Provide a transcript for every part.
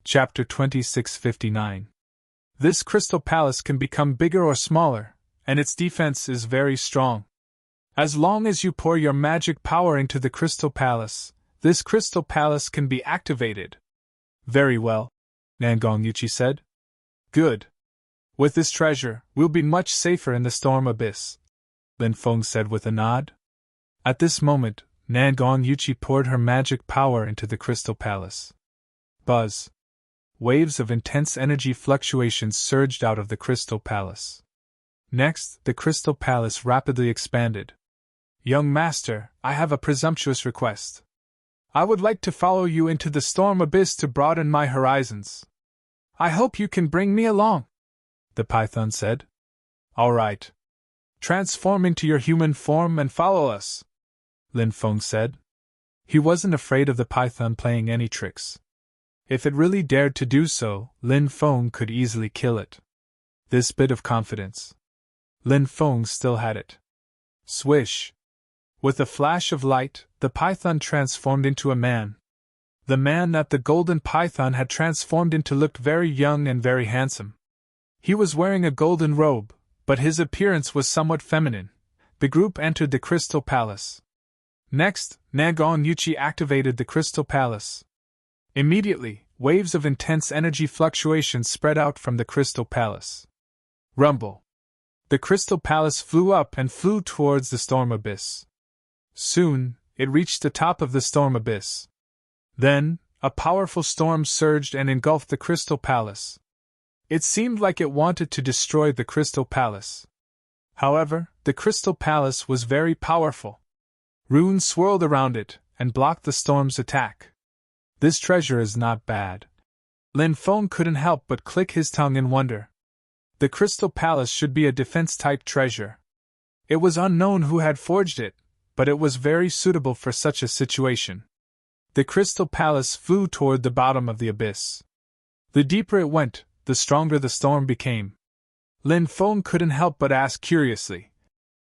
Chapter 2659. This crystal palace can become bigger or smaller, and its defense is very strong. As long as you pour your magic power into the crystal palace, this crystal palace can be activated. Very well, Nangong Yuchi said. Good. With this treasure, we'll be much safer in the storm abyss, Lin Feng said with a nod. At this moment, Nangong Yuchi poured her magic power into the crystal palace. Buzz. Waves of intense energy fluctuations surged out of the crystal palace. Next, the crystal palace rapidly expanded. Young master, I have a presumptuous request. I would like to follow you into the storm abyss to broaden my horizons. I hope you can bring me along, the python said. All right. Transform into your human form and follow us, Lin Feng said. He wasn't afraid of the python playing any tricks. If it really dared to do so, Lin Feng could easily kill it. This bit of confidence. Lin Feng still had it. Swish! With a flash of light, the python transformed into a man. The man that the golden python had transformed into looked very young and very handsome. He was wearing a golden robe, but his appearance was somewhat feminine. The group entered the crystal palace. Next, Nangong Yuchi activated the crystal palace. Immediately, waves of intense energy fluctuations spread out from the crystal palace. Rumble. The crystal palace flew up and flew towards the storm abyss. Soon, it reached the top of the storm abyss. Then, a powerful storm surged and engulfed the crystal palace. It seemed like it wanted to destroy the crystal palace. However, the crystal palace was very powerful. Runes swirled around it and blocked the storm's attack. This treasure is not bad. Lin Feng couldn't help but click his tongue in wonder. The crystal palace should be a defense-type treasure. It was unknown who had forged it, but it was very suitable for such a situation. The crystal palace flew toward the bottom of the abyss. The deeper it went, the stronger the storm became. Lin Feng couldn't help but ask curiously,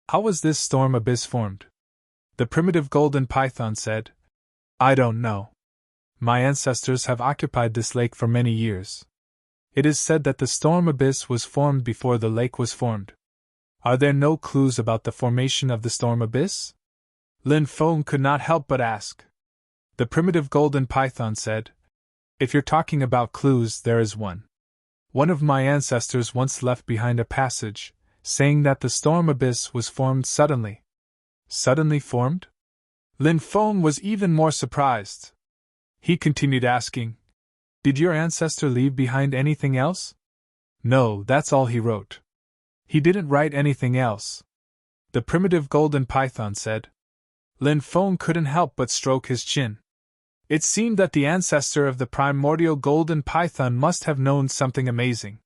how was this storm abyss formed? The primitive golden python said, I don't know. My ancestors have occupied this lake for many years. It is said that the storm abyss was formed before the lake was formed. Are there no clues about the formation of the storm abyss? Lin Feng could not help but ask. The primitive golden python said, if you're talking about clues, there is one. One of my ancestors once left behind a passage, saying that the storm abyss was formed suddenly. Suddenly formed? Lin Feng was even more surprised. He continued asking, did your ancestor leave behind anything else? No, that's all he wrote. He didn't write anything else. The primitive golden python said. Lin Feng couldn't help but stroke his chin. It seemed that the ancestor of the primordial golden python must have known something amazing.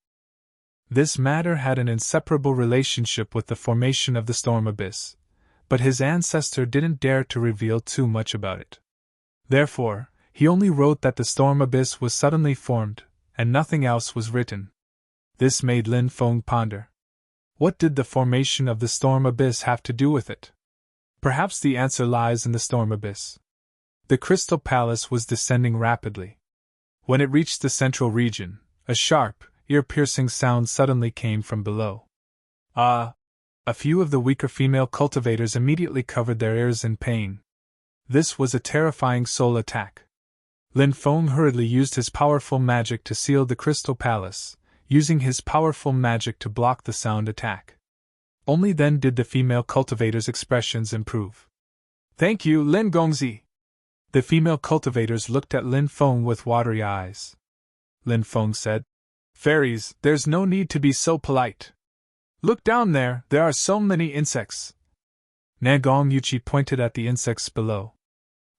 This matter had an inseparable relationship with the formation of the storm abyss, but his ancestor didn't dare to reveal too much about it. Therefore, he only wrote that the storm abyss was suddenly formed, and nothing else was written. This made Lin Feng ponder. What did the formation of the storm abyss have to do with it? Perhaps the answer lies in the storm abyss. The crystal palace was descending rapidly. When it reached the central region, a sharp, ear-piercing sound suddenly came from below. A few of the weaker female cultivators immediately covered their ears in pain. This was a terrifying soul attack. Lin Feng hurriedly used his powerful magic to seal the crystal palace, using his powerful magic to block the sound attack. Only then did the female cultivators' expressions improve. Thank you, Lin Gongzi. The female cultivators looked at Lin Feng with watery eyes. Lin Feng said, fairies, there's no need to be so polite. Look down there are so many insects. Nangong Yuchi pointed at the insects below.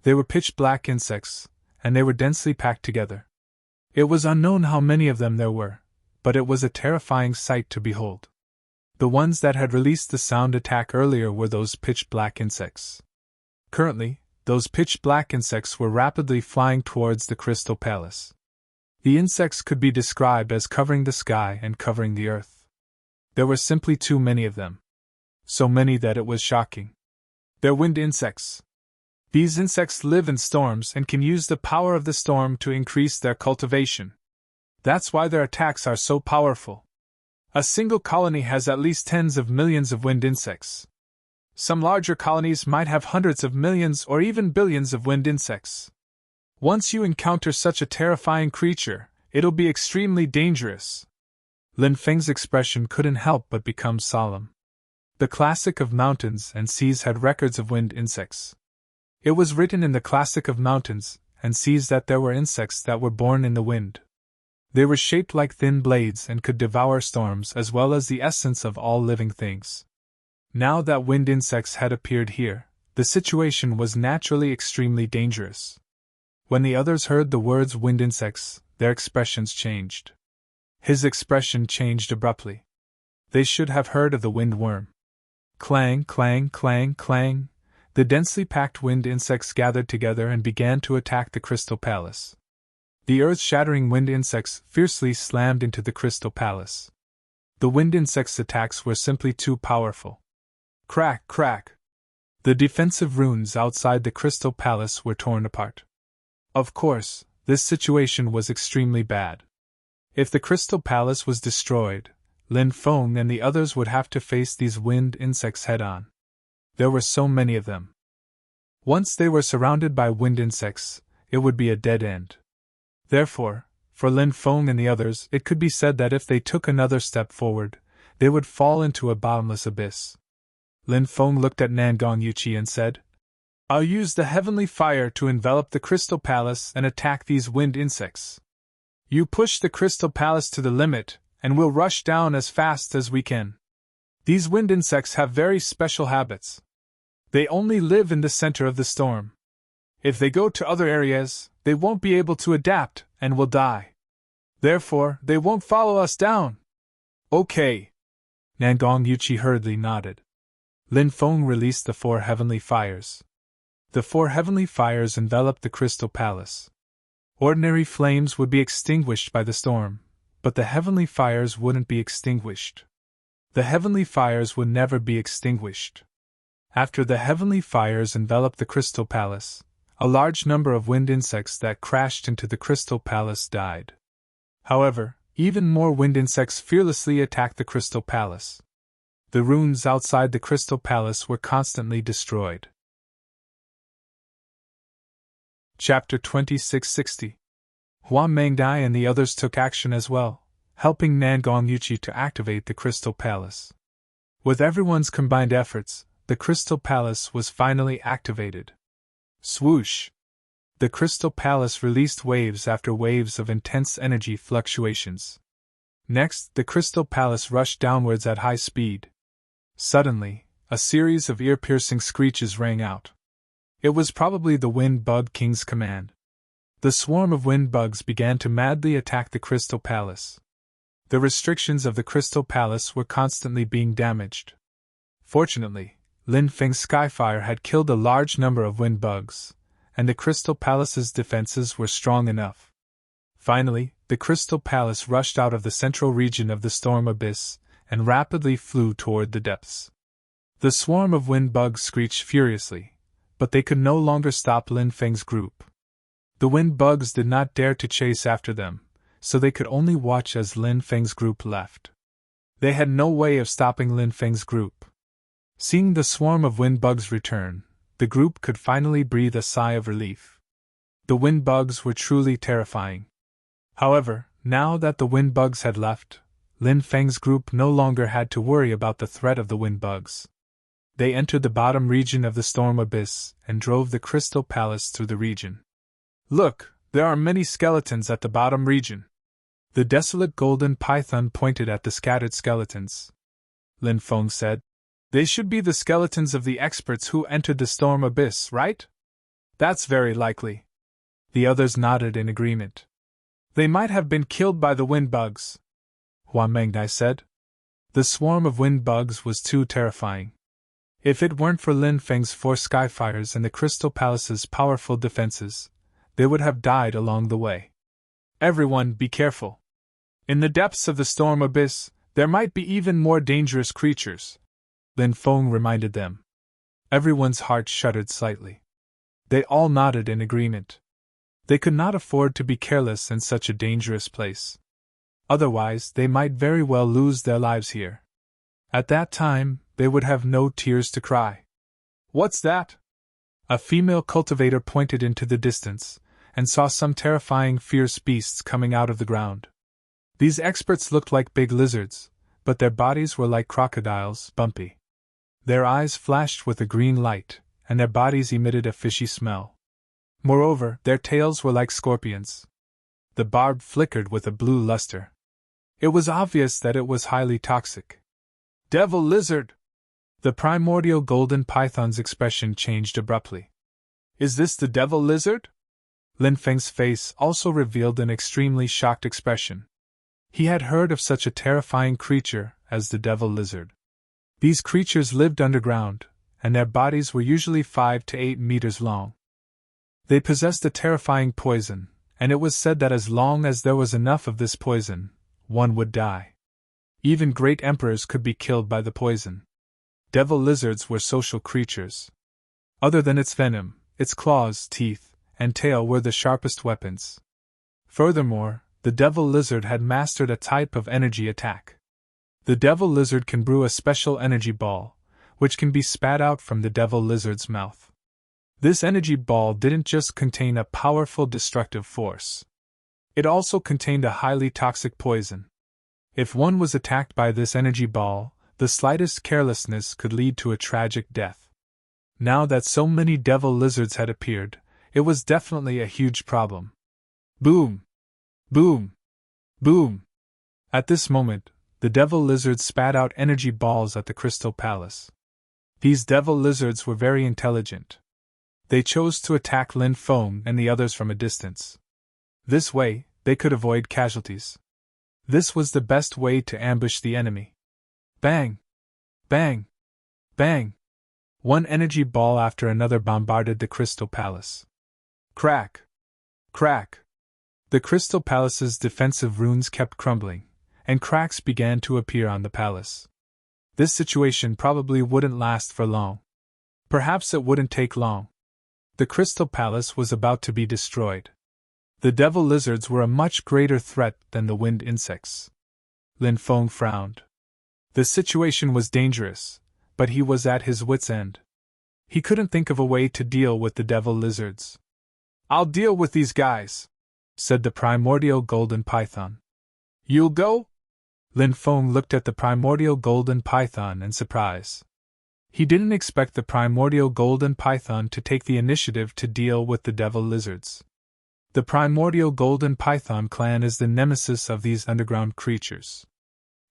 They were pitch-black insects, and they were densely packed together. It was unknown how many of them there were, but it was a terrifying sight to behold. The ones that had released the sound attack earlier were those pitch-black insects. Currently, those pitch-black insects were rapidly flying towards the crystal palace. The insects could be described as covering the sky and covering the earth. There were simply too many of them. So many that it was shocking. They're wind insects. These insects live in storms and can use the power of the storm to increase their cultivation. That's why their attacks are so powerful. A single colony has at least tens of millions of wind insects. Some larger colonies might have hundreds of millions or even billions of wind insects. Once you encounter such a terrifying creature, it'll be extremely dangerous. Lin Feng's expression couldn't help but become solemn. The Classic of Mountains and Seas had records of wind insects. It was written in the Classic of Mountains and Seas that there were insects that were born in the wind. They were shaped like thin blades and could devour storms as well as the essence of all living things. Now that wind insects had appeared here, the situation was naturally extremely dangerous. When the others heard the words wind insects, their expressions changed. His expression changed abruptly. They should have heard of the windworm. Clang, clang, clang, clang. The densely packed wind insects gathered together and began to attack the Crystal Palace. The earth-shattering wind insects fiercely slammed into the Crystal Palace. The wind insects' attacks were simply too powerful. Crack, crack. The defensive runes outside the Crystal Palace were torn apart. Of course, this situation was extremely bad. If the Crystal Palace was destroyed, Lin Feng and the others would have to face these wind insects head-on. There were so many of them. Once they were surrounded by wind insects, it would be a dead end. Therefore, for Lin Feng and the others, it could be said that if they took another step forward, they would fall into a bottomless abyss. Lin Feng looked at Nangong Yuqi and said, "I'll use the heavenly fire to envelop the Crystal Palace and attack these wind insects. You push the Crystal Palace to the limit, and we'll rush down as fast as we can." These wind insects have very special habits. They only live in the center of the storm. If they go to other areas, they won't be able to adapt and will die. Therefore, they won't follow us down. Okay. Nangong Yuqi hurriedly nodded. Lin Feng released the 4 heavenly fires. The 4 heavenly fires enveloped the Crystal Palace. Ordinary flames would be extinguished by the storm, but the heavenly fires wouldn't be extinguished. The heavenly fires would never be extinguished. After the heavenly fires enveloped the Crystal Palace, a large number of wind insects that crashed into the Crystal Palace died. However, even more wind insects fearlessly attacked the Crystal Palace. The runes outside the Crystal Palace were constantly destroyed. Chapter 2660. Huan Mengdai and the others took action as well, helping Nangong Yuqi to activate the Crystal Palace. With everyone's combined efforts, the Crystal Palace was finally activated. Swoosh! The Crystal Palace released waves after waves of intense energy fluctuations. Next, the Crystal Palace rushed downwards at high speed. Suddenly, a series of ear-piercing screeches rang out. It was probably the Wind Bug King's command. The swarm of wind bugs began to madly attack the Crystal Palace. The restrictions of the Crystal Palace were constantly being damaged. Fortunately, Lin Feng's Skyfire had killed a large number of wind bugs, and the Crystal Palace's defenses were strong enough. Finally, the Crystal Palace rushed out of the central region of the storm abyss and rapidly flew toward the depths. The swarm of wind bugs screeched furiously, but they could no longer stop Lin Feng's group. The wind bugs did not dare to chase after them, so they could only watch as Lin Feng's group left. They had no way of stopping Lin Feng's group. Seeing the swarm of wind bugs return, the group could finally breathe a sigh of relief. The wind bugs were truly terrifying. However, now that the wind bugs had left, Lin Feng's group no longer had to worry about the threat of the wind bugs. They entered the bottom region of the storm abyss and drove the Crystal Palace through the region. "Look, there are many skeletons at the bottom region." The desolate golden python pointed at the scattered skeletons. Lin Feng said, "They should be the skeletons of the experts who entered the storm abyss, right?" "That's very likely." The others nodded in agreement. "They might have been killed by the wind bugs," Huan Mengdai said. The swarm of wind bugs was too terrifying. If it weren't for Lin Feng's 4 Skyfires and the Crystal Palace's powerful defenses, they would have died along the way. "Everyone, be careful. In the depths of the storm abyss, there might be even more dangerous creatures," Lin Feng reminded them. Everyone's heart shuddered slightly. They all nodded in agreement. They could not afford to be careless in such a dangerous place. Otherwise, they might very well lose their lives here. At that time, they would have no tears to cry. What's that? A female cultivator pointed into the distance, and saw some terrifying, fierce beasts coming out of the ground. These experts looked like big lizards, but their bodies were like crocodiles, bumpy. Their eyes flashed with a green light, and their bodies emitted a fishy smell. Moreover, their tails were like scorpions. The barb flickered with a blue luster. It was obvious that it was highly toxic. Devil lizard! The primordial golden python's expression changed abruptly. Is this the devil lizard? Lin Feng's face also revealed an extremely shocked expression. He had heard of such a terrifying creature as the devil lizard. These creatures lived underground, and their bodies were usually 5 to 8 meters long. They possessed a terrifying poison, and it was said that as long as there was enough of this poison, one would die. Even great emperors could be killed by the poison. Devil lizards were social creatures. Other than its venom, its claws, teeth, and tail were the sharpest weapons. Furthermore, the devil lizard had mastered a type of energy attack. The devil lizard can brew a special energy ball, which can be spat out from the devil lizard's mouth. This energy ball didn't just contain a powerful destructive force. It also contained a highly toxic poison. If one was attacked by this energy ball, the slightest carelessness could lead to a tragic death. Now that so many devil lizards had appeared, it was definitely a huge problem. Boom! Boom! Boom! At this moment, the devil lizards spat out energy balls at the Crystal Palace. These devil lizards were very intelligent. They chose to attack Lin Feng and the others from a distance. This way, they could avoid casualties. This was the best way to ambush the enemy. Bang! Bang! Bang! One energy ball after another bombarded the Crystal Palace. Crack! Crack! The Crystal Palace's defensive runes kept crumbling, and cracks began to appear on the palace. This situation probably wouldn't last for long. Perhaps it wouldn't take long. The Crystal Palace was about to be destroyed. The devil lizards were a much greater threat than the wind insects. Lin Feng frowned. The situation was dangerous, but he was at his wits' end. He couldn't think of a way to deal with the devil lizards. I'll deal with these guys, said the primordial golden python. You'll go? Lin Feng looked at the primordial golden python in surprise. He didn't expect the primordial golden python to take the initiative to deal with the devil lizards. The primordial golden python clan is the nemesis of these underground creatures.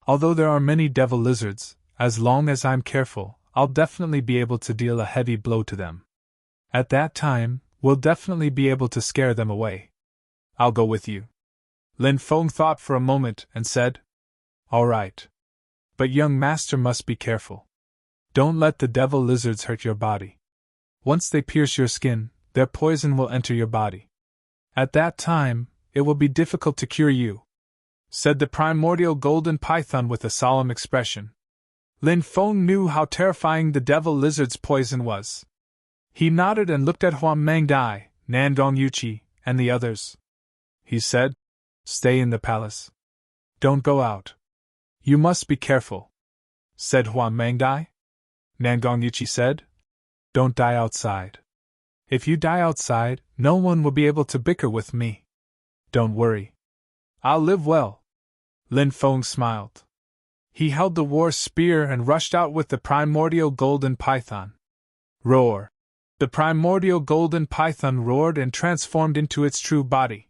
Although there are many devil lizards, as long as I'm careful, I'll definitely be able to deal a heavy blow to them. At that time, we'll definitely be able to scare them away. I'll go with you. Lin Feng thought for a moment and said, All right. But young master must be careful. Don't let the devil lizards hurt your body. Once they pierce your skin, their poison will enter your body. At that time, it will be difficult to cure you, said the primordial golden python with a solemn expression. Lin Feng knew how terrifying the devil lizard's poison was. He nodded and looked at Huang Mangdai, Nandong Yuqi, and the others. He said, Stay in the palace. Don't go out. You must be careful, said Huang Mangdai. Nandong Yuqi said, Don't die outside. If you die outside, no one will be able to bicker with me. Don't worry. I'll live well. Lin Feng smiled. He held the war spear and rushed out with the primordial golden python. Roar! The primordial golden python roared and transformed into its true body.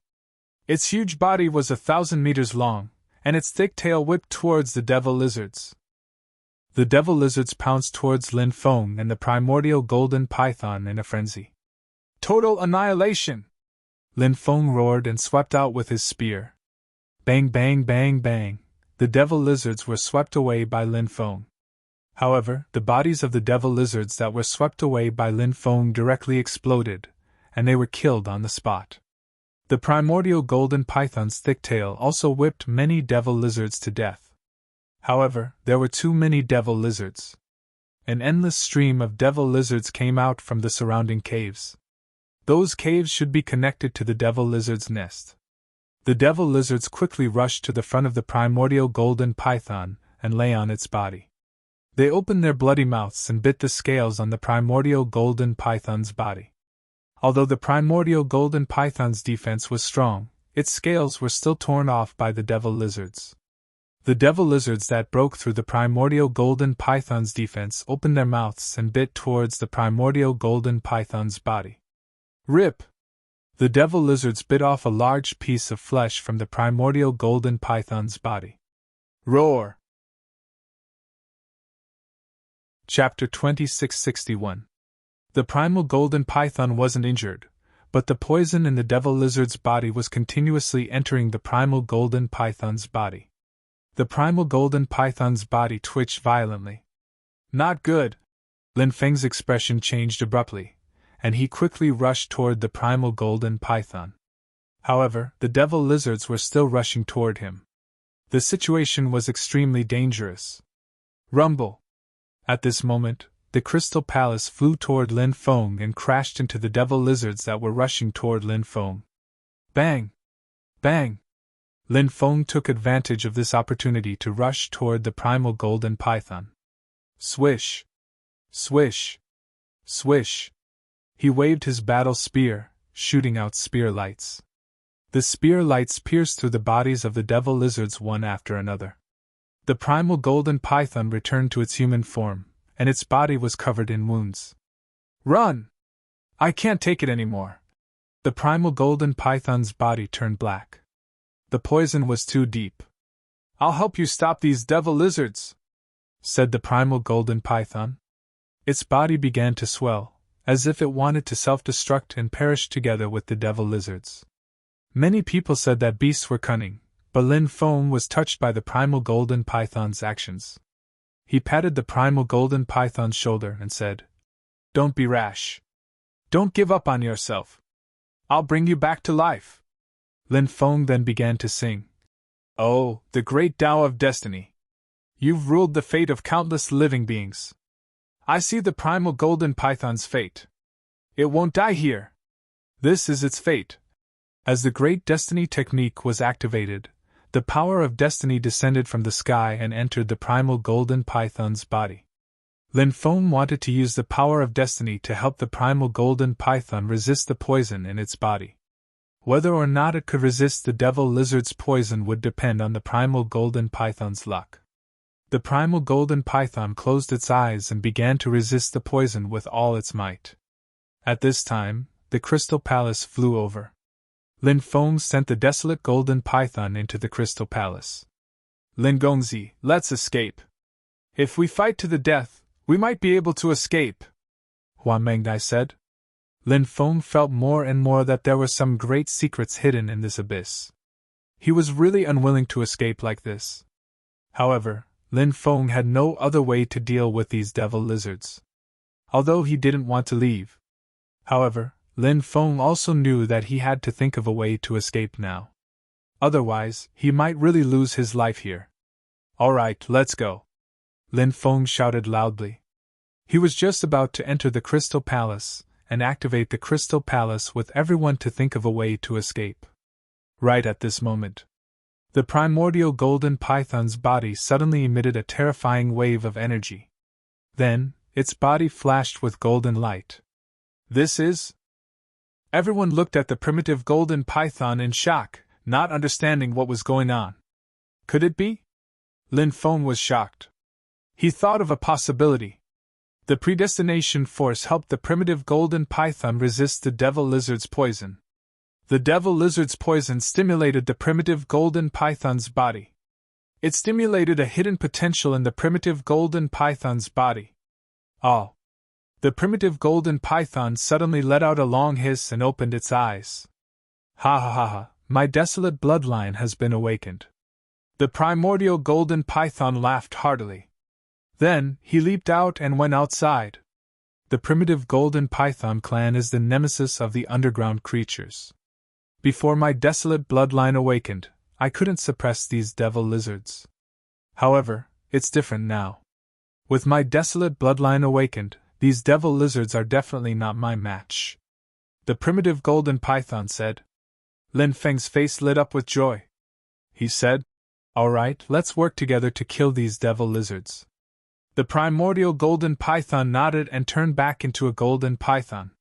Its huge body was 1,000 meters long, and its thick tail whipped towards the devil lizards. The devil lizards pounced towards Lin Feng and the primordial golden python in a frenzy. Total annihilation! Lin Feng roared and swept out with his spear. Bang, bang, bang, bang! The devil lizards were swept away by Lin Feng. However, the bodies of the devil lizards that were swept away by Lin Feng directly exploded, and they were killed on the spot. The primordial golden python's thick tail also whipped many devil lizards to death. However, there were too many devil lizards. An endless stream of devil lizards came out from the surrounding caves. Those caves should be connected to the devil lizard's nest. The devil lizards quickly rushed to the front of the primordial golden python and lay on its body. They opened their bloody mouths and bit the scales on the primordial golden python's body. Although the primordial golden python's defense was strong, its scales were still torn off by the devil lizards. The devil lizards that broke through the primordial golden python's defense opened their mouths and bit towards the primordial golden python's body. Rip! The devil lizards bit off a large piece of flesh from the primordial golden python's body. Roar! Chapter 2661. The primal golden python wasn't injured, but the poison in the devil lizard's body was continuously entering the primal golden python's body. The primal golden python's body twitched violently. Not good! Lin Feng's expression changed abruptly, and he quickly rushed toward the primal golden python. However, the devil lizards were still rushing toward him. The situation was extremely dangerous. Rumble! At this moment, the Crystal Palace flew toward Lin Feng and crashed into the devil lizards that were rushing toward Lin Feng. Bang! Bang! Lin Feng took advantage of this opportunity to rush toward the primal golden python. Swish! Swish! Swish! He waved his battle spear, shooting out spear lights. The spear lights pierced through the bodies of the devil lizards one after another. The primal golden python returned to its human form, and its body was covered in wounds. Run! I can't take it anymore. The primal golden python's body turned black. The poison was too deep. I'll help you stop these devil lizards, said the primal golden python. Its body began to swell, as if it wanted to self-destruct and perish together with the devil lizards. Many people said that beasts were cunning, but Lin Feng was touched by the primal golden python's actions. He patted the primal golden python's shoulder and said, "Don't be rash. Don't give up on yourself. I'll bring you back to life." Lin Feng then began to sing. Oh, the great Tao of destiny! You've ruled the fate of countless living beings. I see the primal golden python's fate. It won't die here. This is its fate. As the great destiny technique was activated, the power of destiny descended from the sky and entered the primal golden python's body. Lin Feng wanted to use the power of destiny to help the primal golden python resist the poison in its body. Whether or not it could resist the devil lizard's poison would depend on the primal golden python's luck. The primal golden python closed its eyes and began to resist the poison with all its might. At this time, the Crystal Palace flew over. Lin Feng sent the desolate golden python into the Crystal Palace. Lin Gongzi, let's escape. If we fight to the death, we might be able to escape, Huan Mengdai said. Lin Feng felt more and more that there were some great secrets hidden in this abyss. He was really unwilling to escape like this. However, Lin Feng had no other way to deal with these devil lizards. Although he didn't want to leave. However, Lin Feng also knew that he had to think of a way to escape now. Otherwise, he might really lose his life here. All right, let's go, Lin Feng shouted loudly. He was just about to enter the Crystal Palace and activate the Crystal Palace with everyone to think of a way to escape. Right at this moment, the primordial golden python's body suddenly emitted a terrifying wave of energy. Then, its body flashed with golden light. This is... Everyone looked at the primitive golden python in shock, not understanding what was going on. Could it be? Lin Feng was shocked. He thought of a possibility. The predestination force helped the primitive golden python resist the devil lizard's poison. The devil lizard's poison stimulated the primitive golden python's body. It stimulated a hidden potential in the primitive golden python's body. Oh! The primitive golden python suddenly let out a long hiss and opened its eyes. Ha ha ha ha, my desolate bloodline has been awakened. The primordial golden python laughed heartily. Then, he leaped out and went outside. The primitive golden python clan is the nemesis of the underground creatures. Before my desolate bloodline awakened, I couldn't suppress these devil lizards. However, it's different now. With my desolate bloodline awakened, these devil lizards are definitely not my match. The primitive golden python said. Lin Feng's face lit up with joy. He said, "All right, let's work together to kill these devil lizards." The primordial golden python nodded and turned back into a golden python.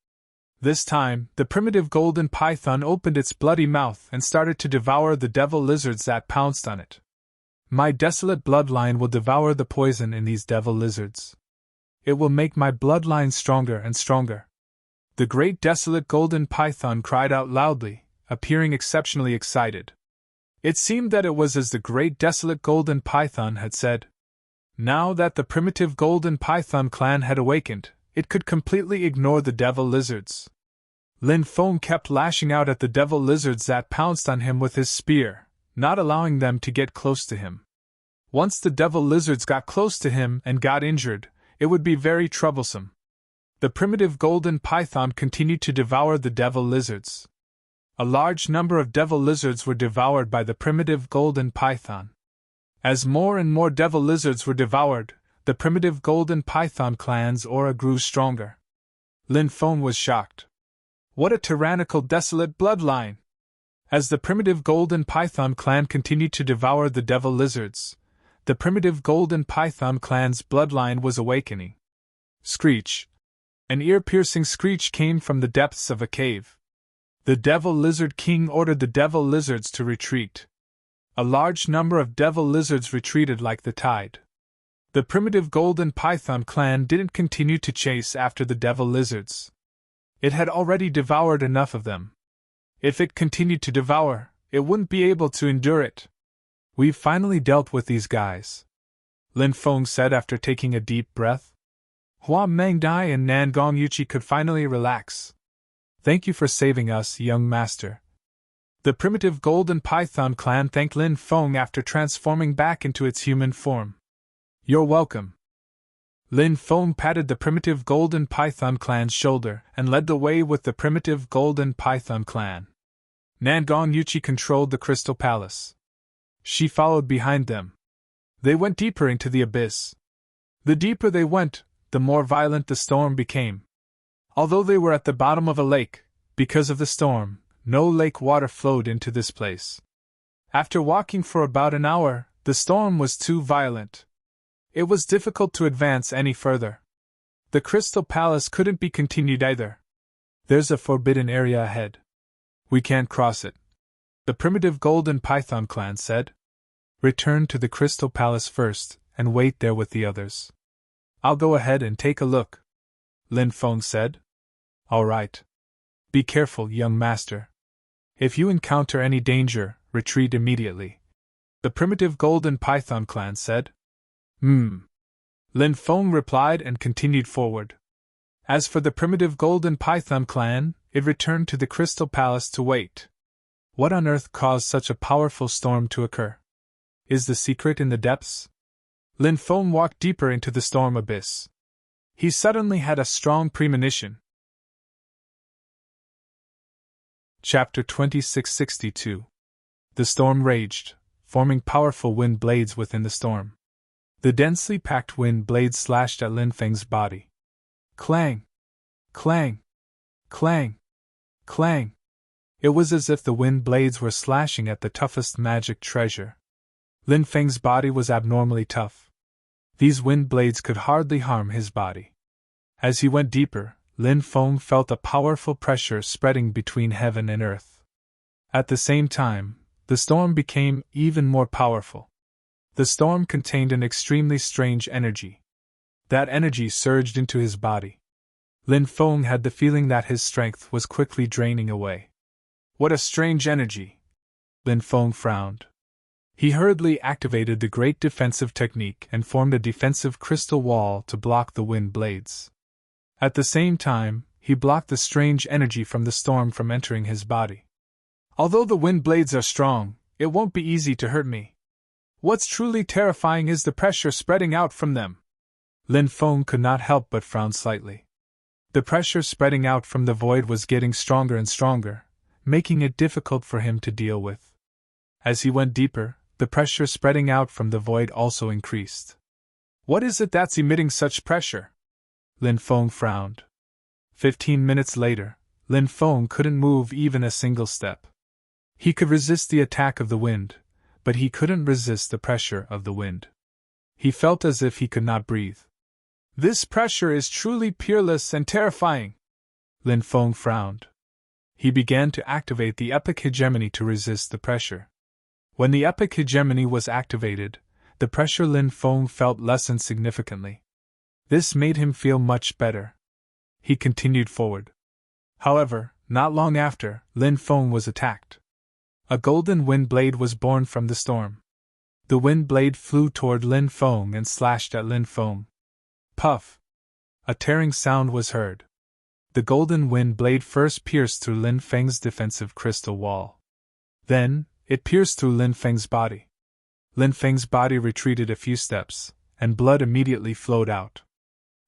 This time, the primitive golden python opened its bloody mouth and started to devour the devil lizards that pounced on it. My desolate bloodline will devour the poison in these devil lizards. It will make my bloodline stronger and stronger. The great desolate golden python cried out loudly, appearing exceptionally excited. It seemed that it was as the great desolate golden python had said. Now that the primitive golden python clan had awakened, it could completely ignore the devil lizards. Lin Feng kept lashing out at the devil lizards that pounced on him with his spear, not allowing them to get close to him. Once the devil lizards got close to him and got injured, it would be very troublesome. The primitive golden python continued to devour the devil lizards. A large number of devil lizards were devoured by the primitive golden python. As more and more devil lizards were devoured, the primitive golden python clan's aura grew stronger. Lin Feng was shocked. What a tyrannical, desolate bloodline! As the primitive golden python clan continued to devour the devil lizards, the primitive golden python clan's bloodline was awakening. Screech! An ear-piercing screech came from the depths of a cave. The devil lizard king ordered the devil lizards to retreat. A large number of devil lizards retreated like the tide. The primitive golden python clan didn't continue to chase after the devil lizards. It had already devoured enough of them. If it continued to devour, it wouldn't be able to endure it. We've finally dealt with these guys, Lin Feng said after taking a deep breath. Hua Mengdai and Nan Gongyuchi could finally relax. Thank you for saving us, young master. The primitive golden python clan thanked Lin Feng after transforming back into its human form. You're welcome. Lin Feng patted the primitive golden python clan's shoulder and led the way with the primitive golden python clan. Nan Gongyuchi controlled the crystal palace. She followed behind them. They went deeper into the abyss. The deeper they went, the more violent the storm became. Although they were at the bottom of a lake, because of the storm, no lake water flowed into this place. After walking for about an hour, the storm was too violent. It was difficult to advance any further. The Crystal Palace couldn't be continued either. There's a forbidden area ahead. We can't cross it, the primitive golden python clan said. Return to the Crystal Palace first, and wait there with the others. I'll go ahead and take a look, Lin Feng said. All right. Be careful, young master. If you encounter any danger, retreat immediately, the primitive golden python clan said. Lin Feng replied and continued forward. As for the primitive golden python clan, it returned to the Crystal Palace to wait. What on earth caused such a powerful storm to occur? Is the secret in the depths? Lin Feng walked deeper into the storm abyss. He suddenly had a strong premonition. Chapter 2662. The storm raged, forming powerful wind blades within the storm. The densely packed wind blades slashed at Lin Feng's body. Clang! Clang! Clang! Clang! It was as if the wind blades were slashing at the toughest magic treasure. Lin Feng's body was abnormally tough. These wind blades could hardly harm his body. As he went deeper, Lin Feng felt a powerful pressure spreading between heaven and earth. At the same time, the storm became even more powerful. The storm contained an extremely strange energy. That energy surged into his body. Lin Feng had the feeling that his strength was quickly draining away. What a strange energy! Lin Feng frowned. He hurriedly activated the great defensive technique and formed a defensive crystal wall to block the wind blades. At the same time, he blocked the strange energy from the storm from entering his body. Although the wind blades are strong, it won't be easy to hurt me. What's truly terrifying is the pressure spreading out from them. Lin Feng could not help but frown slightly. The pressure spreading out from the void was getting stronger and stronger, making it difficult for him to deal with. As he went deeper, the pressure spreading out from the void also increased. What is it that's emitting such pressure? Lin Feng frowned. 15 minutes later, Lin Feng couldn't move even a single step. He could resist the attack of the wind, but he couldn't resist the pressure of the wind. He felt as if he could not breathe. This pressure is truly peerless and terrifying. Lin Feng frowned. He began to activate the epic hegemony to resist the pressure. When the epic hegemony was activated, the pressure Lin Feng felt lessened significantly. This made him feel much better. He continued forward. However, not long after, Lin Feng was attacked. A golden wind blade was born from the storm. The wind blade flew toward Lin Feng and slashed at Lin Feng. Puff! A tearing sound was heard. The golden wind blade first pierced through Lin Feng's defensive crystal wall. Then, it pierced through Lin Feng's body. Lin Feng's body retreated a few steps, and blood immediately flowed out.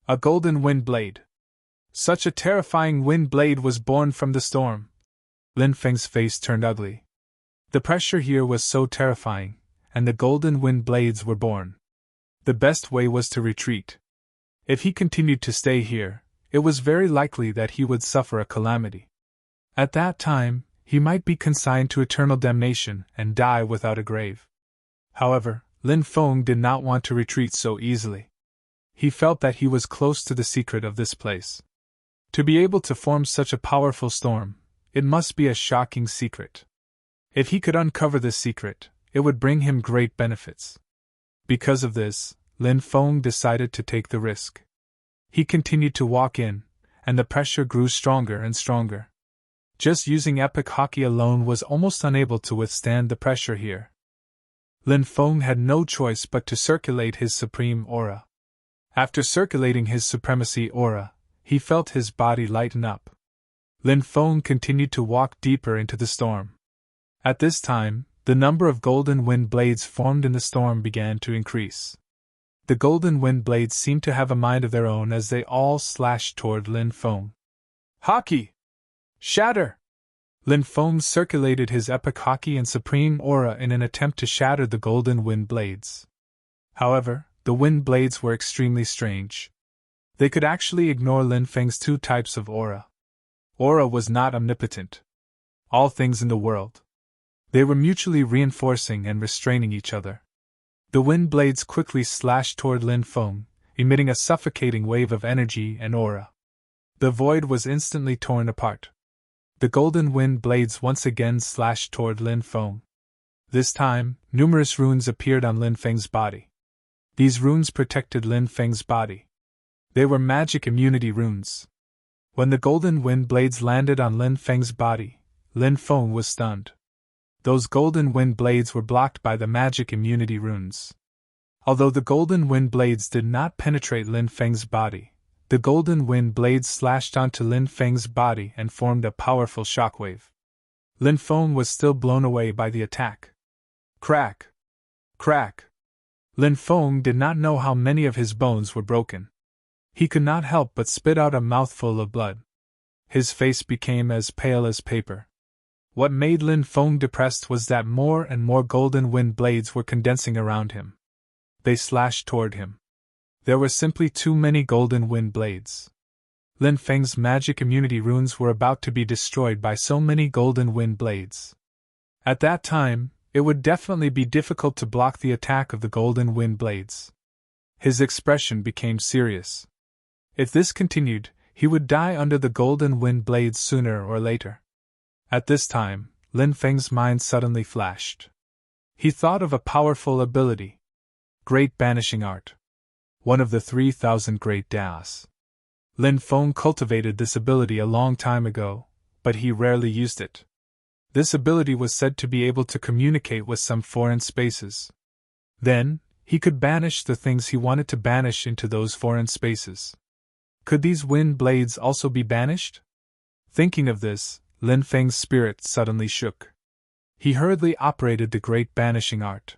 A golden wind blade! Such a terrifying wind blade was born from the storm. Lin Feng's face turned ugly. The pressure here was so terrifying, and the golden wind blades were born. The best way was to retreat. If he continued to stay here, it was very likely that he would suffer a calamity. At that time, he might be consigned to eternal damnation and die without a grave. However, Lin Feng did not want to retreat so easily. He felt that he was close to the secret of this place. To be able to form such a powerful storm, it must be a shocking secret. If he could uncover this secret, it would bring him great benefits. Because of this, Lin Feng decided to take the risk. He continued to walk in, and the pressure grew stronger and stronger. Just using epic hockey alone was almost unable to withstand the pressure here. Lin Feng had no choice but to circulate his supreme aura. After circulating his supremacy aura, he felt his body lighten up. Lin Feng continued to walk deeper into the storm. At this time, the number of golden wind blades formed in the storm began to increase. The golden wind blades seemed to have a mind of their own as they all slashed toward Lin Feng. Hockey! Shatter! Lin Feng circulated his epic hockey and supreme aura in an attempt to shatter the golden wind blades. However, the wind blades were extremely strange. They could actually ignore Lin Feng's two types of aura. Aura was not omnipotent. All things in the world. They were mutually reinforcing and restraining each other. The wind blades quickly slashed toward Lin Feng, emitting a suffocating wave of energy and aura. The void was instantly torn apart. The golden wind blades once again slashed toward Lin Feng. This time, numerous runes appeared on Lin Feng's body. These runes protected Lin Feng's body. They were magic immunity runes. When the golden wind blades landed on Lin Feng's body, Lin Feng was stunned. Those golden wind blades were blocked by the magic immunity runes. Although the golden wind blades did not penetrate Lin Feng's body, the golden wind blades slashed onto Lin Feng's body and formed a powerful shockwave. Lin Feng was still blown away by the attack. Crack! Crack! Lin Feng did not know how many of his bones were broken. He could not help but spit out a mouthful of blood. His face became as pale as paper. What made Lin Feng depressed was that more and more golden wind blades were condensing around him. They slashed toward him. There were simply too many golden wind blades. Lin Feng's magic immunity runes were about to be destroyed by so many golden wind blades. At that time, it would definitely be difficult to block the attack of the golden wind blades. His expression became serious. If this continued, he would die under the golden wind blades sooner or later. At this time, Lin Feng's mind suddenly flashed. He thought of a powerful ability. Great Banishing Art. One of the 3,000 Great Das. Lin Feng cultivated this ability a long time ago, but he rarely used it. This ability was said to be able to communicate with some foreign spaces. Then, he could banish the things he wanted to banish into those foreign spaces. Could these wind blades also be banished? Thinking of this, Lin Feng's spirit suddenly shook. He hurriedly operated the Great Banishing Art.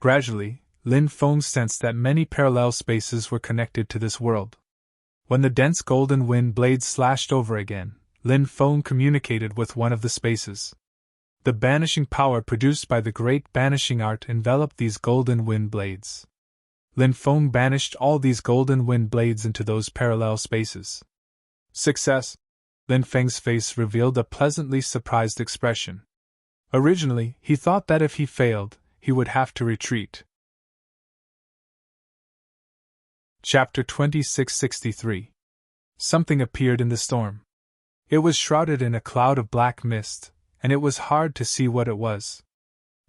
Gradually, Lin Feng sensed that many parallel spaces were connected to this world. When the dense golden wind blades slashed over again, Lin Feng communicated with one of the spaces. The banishing power produced by the Great Banishing Art enveloped these golden wind blades. Lin Feng banished all these golden wind blades into those parallel spaces. Success! Lin Feng's face revealed a pleasantly surprised expression. Originally, he thought that if he failed, he would have to retreat. Chapter 2663. Something appeared in the storm. It was shrouded in a cloud of black mist, and it was hard to see what it was.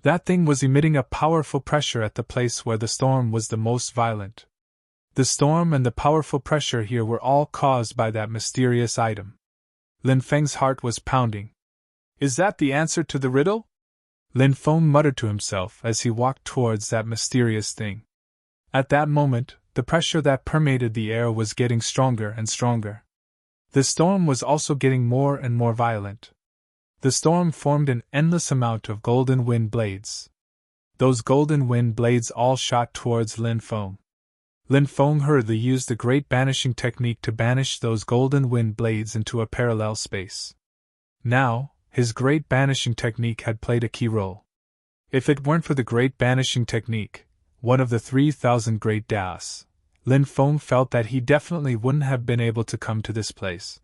That thing was emitting a powerful pressure at the place where the storm was the most violent. The storm and the powerful pressure here were all caused by that mysterious item. Lin Feng's heart was pounding. Is that the answer to the riddle? Lin Feng muttered to himself as he walked towards that mysterious thing. At that moment, the pressure that permeated the air was getting stronger and stronger. The storm was also getting more and more violent. The storm formed an endless amount of golden wind blades. Those golden wind blades all shot towards Lin Feng. Lin Feng hurriedly used the great banishing technique to banish those golden wind blades into a parallel space. Now, his great banishing technique had played a key role. If it weren't for the great banishing technique, one of the 3,000 great Das, Lin Feng felt that he definitely wouldn't have been able to come to this place.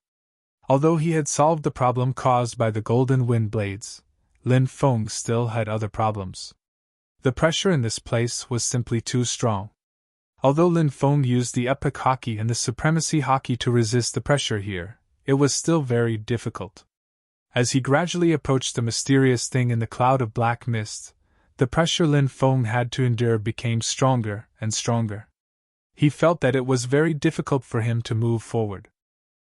Although he had solved the problem caused by the golden wind blades, Lin Feng still had other problems. The pressure in this place was simply too strong. Although Lin Feng used the epic Haki and the supremacy Haki to resist the pressure here, it was still very difficult. As he gradually approached the mysterious thing in the cloud of black mist, the pressure Lin Feng had to endure became stronger and stronger. He felt that it was very difficult for him to move forward.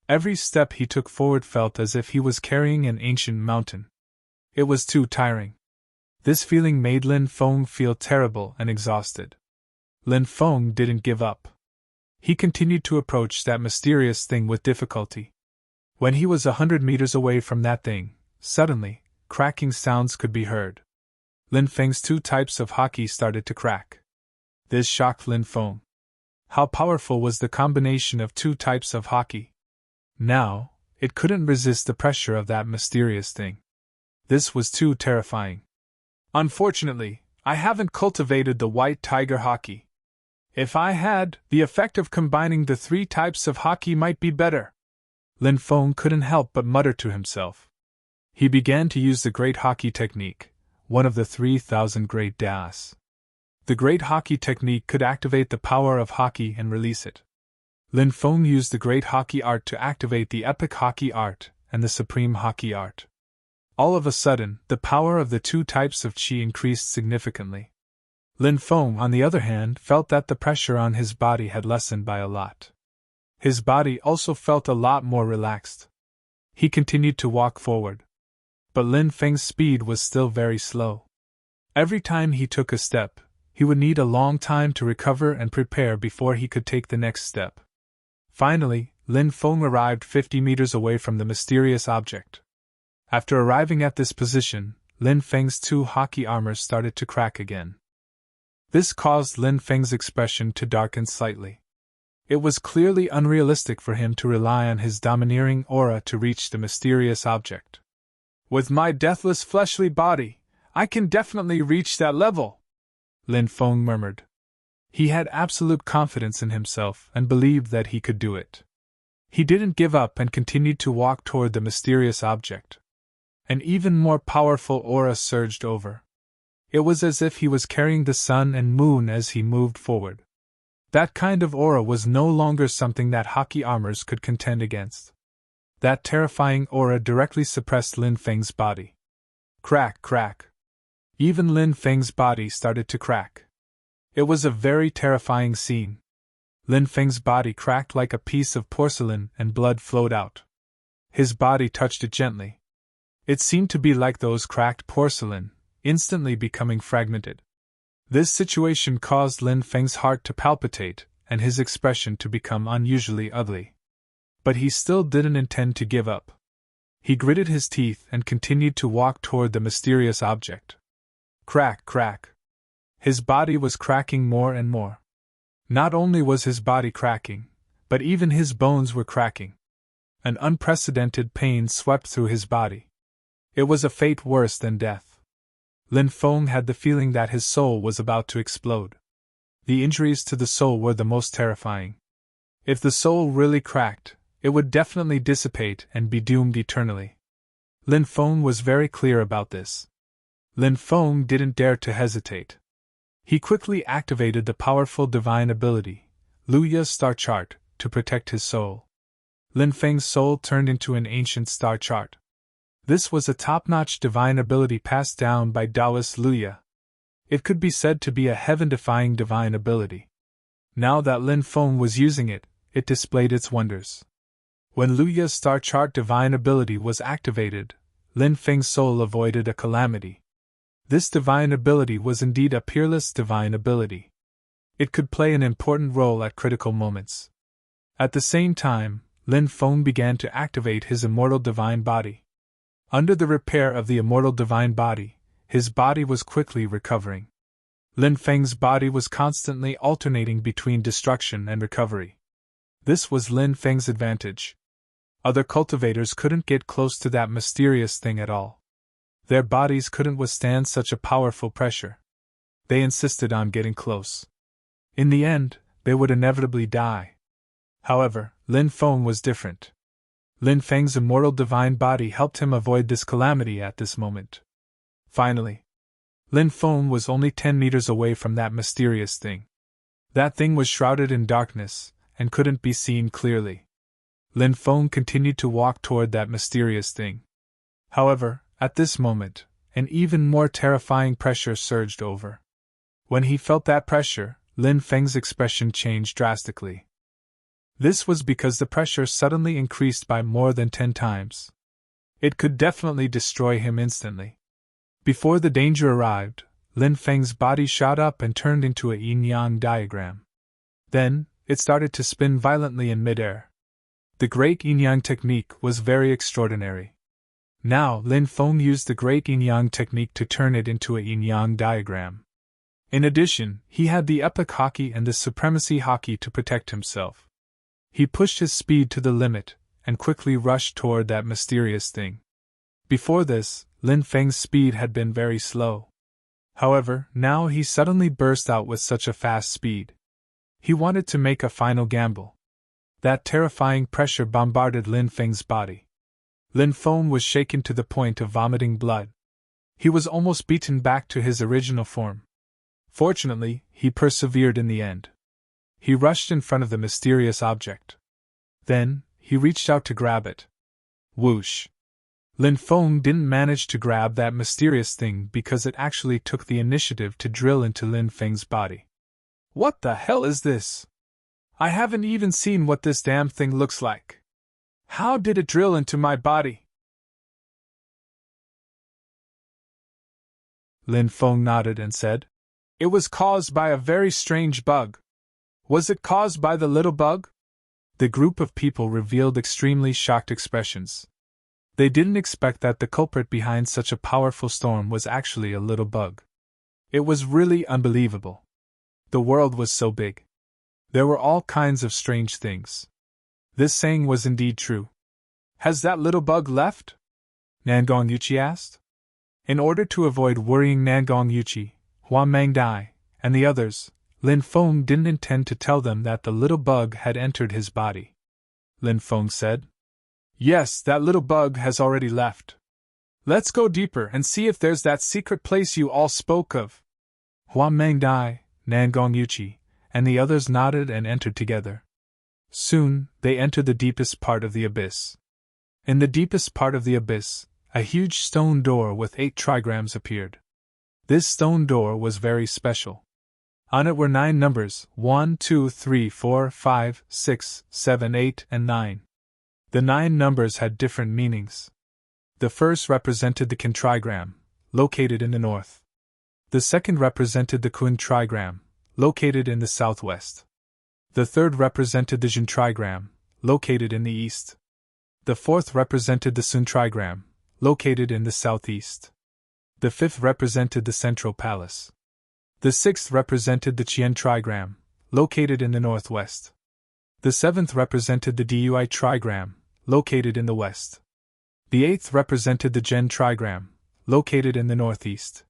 Every step he took forward felt as if he was carrying an ancient mountain. It was too tiring. This feeling made Lin Feng feel terrible and exhausted. Lin Feng didn't give up. He continued to approach that mysterious thing with difficulty. When he was 100 meters away from that thing, suddenly, cracking sounds could be heard. Lin Feng's 2 types of Haki started to crack. This shocked Lin Feng. How powerful was the combination of 2 types of Haki? Now, it couldn't resist the pressure of that mysterious thing. This was too terrifying. Unfortunately, I haven't cultivated the white tiger Haki. If I had, the effect of combining the 3 types of Haki might be better. Lin Feng couldn't help but mutter to himself. He began to use the Great Haki Technique, one of the 3,000 Great Das. The Great Haki Technique could activate the power of Haki and release it. Lin Feng used the Great Haki Art to activate the Epic Haki Art and the Supreme Haki Art. All of a sudden, the power of the 2 types of Qi increased significantly. Lin Feng, on the other hand, felt that the pressure on his body had lessened by a lot. His body also felt a lot more relaxed. He continued to walk forward. But Lin Feng's speed was still very slow. Every time he took a step, he would need a long time to recover and prepare before he could take the next step. Finally, Lin Feng arrived 50 meters away from the mysterious object. After arriving at this position, Lin Feng's 2 Haki armors started to crack again. This caused Lin Feng's expression to darken slightly. It was clearly unrealistic for him to rely on his domineering aura to reach the mysterious object. With my deathless fleshly body, I can definitely reach that level, Lin Feng murmured. He had absolute confidence in himself and believed that he could do it. He didn't give up and continued to walk toward the mysterious object. An even more powerful aura surged over. It was as if he was carrying the sun and moon as he moved forward. That kind of aura was no longer something that Haki armors could contend against. That terrifying aura directly suppressed Lin Feng's body. Crack, crack. Even Lin Feng's body started to crack. It was a very terrifying scene. Lin Feng's body cracked like a piece of porcelain and blood flowed out. His body touched it gently. It seemed to be like those cracked porcelain, instantly becoming fragmented. This situation caused Lin Feng's heart to palpitate and his expression to become unusually ugly. But he still didn't intend to give up. He gritted his teeth and continued to walk toward the mysterious object. Crack, crack. His body was cracking more and more. Not only was his body cracking, but even his bones were cracking. An unprecedented pain swept through his body. It was a fate worse than death. Lin Feng had the feeling that his soul was about to explode. The injuries to the soul were the most terrifying. If the soul really cracked, it would definitely dissipate and be doomed eternally. Lin Feng was very clear about this. Lin Feng didn't dare to hesitate. He quickly activated the powerful divine ability, Luya's star chart, to protect his soul. Lin Feng's soul turned into an ancient star chart. This was a top-notch divine ability passed down by Taoist Luya. It could be said to be a heaven-defying divine ability. Now that Lin Feng was using it, it displayed its wonders. When Luya's star chart divine ability was activated, Lin Feng's soul avoided a calamity. This divine ability was indeed a peerless divine ability. It could play an important role at critical moments. At the same time, Lin Feng began to activate his immortal divine body. Under the repair of the immortal divine body, his body was quickly recovering. Lin Feng's body was constantly alternating between destruction and recovery. This was Lin Feng's advantage. Other cultivators couldn't get close to that mysterious thing at all. Their bodies couldn't withstand such a powerful pressure. They insisted on getting close. In the end, they would inevitably die. However, Lin Feng was different. Lin Feng's immortal divine body helped him avoid this calamity at this moment. Finally, Lin Feng was only 10 meters away from that mysterious thing. That thing was shrouded in darkness, and couldn't be seen clearly. Lin Feng continued to walk toward that mysterious thing. However, at this moment, an even more terrifying pressure surged over. When he felt that pressure, Lin Feng's expression changed drastically. This was because the pressure suddenly increased by more than 10 times. It could definitely destroy him instantly. Before the danger arrived, Lin Feng's body shot up and turned into a yin-yang diagram. Then, it started to spin violently in midair. The Great Yin-Yang technique was very extraordinary. Now, Lin Feng used the Great Yin-Yang technique to turn it into a yin-yang diagram. In addition, he had the Epic Haki and the Supremacy Haki to protect himself. He pushed his speed to the limit, and quickly rushed toward that mysterious thing. Before this, Lin Feng's speed had been very slow. However, now he suddenly burst out with such a fast speed. He wanted to make a final gamble. That terrifying pressure bombarded Lin Feng's body. Lin Feng was shaken to the point of vomiting blood. He was almost beaten back to his original form. Fortunately, he persevered in the end. He rushed in front of the mysterious object. Then, he reached out to grab it. Whoosh! Lin Feng didn't manage to grab that mysterious thing because it actually took the initiative to drill into Lin Feng's body. What the hell is this? I haven't even seen what this damn thing looks like. How did it drill into my body? Lin Feng nodded and said, "It was caused by a very strange bug." Was it caused by the little bug? The group of people revealed extremely shocked expressions. They didn't expect that the culprit behind such a powerful storm was actually a little bug. It was really unbelievable. The world was so big. There were all kinds of strange things. This saying was indeed true. Has that little bug left? Nangong Yuchi asked. In order to avoid worrying Nangong Yuchi, Huan Mangdai, and the others, Lin Feng didn't intend to tell them that the little bug had entered his body. Lin Feng said, "Yes, that little bug has already left. Let's go deeper and see if there's that secret place you all spoke of." Huan Mangdai, Nangong Yuchi, and the others nodded and entered together. Soon, they entered the deepest part of the abyss. In the deepest part of the abyss, a huge stone door with 8 trigrams appeared. This stone door was very special. On it were 9 numbers, 1, 2, 3, 4, 5, 6, 7, 8, and 9. The 9 numbers had different meanings. The first represented the Kin trigram, located in the north. The second represented the Kun trigram, located in the southwest. The third represented the Jin trigram, located in the east. The fourth represented the Sun trigram, located in the southeast. The fifth represented the central palace. The sixth represented the Qian trigram, located in the northwest. The seventh represented the Dui trigram, located in the west. The eighth represented the Zhen trigram, located in the northeast.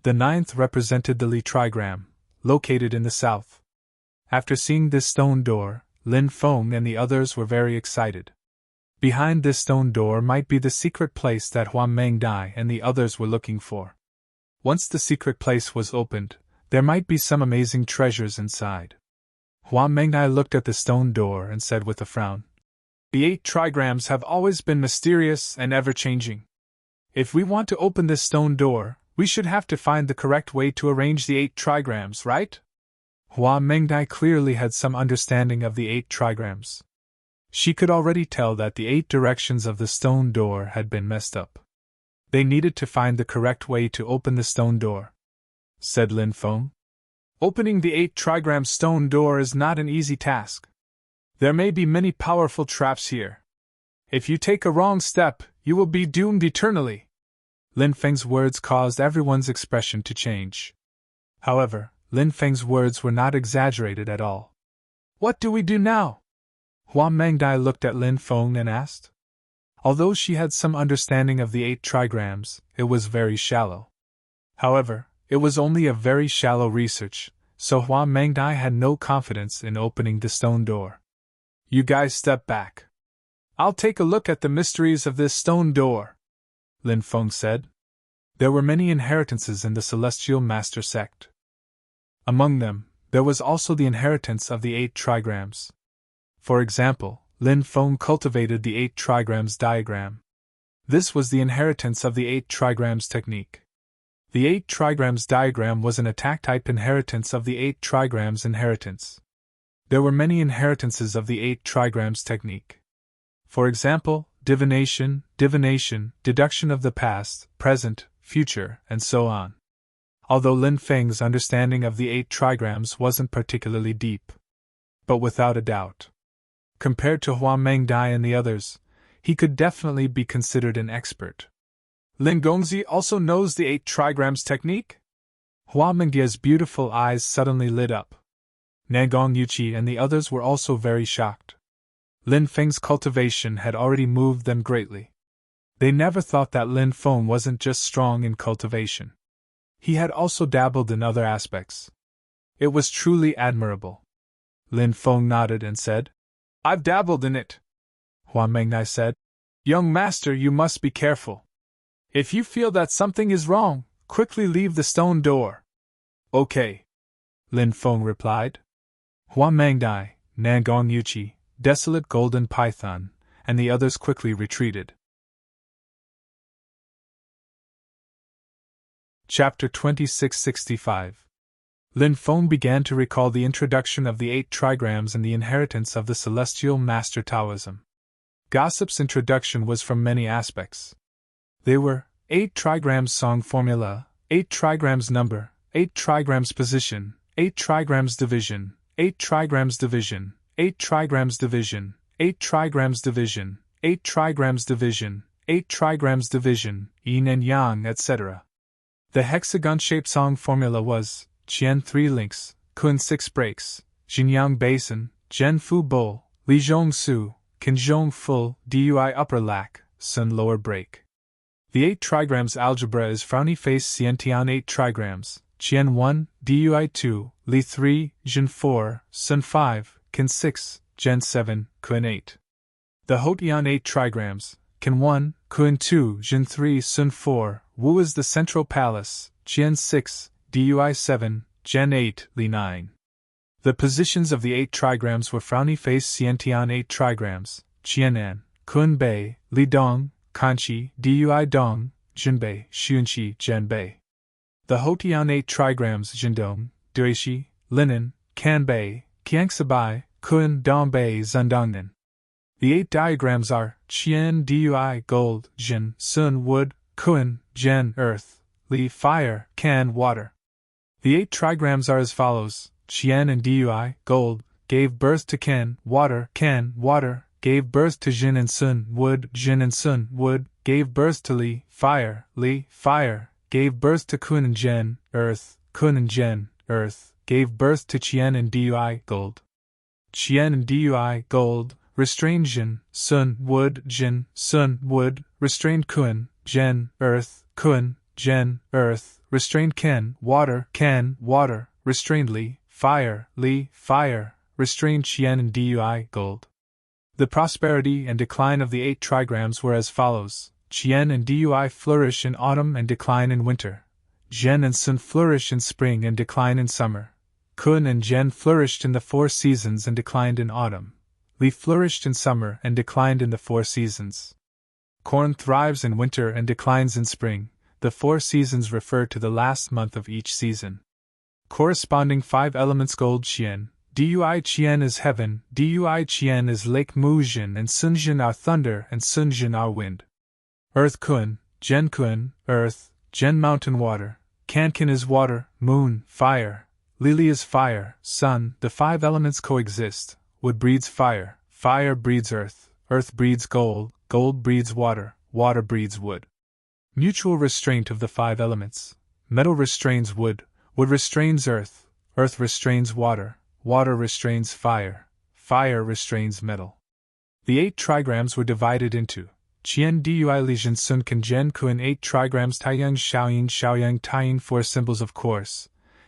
The ninth represented the Li trigram, located in the south. After seeing this stone door, Lin Feng and the others were very excited. Behind this stone door might be the secret place that Huang Mengdai and the others were looking for. Once the secret place was opened, there might be some amazing treasures inside. Huang Mengdai looked at the stone door and said with a frown, "The 8 trigrams have always been mysterious and ever-changing. If we want to open this stone door, we should have to find the correct way to arrange the 8 trigrams, right?" Huang Mengdai clearly had some understanding of the 8 trigrams. She could already tell that the 8 directions of the stone door had been messed up. They needed to find the correct way to open the stone door. Said Lin Feng. "Opening the 8 trigram stone door is not an easy task. There may be many powerful traps here. If you take a wrong step, you will be doomed eternally." Lin Feng's words caused everyone's expression to change. However, Lin Feng's words were not exaggerated at all. "What do we do now?" Huang Mengdai looked at Lin Feng and asked. Although she had some understanding of the 8 trigrams, it was very shallow. However, it was only a very shallow research, so Huang Mengdai had no confidence in opening the stone door. "You guys step back. I'll take a look at the mysteries of this stone door," Lin Feng said. There were many inheritances in the Celestial Master sect. Among them, there was also the inheritance of the 8 trigrams. For example, Lin Feng cultivated the 8 trigrams diagram. This was the inheritance of the 8 trigrams technique. The 8 trigrams diagram was an attack-type inheritance of the 8 trigrams inheritance. There were many inheritances of the 8 trigrams technique. For example, divination, deduction of the past, present, future, and so on. Although Lin Feng's understanding of the 8 trigrams wasn't particularly deep. But without a doubt, compared to Huang Mengdai and the others, he could definitely be considered an expert. "Lin Gongzi also knows the 8 trigrams technique?" Huang Mengdia's beautiful eyes suddenly lit up. Nangong Yuqi and the others were also very shocked. Lin Feng's cultivation had already moved them greatly. They never thought that Lin Feng wasn't just strong in cultivation. He had also dabbled in other aspects. It was truly admirable. Lin Feng nodded and said, "I've dabbled in it." Huang Mengdai said, "Young master, you must be careful. If you feel that something is wrong, quickly leave the stone door." "Okay," Lin Feng replied. Huang Mengdai, Nangong Yuqi, Desolate Golden Python, and the others quickly retreated. Chapter 2665. Lin Feng began to recall the introduction of the 8 trigrams and the inheritance of the Celestial Master Taoism. Gossip's introduction was from many aspects. They were 8 trigrams song formula, 8 trigrams number, 8 trigrams position, 8 trigrams division, 8 trigrams division, 8 trigrams division, 8 trigrams division, 8 trigrams division, 8 trigrams division, yin and yang, etc. The hexagon-shaped song formula was Qian 3 links, Kun 6 breaks, Jinyang basin, Zhen Fu bowl, Li Zhong su, Qin Zhong full, Dui upper lac, Sun lower break. The 8 trigrams algebra is frowny face Xiantian 8 trigrams, Qian 1, Dui 2, Li 3, Zhen 4, Sun 5, Qin 6, Zhen 7, Kun 8. The Houtian 8 trigrams, Qin 1, Kun 2, Zhen 3, Sun 4, Wu is the central palace, Qian 6, Dui 7, Zhen 8, Li 9. The positions of the 8 trigrams were frowny face Xiantian 8 trigrams, Qianan, Kun Bei, Li Dong, Kanchi, Dui Dong, Jinbei, Xunqi, Zhenbei. The Houtian 8 trigrams Zhendong, Duishi, Linen, Kanbei, Kiangsabai, Kun Dongbei Zhendongnan. The 8 diagrams are Qian Dui gold, Jin Sun wood, Kun, Zhen earth, Li fire, Kan water. The 8 trigrams are as follows: Qian and Dui gold gave birth to Kan water, gave birth to Jin and Sun wood, Jin and Sun wood gave birth to Li fire, gave birth to Kun and Zhen earth, Kun and Zhen earth gave birth to Qian and Dui gold. Qian and Dui gold restrained Jin, Sun wood, Jin, Sun wood restrained Kun, Zhen earth, Kun, Zhen earth restrained Kan water, restrained Li fire, restrained Qian and Dui gold. The prosperity and decline of the 8 trigrams were as follows: Qian and Dui flourish in autumn and decline in winter. Zhen and Sun flourish in spring and decline in summer. Kun and Zhen flourished in the 4 seasons and declined in autumn. Li flourished in summer and declined in the 4 seasons. Corn thrives in winter and declines in spring. The 4 seasons refer to the last month of each season. Corresponding 5 elements: gold Qian, Dui Qian is heaven, Dui Qian is lake Muzhen, and Sunjin are thunder, and Sunjin are wind. Earth Kun, Zhen Kun, earth, Zhen mountain water, Kankin is water, moon, fire, Lili is fire, sun. The 5 elements coexist. Wood breeds fire, fire breeds earth, earth breeds gold, gold breeds water, water breeds wood. Mutual restraint of the 5 elements. Metal restrains wood, wood restrains earth, earth restrains water, water restrains fire, fire restrains metal. The 8 trigrams were divided into Qian Dui Lijin Sun Kan Zhen Kun 8 trigrams Taiyang Xiaoying Xiaoyang Taiying 4 symbols. Of course,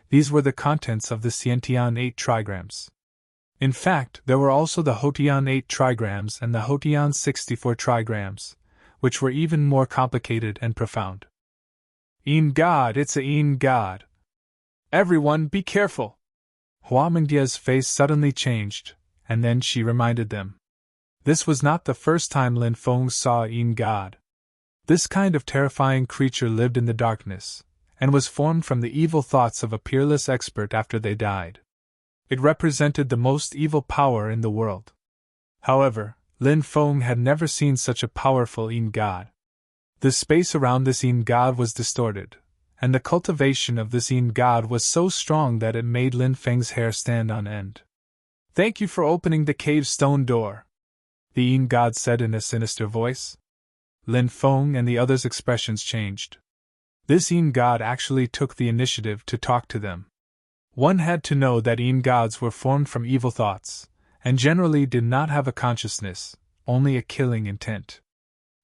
these were the contents of the Xiantian 8 trigrams. In fact, there were also the Hotian 8 trigrams and the Hotian 64 trigrams, which were even more complicated and profound. "Een God, it's a Een God. Everyone be careful!" Hua Mingdia's face suddenly changed, and then she reminded them. This was not the first time Lin Feng saw Een God. This kind of terrifying creature lived in the darkness, and was formed from the evil thoughts of a peerless expert after they died. It represented the most evil power in the world. However, Lin Feng had never seen such a powerful Een God. The space around this Een God was distorted, and the cultivation of this Een God was so strong that it made Lin Feng's hair stand on end. "Thank you for opening the cave's stone door," the Een God said in a sinister voice. Lin Feng and the others' expressions changed. This Een God actually took the initiative to talk to them. One had to know that Een Gods were formed from evil thoughts, and generally did not have a consciousness, only a killing intent.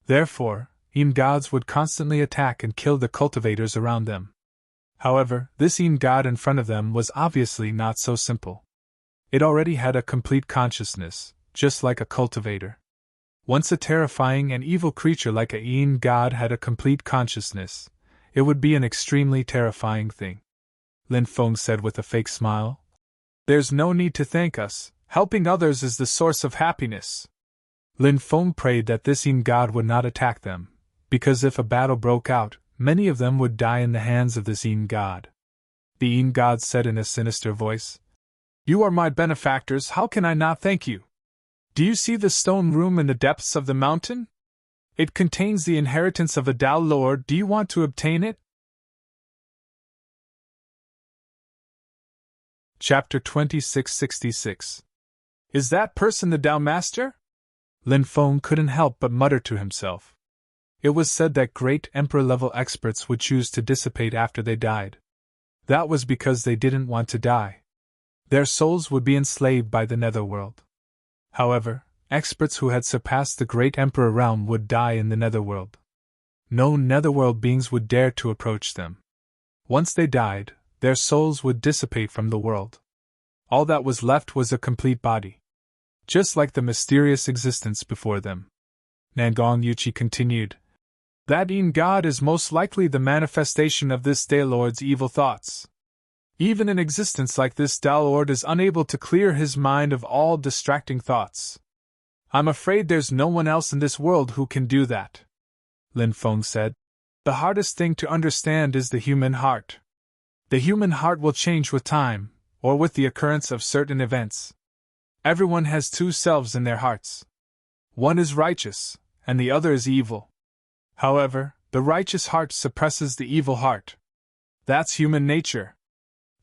Therefore, Een Gods would constantly attack and kill the cultivators around them. However, this Een God in front of them was obviously not so simple. It already had a complete consciousness, just like a cultivator. Once a terrifying and evil creature like a Een God had a complete consciousness, it would be an extremely terrifying thing. Lin Feng said with a fake smile. "There's no need to thank us, helping others is the source of happiness." Lin Feng prayed that this Een God would not attack them, because if a battle broke out, many of them would die in the hands of this Een God. The Een God said in a sinister voice, "You are my benefactors, how can I not thank you? Do you see the stone room in the depths of the mountain? It contains the inheritance of a Tao Lord. Do you want to obtain it?" Chapter 2666. "Is that person the Tao Master?" Lin Feng couldn't help but mutter to himself. It was said that great emperor-level experts would choose to dissipate after they died. That was because they didn't want to die. Their souls would be enslaved by the netherworld. However, experts who had surpassed the great emperor realm would die in the netherworld. No netherworld beings would dare to approach them. Once they died, their souls would dissipate from the world. All that was left was a complete body. Just like the mysterious existence before them. Nangong Yuchi continued. "That Een God is most likely the manifestation of this Tao Lord's evil thoughts. Even an existence like this Tao Lord is unable to clear his mind of all distracting thoughts. I'm afraid there's no one else in this world who can do that," Lin Feng said. "The hardest thing to understand is the human heart. The human heart will change with time, or with the occurrence of certain events. Everyone has 2 selves in their hearts. One is righteous, and the other is evil. However, the righteous heart suppresses the evil heart. That's human nature.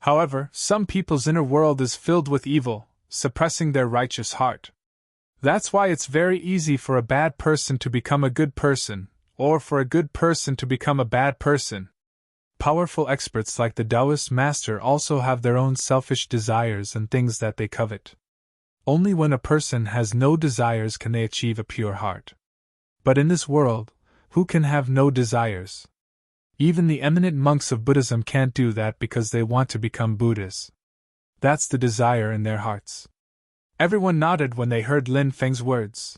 However, some people's inner world is filled with evil, suppressing their righteous heart. That's why it's very easy for a bad person to become a good person, or for a good person to become a bad person. Powerful experts like the Taoist master also have their own selfish desires and things that they covet. Only when a person has no desires can they achieve a pure heart. But in this world, who can have no desires? Even the eminent monks of Buddhism can't do that because they want to become Buddhas. That's the desire in their hearts. Everyone nodded when they heard Lin Feng's words.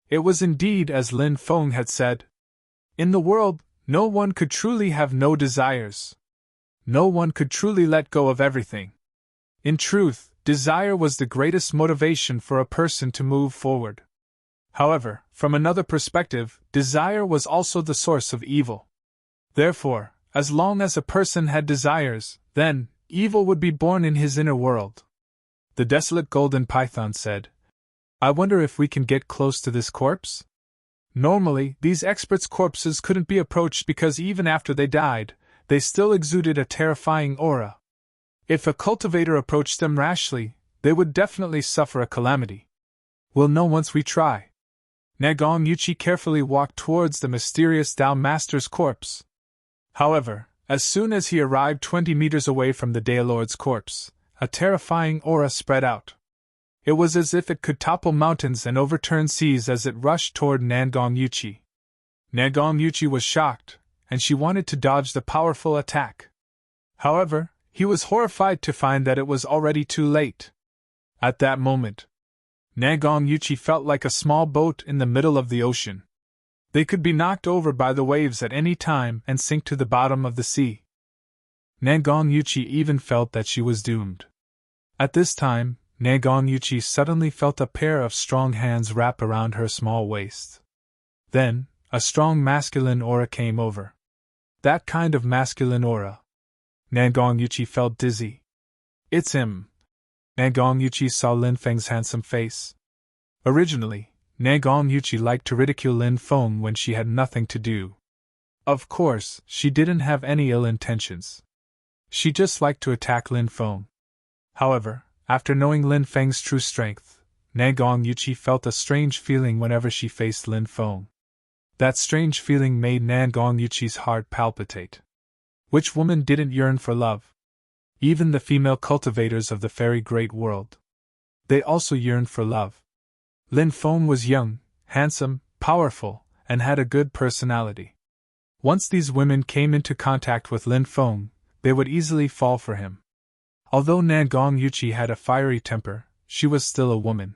It was indeed as Lin Feng had said. In the world, no one could truly have no desires. No one could truly let go of everything. In truth, desire was the greatest motivation for a person to move forward. However, from another perspective, desire was also the source of evil. Therefore, as long as a person had desires, then, evil would be born in his inner world. The desolate golden python said, I wonder if we can get close to this corpse? Normally, these experts' corpses couldn't be approached because even after they died, they still exuded a terrifying aura. If a cultivator approached them rashly, they would definitely suffer a calamity. We'll know once we try. Nagong Yuchi carefully walked towards the mysterious Tao Master's corpse. However, as soon as he arrived 20 meters away from the Daylord's corpse, a terrifying aura spread out. It was as if it could topple mountains and overturn seas as it rushed toward Nagong Yuchi. Nagong Yuchi was shocked, and she wanted to dodge the powerful attack. However, he was horrified to find that it was already too late. At that moment, Nagong Yuchi felt like a small boat in the middle of the ocean. They could be knocked over by the waves at any time and sink to the bottom of the sea. Nagong Yuchi even felt that she was doomed. At this time, Nagong Yuchi suddenly felt a pair of strong hands wrap around her small waist. Then, a strong masculine aura came over. That kind of masculine aura. Nagong Yuchi felt dizzy. It's him. Nagong Yuchi saw Lin Feng's handsome face. Originally, Nagong Yuchi liked to ridicule Lin Feng when she had nothing to do. Of course, she didn't have any ill intentions. She just liked to attack Lin Feng. However, after knowing Lin Feng's true strength, Nagong Yuchi felt a strange feeling whenever she faced Lin Feng. That strange feeling made Nagong Yuchi's heart palpitate. Which woman didn't yearn for love? Even the female cultivators of the fairy great world. They also yearned for love. Lin Feng was young, handsome, powerful, and had a good personality. Once these women came into contact with Lin Feng, they would easily fall for him. Although Nagong Yuchi had a fiery temper, she was still a woman.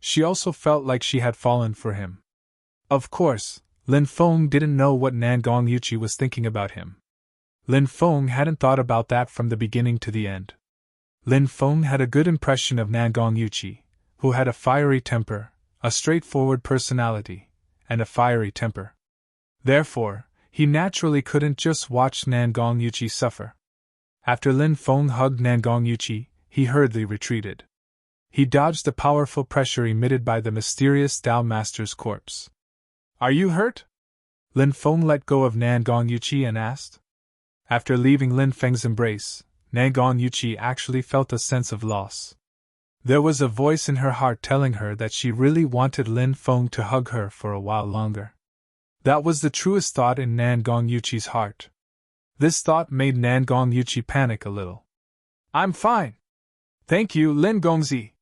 She also felt like she had fallen for him. Of course, Lin Feng didn't know what Nagong Yuchi was thinking about him. Lin Feng hadn't thought about that from the beginning to the end. Lin Feng had a good impression of Nagong Yuchi, who had a fiery temper, a straightforward personality, and a fiery temper. Therefore, he naturally couldn't just watch Nagong Yuchi suffer. After Lin Feng hugged Nagong Yuchi, he hurriedly retreated. He dodged the powerful pressure emitted by the mysterious Tao Master's corpse. Are you hurt? Lin Feng let go of Nagong Yuchi and asked. After leaving Lin Feng's embrace, Nagong Yuchi actually felt a sense of loss. There was a voice in her heart telling her that she really wanted Lin Feng to hug her for a while longer. That was the truest thought in Nagong Yuchi's heart. This thought made Nagong Yuchi panic a little. I'm fine. Thank you, Lin Gongzi,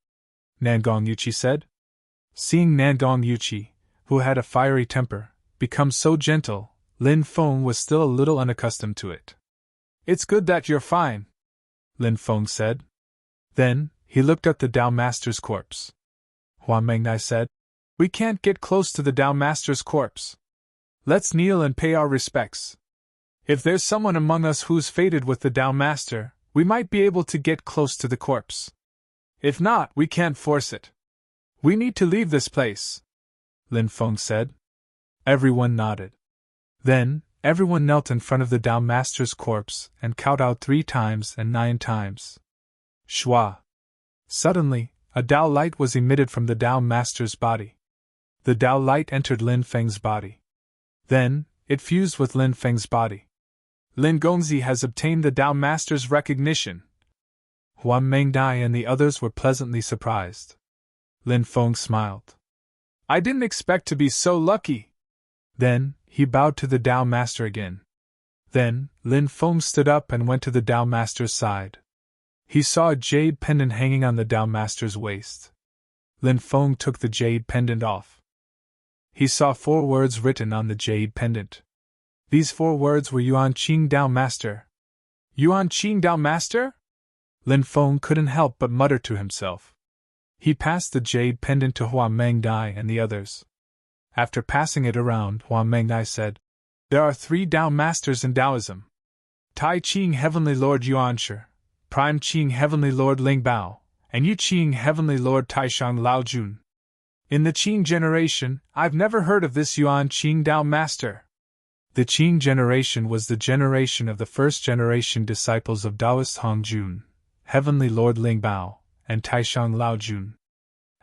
Nagong Yuchi said. Seeing Nagong Yuchi, who had a fiery temper, become so gentle, Lin Feng was still a little unaccustomed to it. It's good that you're fine, Lin Feng said. Then, he looked at the Tao Master's corpse. Huan Mengnai said, We can't get close to the Tao Master's corpse. Let's kneel and pay our respects. If there's someone among us who's fated with the Tao Master, we might be able to get close to the corpse. If not, we can't force it. We need to leave this place, Lin Feng said. Everyone nodded. Then, everyone knelt in front of the Tao Master's corpse and kowtowed 3 times and 9 times. Shwa! Suddenly, a Tao light was emitted from the Tao Master's body. The Tao light entered Lin Feng's body. Then, it fused with Lin Feng's body. Lin Gongzi has obtained the Tao Master's recognition. Huan Mengnai and the others were pleasantly surprised. Lin Feng smiled. I didn't expect to be so lucky. Then, he bowed to the Tao Master again. Then, Lin Feng stood up and went to the Tao Master's side. He saw a jade pendant hanging on the Tao Master's waist. Lin Feng took the jade pendant off. He saw 4 words written on the jade pendant. These 4 words were Yuan Qing Tao Master. Yuan Qing Tao Master? Lin Feng couldn't help but mutter to himself. He passed the jade pendant to Hua Mengdai and the others. After passing it around, Hua Mengdai said, "There are 3 Tao Masters in Taoism. Tai Ching Heavenly Lord Yuanshi, Prime Ching Heavenly Lord Ling Bao, and Yu Ching Heavenly Lord Taishang Lao Jun. In the Qing generation, I've never heard of this Yuan Qing Tao Master." The Qing generation was the generation of the first generation disciples of Taoist Hong Jun, Heavenly Lord Ling Bao, and Taishang Lao Jun.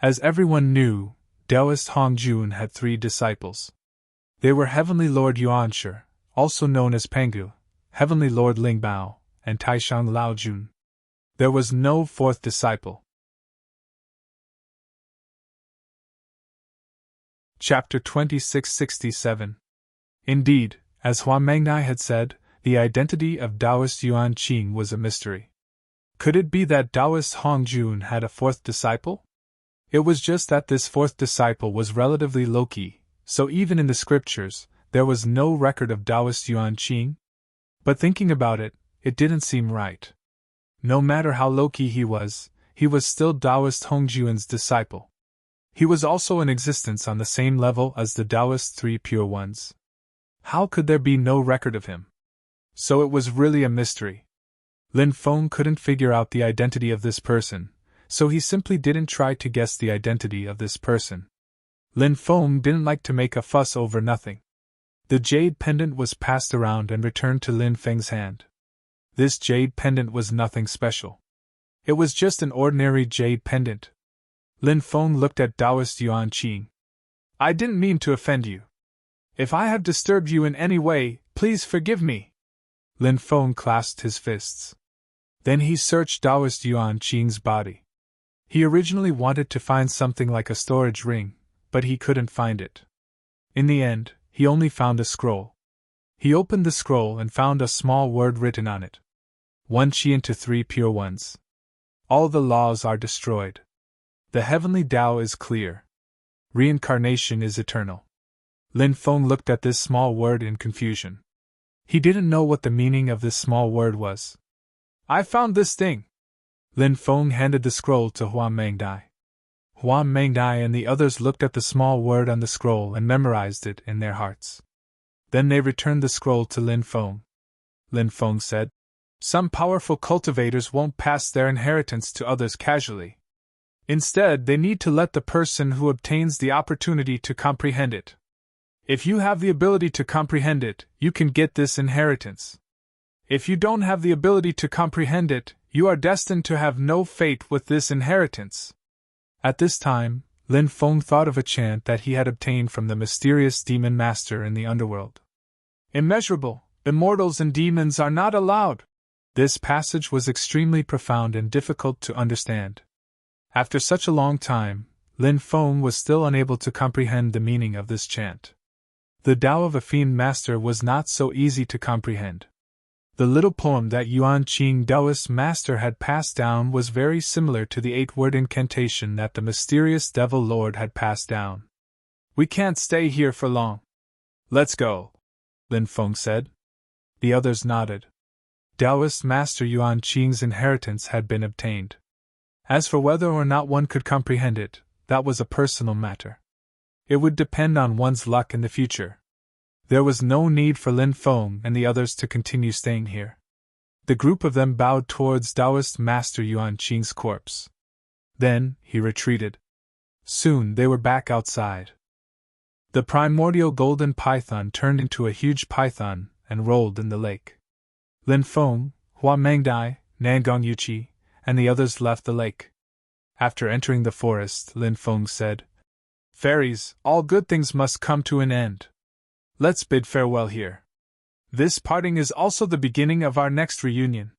As everyone knew, Taoist Hong Jun had 3 disciples. They were Heavenly Lord Yuanshi, also known as Pengu, Heavenly Lord Ling Bao, and Taishang Lao Jun. There was no 4th disciple. Chapter 2667. Indeed, as Hua Mengdai had said, the identity of Taoist Yuan Qing was a mystery. Could it be that Taoist Hong Jun had a 4th disciple? It was just that this 4th disciple was relatively low-key, so even in the scriptures, there was no record of Taoist Yuan Qing. But thinking about it, it didn't seem right. No matter how low-key he was still Taoist Hong Jun's disciple. He was also in existence on the same level as the Taoist 3 Pure Ones. How could there be no record of him? So it was really a mystery. Lin Feng couldn't figure out the identity of this person, so he simply didn't try to guess the identity of this person. Lin Feng didn't like to make a fuss over nothing. The jade pendant was passed around and returned to Lin Feng's hand. This jade pendant was nothing special. It was just an ordinary jade pendant. Lin Feng looked at Taoist Yuan Qing. "I didn't mean to offend you. If I have disturbed you in any way, please forgive me." Lin Feng clasped his fists. Then he searched Taoist Yuan Qing's body. He originally wanted to find something like a storage ring, but he couldn't find it. In the end, he only found a scroll. He opened the scroll and found a small word written on it. 1 Qi into 3 Pure Ones. All the laws are destroyed. The heavenly Tao is clear. Reincarnation is eternal. Lin Feng looked at this small word in confusion. He didn't know what the meaning of this small word was. "I found this thing." Lin Feng handed the scroll to Hua Mengdai. Hua Mengdai and the others looked at the small word on the scroll and memorized it in their hearts. Then they returned the scroll to Lin Feng. Lin Feng said, "Some powerful cultivators won't pass their inheritance to others casually. Instead, they need to let the person who obtains the opportunity to comprehend it. If you have the ability to comprehend it, you can get this inheritance. If you don't have the ability to comprehend it, you are destined to have no fate with this inheritance." At this time, Lin Feng thought of a chant that he had obtained from the mysterious demon master in the underworld. "Immeasurable, immortals and demons are not allowed." This passage was extremely profound and difficult to understand. After such a long time, Lin Feng was still unable to comprehend the meaning of this chant. The Tao of a Fiend Master was not so easy to comprehend. The little poem that Yuan Qing Taoist Master had passed down was very similar to the 8-word incantation that the mysterious Devil Lord had passed down. "We can't stay here for long. Let's go," Lin Feng said. The others nodded. Taoist Master Yuan Qing's inheritance had been obtained. As for whether or not one could comprehend it, that was a personal matter. It would depend on one's luck in the future. There was no need for Lin Feng and the others to continue staying here. The group of them bowed towards Taoist Master Yuan Qing's corpse. Then, he retreated. Soon they were back outside. The primordial golden python turned into a huge python and rolled in the lake. Lin Feng, Hua Mengdai, Nangong Yuqi, and the others left the lake. After entering the forest, Lin Feng said, "Fairies, all good things must come to an end. Let's bid farewell here. This parting is also the beginning of our next reunion.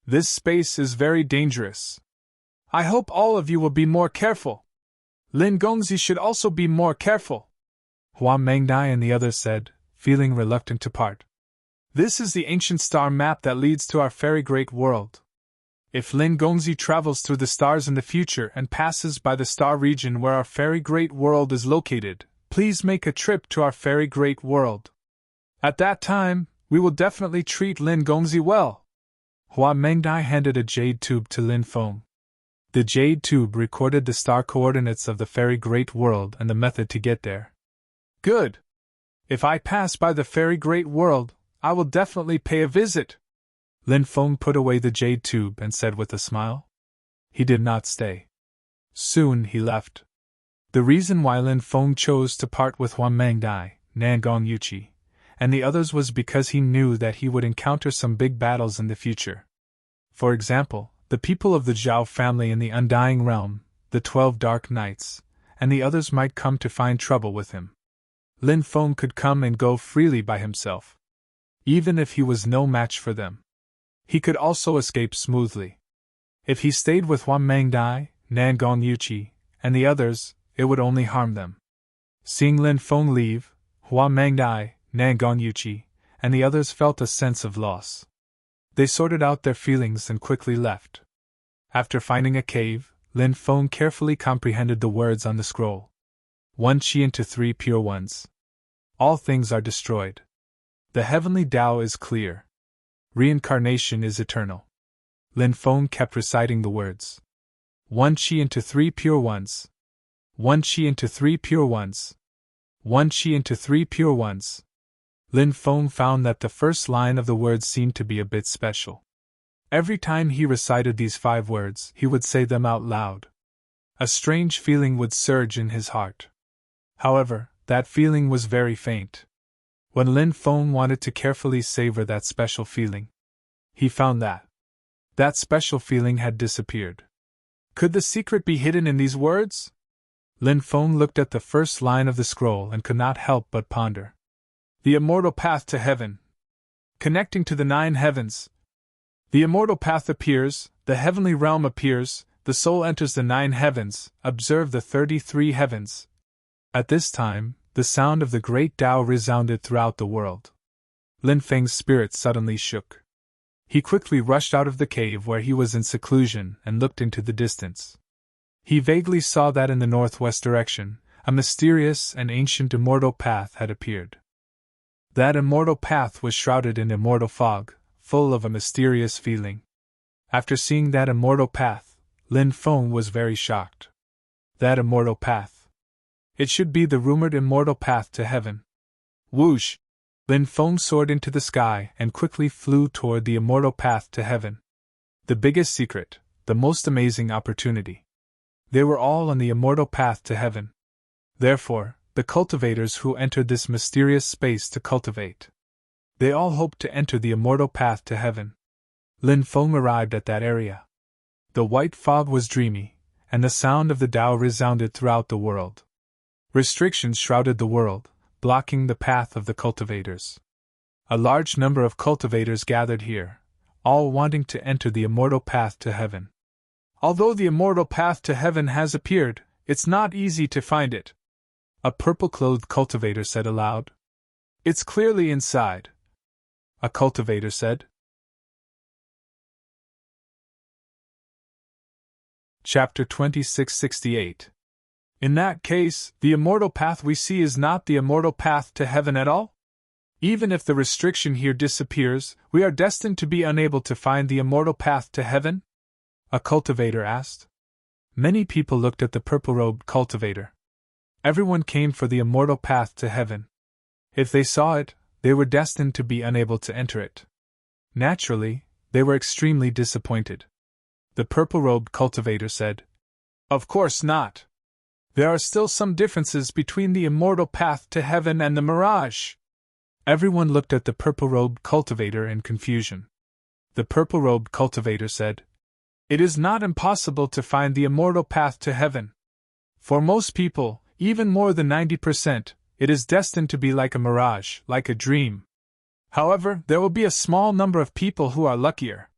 This space is very dangerous. I hope all of you will be more careful. Lin Gongzi should also be more careful," Hua Mengdai and the others said, feeling reluctant to part. "This is the ancient star map that leads to our fairy great world. If Lin Gongzi travels through the stars in the future and passes by the star region where our fairy great world is located, please make a trip to our fairy great world. At that time, we will definitely treat Lin Gongzi well." Hua Mengdai handed a jade tube to Lin Feng. The jade tube recorded the star coordinates of the fairy great world and the method to get there. Good! If I pass by the fairy great world, I will definitely pay a visit. Lin Feng put away the jade tube and said with a smile. He did not stay. Soon he left. The reason why Lin Feng chose to part with Huan Mangdai, Nangong Yuchi, and the others was because he knew that he would encounter some big battles in the future. For example, the people of the Zhao family in the Undying Realm, the 12 Dark Knights, and the others might come to find trouble with him. Lin Feng could come and go freely by himself. Even if he was no match for them. He could also escape smoothly. If he stayed with Huan Mangdai, Nangong Yuchi, and the others, it would only harm them. Seeing Lin Feng leave, Huan Mangdai, Nangong Yuchi, and the others felt a sense of loss. They sorted out their feelings and quickly left. After finding a cave, Lin Feng carefully comprehended the words on the scroll. 1 Qi into 3 pure ones. All things are destroyed. The heavenly Tao is clear. Reincarnation is eternal. Lin Feng kept reciting the words. 1 Qi into 3 pure ones. 1 Qi into 3 pure ones. 1 Qi into 3 pure ones. Lin Feng found that the first line of the words seemed to be a bit special. Every time he recited these 5 words, he would say them out loud. A strange feeling would surge in his heart. However, that feeling was very faint. When Lin Feng wanted to carefully savor that special feeling, he found that special feeling had disappeared. Could the secret be hidden in these words? Lin Feng looked at the first line of the scroll and could not help but ponder. The immortal path to heaven. Connecting to the 9 heavens. The immortal path appears, the heavenly realm appears, the soul enters the 9 heavens, observe the 33 heavens. At this time, the sound of the great Tao resounded throughout the world. Lin Feng's spirit suddenly shook. He quickly rushed out of the cave where he was in seclusion and looked into the distance. He vaguely saw that in the northwest direction, a mysterious and ancient immortal path had appeared. That immortal path was shrouded in immortal fog, full of a mysterious feeling. After seeing that immortal path, Lin Feng was very shocked. That immortal path. It should be the rumored immortal path to heaven. Whoosh! Lin Feng soared into the sky and quickly flew toward the immortal path to heaven. The biggest secret, the most amazing opportunity. They were all on the immortal path to heaven. Therefore, the cultivators who entered this mysterious space to cultivate. They all hoped to enter the immortal path to heaven. Lin Feng arrived at that area. The white fog was dreamy, and the sound of the Tao resounded throughout the world. Restrictions shrouded the world, blocking the path of the cultivators. A large number of cultivators gathered here, all wanting to enter the immortal path to heaven. Although the immortal path to heaven has appeared, it's not easy to find it. A purple-clothed cultivator said aloud. It's clearly inside. A cultivator said. Chapter 2668. In that case, the immortal path we see is not the immortal path to heaven at all? Even if the restriction here disappears, we are destined to be unable to find the immortal path to heaven? A cultivator asked. Many people looked at the purple-robed cultivator. Everyone came for the immortal path to heaven. If they saw it, they were destined to be unable to enter it. Naturally, they were extremely disappointed. The purple-robed cultivator said, Of course not. There are still some differences between the immortal path to heaven and the mirage. Everyone looked at the purple-robed cultivator in confusion. The purple-robed cultivator said, It is not impossible to find the immortal path to heaven. For most people, even more than 90%, it is destined to be like a mirage, like a dream. However, there will be a small number of people who are luckier.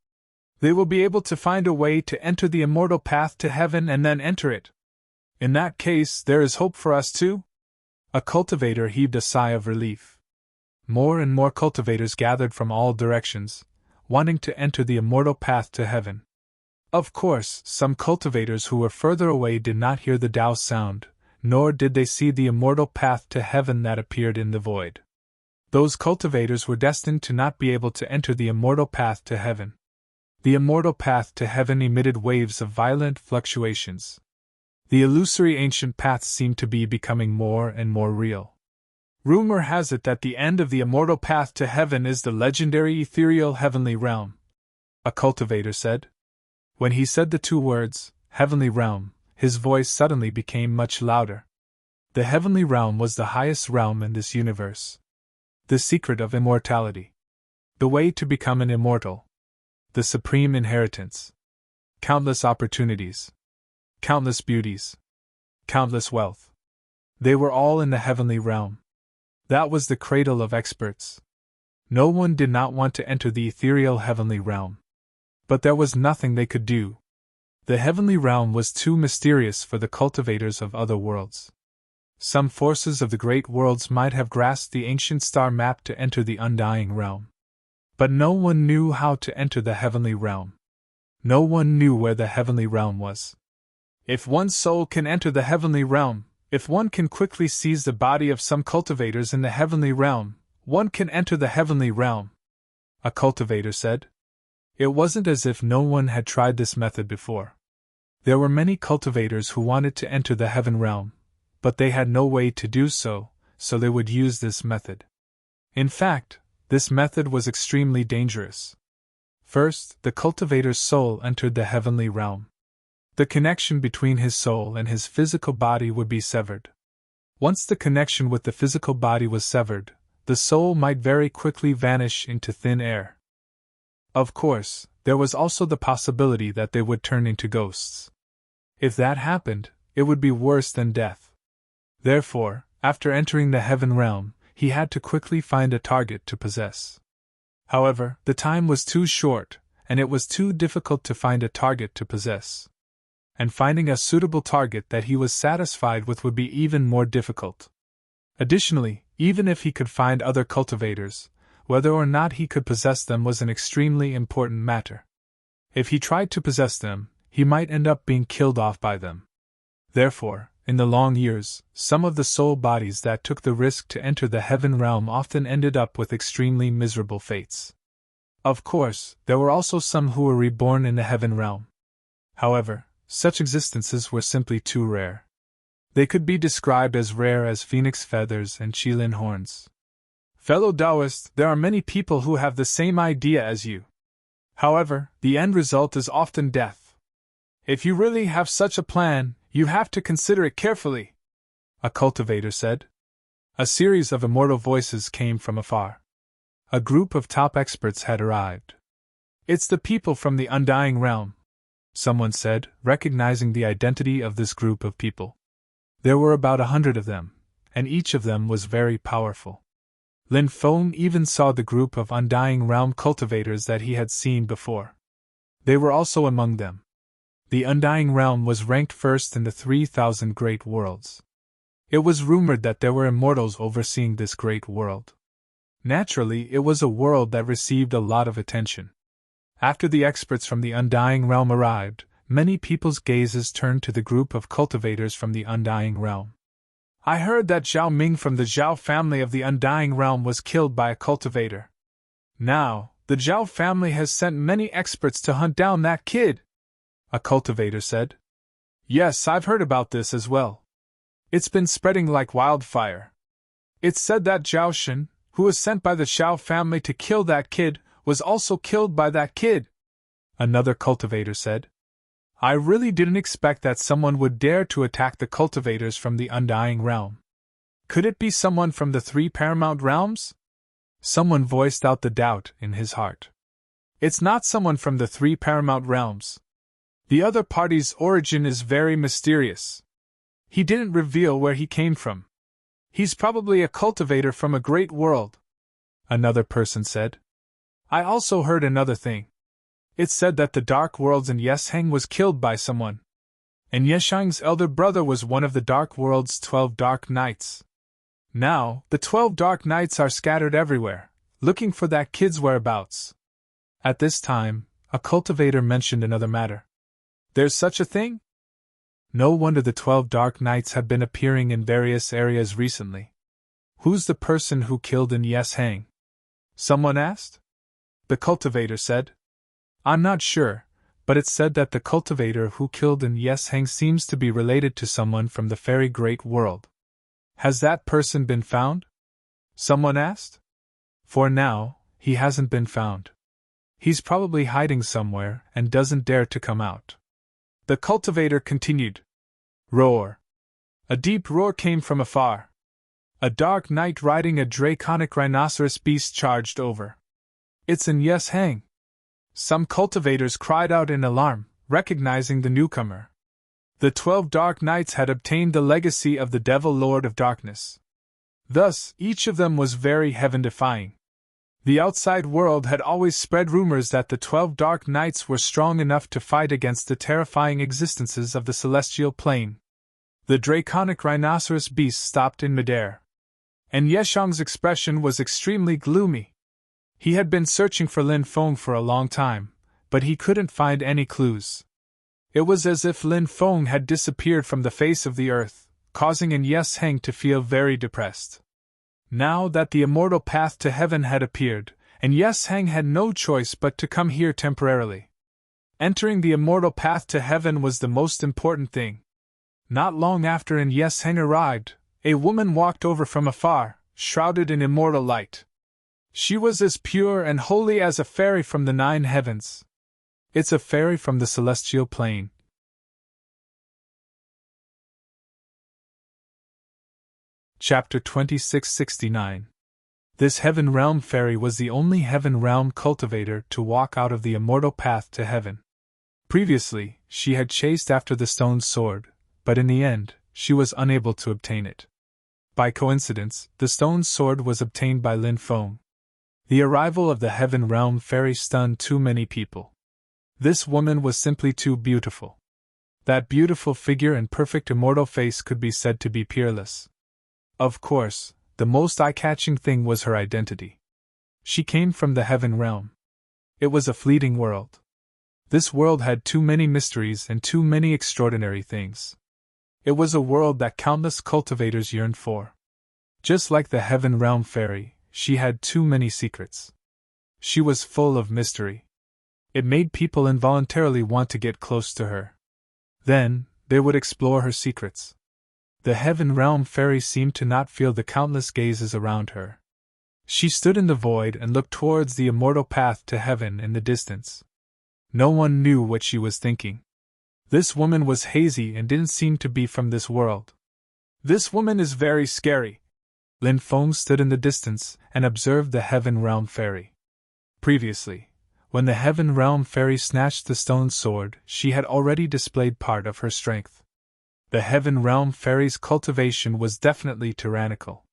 They will be able to find a way to enter the immortal path to heaven and then enter it. In that case, there is hope for us too? A cultivator heaved a sigh of relief. More and more cultivators gathered from all directions, wanting to enter the immortal path to heaven. Of course, some cultivators who were further away did not hear the Tao sound, nor did they see the immortal path to heaven that appeared in the void. Those cultivators were destined to not be able to enter the immortal path to heaven. The immortal path to heaven emitted waves of violent fluctuations. The illusory ancient paths seemed to be becoming more and more real. Rumor has it that the end of the immortal path to heaven is the legendary ethereal heavenly realm, a cultivator said. When he said the two words, heavenly realm, his voice suddenly became much louder. The heavenly realm was the highest realm in this universe. The secret of immortality. The way to become an immortal. The supreme inheritance. Countless opportunities. Countless beauties. Countless wealth. They were all in the heavenly realm. That was the cradle of experts. No one did not want to enter the ethereal heavenly realm. But there was nothing they could do. The heavenly realm was too mysterious for the cultivators of other worlds. Some forces of the great worlds might have grasped the ancient star map to enter the undying realm. But no one knew how to enter the heavenly realm. No one knew where the heavenly realm was. If one's soul can enter the heavenly realm, if one can quickly seize the body of some cultivators in the heavenly realm, one can enter the heavenly realm, a cultivator said. It wasn't as if no one had tried this method before. There were many cultivators who wanted to enter the heaven realm, but they had no way to do so, so they would use this method. In fact, this method was extremely dangerous. First, the cultivator's soul entered the heavenly realm. The connection between his soul and his physical body would be severed. Once the connection with the physical body was severed, the soul might very quickly vanish into thin air. Of course, there was also the possibility that they would turn into ghosts. If that happened, it would be worse than death. Therefore, after entering the heaven realm, he had to quickly find a target to possess. However, the time was too short, and it was too difficult to find a target to possess. And finding a suitable target that he was satisfied with would be even more difficult. Additionally, even if he could find other cultivators, whether or not he could possess them was an extremely important matter. If he tried to possess them, he might end up being killed off by them. Therefore, in the long years, some of the soul bodies that took the risk to enter the heaven realm often ended up with extremely miserable fates. Of course, there were also some who were reborn in the heaven realm. However, such existences were simply too rare. They could be described as rare as phoenix feathers and Qilin horns. Fellow Taoist, there are many people who have the same idea as you. However, the end result is often death. If you really have such a plan, you have to consider it carefully, a cultivator said. A series of immortal voices came from afar. A group of top experts had arrived. It's the people from the undying realm, someone said, recognizing the identity of this group of people. There were about 100 of them, and each of them was very powerful. Lin Feng even saw the group of undying realm cultivators that he had seen before. They were also among them. The undying realm was ranked first in the 3,000 great worlds. It was rumored that there were immortals overseeing this great world. Naturally, it was a world that received a lot of attention. After the experts from the undying realm arrived, many people's gazes turned to the group of cultivators from the undying realm. I heard that Zhao Ming from the Zhao family of the undying realm was killed by a cultivator. Now, the Zhao family has sent many experts to hunt down that kid, a cultivator said. Yes, I've heard about this as well. It's been spreading like wildfire. It's said that Zhao Shen, who was sent by the Zhao family to kill that kid, was also killed by that kid, another cultivator said. I really didn't expect that someone would dare to attack the cultivators from the undying realm. Could it be someone from the 3 paramount realms? Someone voiced out the doubt in his heart. It's not someone from the 3 paramount realms. The other party's origin is very mysterious. He didn't reveal where he came from. He's probably a cultivator from a great world, another person said. I also heard another thing. It's said that the Dark Worlds in Yesheng was killed by someone. And Yesheng's elder brother was one of the Dark World's 12 Dark Knights. Now, the 12 Dark Knights are scattered everywhere, looking for that kid's whereabouts. At this time, a cultivator mentioned another matter. There's such a thing? No wonder the 12 Dark Knights have been appearing in various areas recently. Who's the person who killed in Yesheng? Someone asked. The cultivator said. I'm not sure, but it's said that the cultivator who killed in Yesheng seems to be related to someone from the fairy great world. Has that person been found? Someone asked. For now, he hasn't been found. He's probably hiding somewhere and doesn't dare to come out. The cultivator continued. Roar. A deep roar came from afar. A dark knight riding a draconic rhinoceros beast charged over. It's in Yesheng. Some cultivators cried out in alarm, recognizing the newcomer. The 12 Dark Knights had obtained the legacy of the Devil Lord of Darkness. Thus, each of them was very heaven-defying. The outside world had always spread rumors that the 12 Dark Knights were strong enough to fight against the terrifying existences of the celestial plane. The draconic rhinoceros beast stopped in midair. And Yesheng's expression was extremely gloomy. He had been searching for Lin Feng for a long time, but he couldn't find any clues. It was as if Lin Feng had disappeared from the face of the earth, causing Yesheng to feel very depressed. Now that the immortal path to heaven had appeared, and Yesheng had no choice but to come here temporarily. Entering the immortal path to heaven was the most important thing. Not long after Yesheng arrived, a woman walked over from afar, shrouded in immortal light. She was as pure and holy as a fairy from the 9 heavens. It's a fairy from the celestial plane. Chapter 2669. This heaven realm fairy was the only heaven realm cultivator to walk out of the immortal path to heaven. Previously, she had chased after the stone sword, but in the end, she was unable to obtain it. By coincidence, the stone sword was obtained by Lin Feng. The arrival of the heaven realm fairy stunned too many people. This woman was simply too beautiful. That beautiful figure and perfect immortal face could be said to be peerless. Of course, the most eye-catching thing was her identity. She came from the heaven realm. It was a fleeting world. This world had too many mysteries and too many extraordinary things. It was a world that countless cultivators yearned for. Just like the heaven realm fairy, she had too many secrets. She was full of mystery. It made people involuntarily want to get close to her. Then, they would explore her secrets. The heaven realm fairy seemed to not feel the countless gazes around her. She stood in the void and looked towards the immortal path to heaven in the distance. No one knew what she was thinking. This woman was hazy and didn't seem to be from this world. This woman is very scary. Lin Feng stood in the distance and observed the heaven realm fairy. Previously, when the heaven realm fairy snatched the stone sword, she had already displayed part of her strength. The heaven realm fairy's cultivation was definitely tyrannical.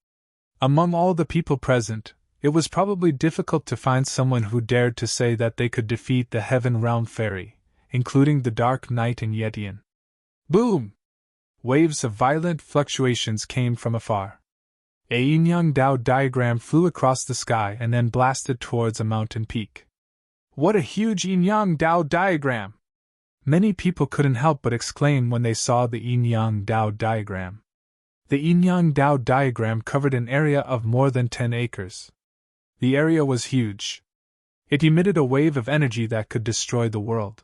Among all the people present, it was probably difficult to find someone who dared to say that they could defeat the heaven realm fairy, including the Dark Knight and Yetian. Boom! Waves of violent fluctuations came from afar. A yin-yang Dao diagram flew across the sky and then blasted towards a mountain peak. What a huge yin-yang Dao diagram! Many people couldn't help but exclaim when they saw the yin-yang Dao diagram. The yin-yang Dao diagram covered an area of more than 10 acres. The area was huge. It emitted a wave of energy that could destroy the world.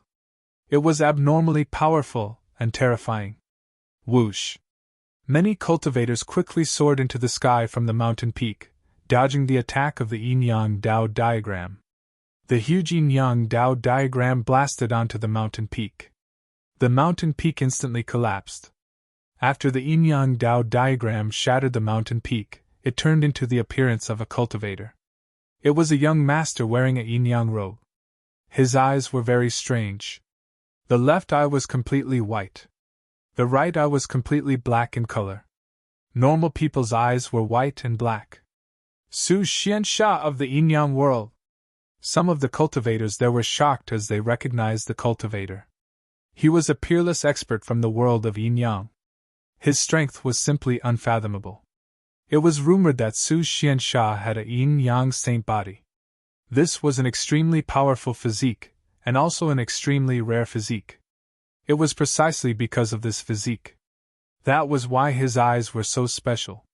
It was abnormally powerful and terrifying. Whoosh! Many cultivators quickly soared into the sky from the mountain peak, dodging the attack of the yin-yang Dao diagram. The huge yin-yang Dao diagram blasted onto the mountain peak. The mountain peak instantly collapsed. After the yin-yang Dao diagram shattered the mountain peak, it turned into the appearance of a cultivator. It was a young master wearing a yin-yang robe. His eyes were very strange. The left eye was completely white. The right eye was completely black in color. Normal people's eyes were white and black. Su Xiansha of the yin-yang world. Some of the cultivators there were shocked as they recognized the cultivator. He was a peerless expert from the world of yin-yang. His strength was simply unfathomable. It was rumored that Su Xiansha had a yin-yang saint body. This was an extremely powerful physique, and also an extremely rare physique. It was precisely because of this physique. That was why his eyes were so special.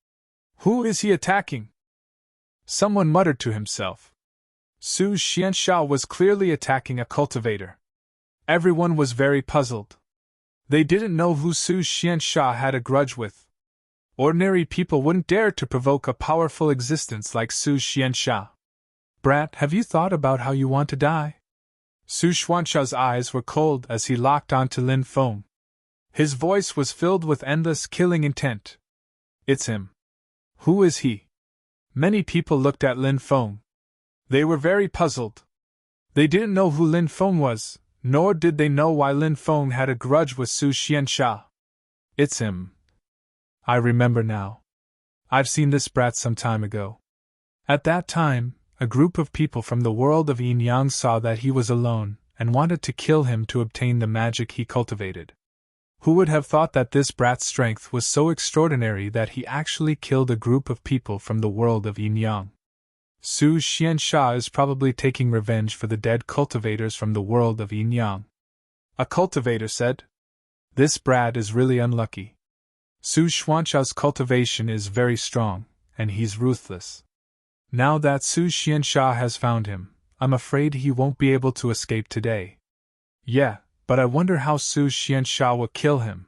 Who is he attacking? Someone muttered to himself. Su Xianxia was clearly attacking a cultivator. Everyone was very puzzled. They didn't know who Su Xianxia had a grudge with. Ordinary people wouldn't dare to provoke a powerful existence like Su Xianxia. Brat, have you thought about how you want to die? Su Xuanxia's eyes were cold as he locked onto Lin Feng. His voice was filled with endless killing intent. It's him. Who is he? Many people looked at Lin Feng. They were very puzzled. They didn't know who Lin Feng was, nor did they know why Lin Feng had a grudge with Su Xianxia. It's him. I remember now. I've seen this brat some time ago. At that time, a group of people from the world of Yin Yang saw that he was alone, and wanted to kill him to obtain the magic he cultivated. Who would have thought that this brat's strength was so extraordinary that he actually killed a group of people from the world of Yin Yang? Su Xianxia is probably taking revenge for the dead cultivators from the world of Yin Yang. A cultivator said. This brat is really unlucky. Su Xuanxia's cultivation is very strong, and he's ruthless. Now that Su Xianxia has found him, I'm afraid he won't be able to escape today. Yeah, but I wonder how Su Xianxia will kill him.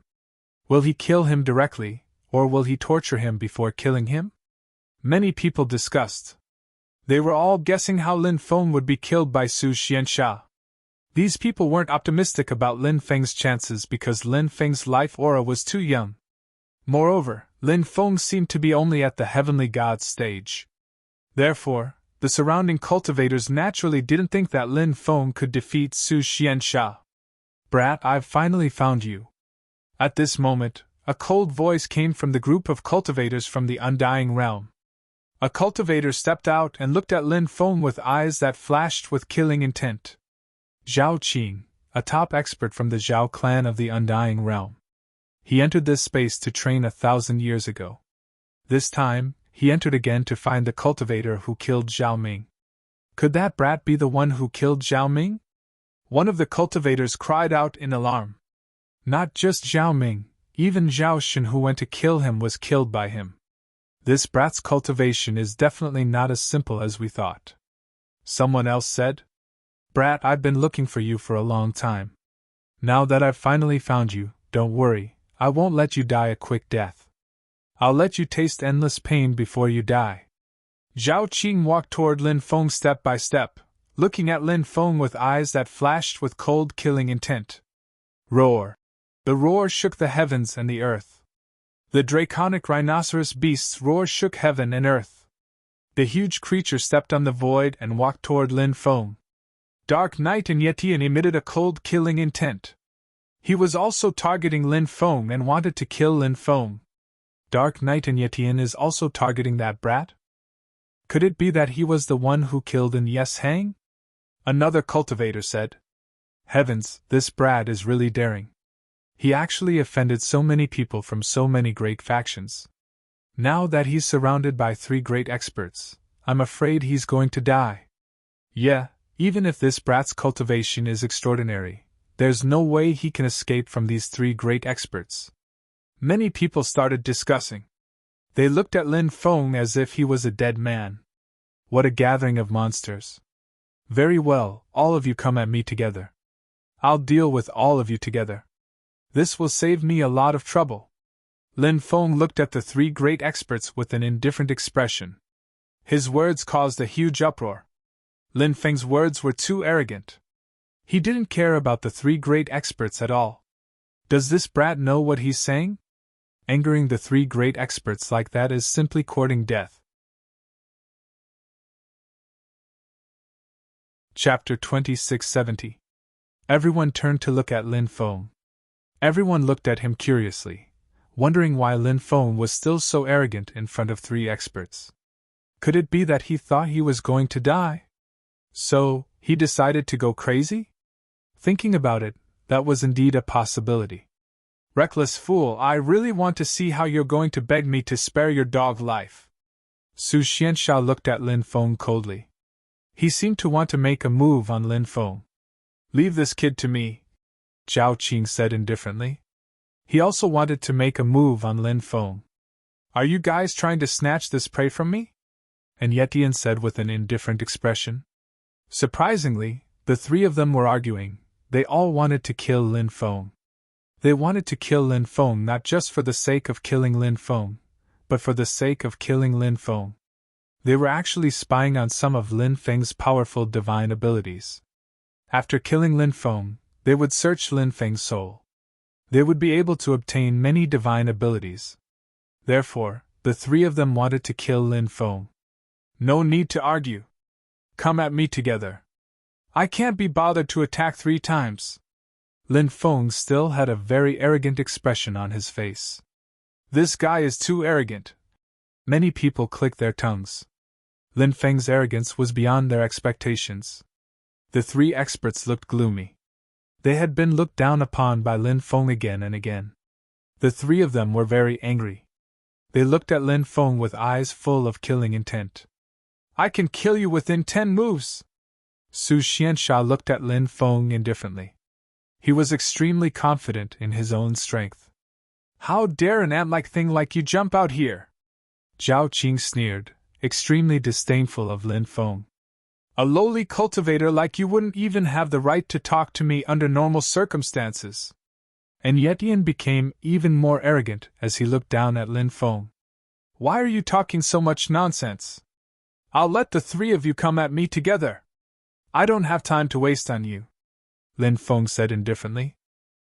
Will he kill him directly, or will he torture him before killing him? Many people discussed. They were all guessing how Lin Feng would be killed by Su Xianxia. These people weren't optimistic about Lin Feng's chances because Lin Feng's life aura was too young. Moreover, Lin Feng seemed to be only at the heavenly god stage. Therefore, the surrounding cultivators naturally didn't think that Lin Feng could defeat Su Xianxia. Brat, I've finally found you. At this moment, a cold voice came from the group of cultivators from the Undying Realm. A cultivator stepped out and looked at Lin Feng with eyes that flashed with killing intent. Zhao Qing, a top expert from the Zhao clan of the Undying Realm. He entered this space to train 1,000 years ago. This time, he entered again to find the cultivator who killed Zhao Ming. Could that brat be the one who killed Zhao Ming? One of the cultivators cried out in alarm. Not just Zhao Ming, even Zhao Shen who went to kill him was killed by him. This brat's cultivation is definitely not as simple as we thought. Someone else said. Brat, I've been looking for you for a long time. Now that I've finally found you, don't worry, I won't let you die a quick death. I'll let you taste endless pain before you die. Zhao Qing walked toward Lin Feng step by step, looking at Lin Feng with eyes that flashed with cold killing intent. Roar! The roar shook the heavens and the earth. The draconic rhinoceros beast's roar shook heaven and earth. The huge creature stepped on the void and walked toward Lin Feng. Dark Knight and Yetian emitted a cold killing intent. He was also targeting Lin Feng and wanted to kill Lin Feng. Dark Knight and Yetian is also targeting that brat? Could it be that he was the one who killed in Yes Hang? Another cultivator said. Heavens, this brat is really daring. He actually offended so many people from so many great factions. Now that he's surrounded by 3 great experts, I'm afraid he's going to die. Yeah, even if this brat's cultivation is extraordinary, there's no way he can escape from these 3 great experts. Many people started discussing. They looked at Lin Feng as if he was a dead man. What a gathering of monsters. Very well, all of you come at me together. I'll deal with all of you together. This will save me a lot of trouble. Lin Feng looked at the 3 great experts with an indifferent expression. His words caused a huge uproar. Lin Feng's words were too arrogant. He didn't care about the 3 great experts at all. Does this brat know what he's saying? Angering the 3 great experts like that is simply courting death. Chapter 2670. Everyone turned to look at Lin Feng. Everyone looked at him curiously, wondering why Lin Feng was still so arrogant in front of 3 experts. Could it be that he thought he was going to die? So, he decided to go crazy? Thinking about it, that was indeed a possibility. Reckless fool, I really want to see how you're going to beg me to spare your dog life. Su Xianxia looked at Lin Feng coldly. He seemed to want to make a move on Lin Feng. Leave this kid to me, Zhao Qing said indifferently. He also wanted to make a move on Lin Feng. Are you guys trying to snatch this prey from me? And Yetian said with an indifferent expression. Surprisingly, the three of them were arguing. They all wanted to kill Lin Feng. They wanted to kill Lin Feng not just for the sake of killing Lin Feng, but for the sake of killing Lin Feng. They were actually spying on some of Lin Feng's powerful divine abilities. After killing Lin Feng, they would search Lin Feng's soul. They would be able to obtain many divine abilities. Therefore, the three of them wanted to kill Lin Feng. No need to argue. Come at me together. I can't be bothered to attack 3 times. Lin Feng still had a very arrogant expression on his face. This guy is too arrogant. Many people clicked their tongues. Lin Feng's arrogance was beyond their expectations. The 3 experts looked gloomy. They had been looked down upon by Lin Feng again and again. The 3 of them were very angry. They looked at Lin Feng with eyes full of killing intent. I can kill you within 10 moves! Su Xianxia looked at Lin Feng indifferently. He was extremely confident in his own strength. How dare an ant-like thing like you jump out here? Zhao Qing sneered, extremely disdainful of Lin Feng. A lowly cultivator like you wouldn't even have the right to talk to me under normal circumstances. And Yetian became even more arrogant as he looked down at Lin Feng. Why are you talking so much nonsense? I'll let the 3 of you come at me together. I don't have time to waste on you, Lin Feng said indifferently.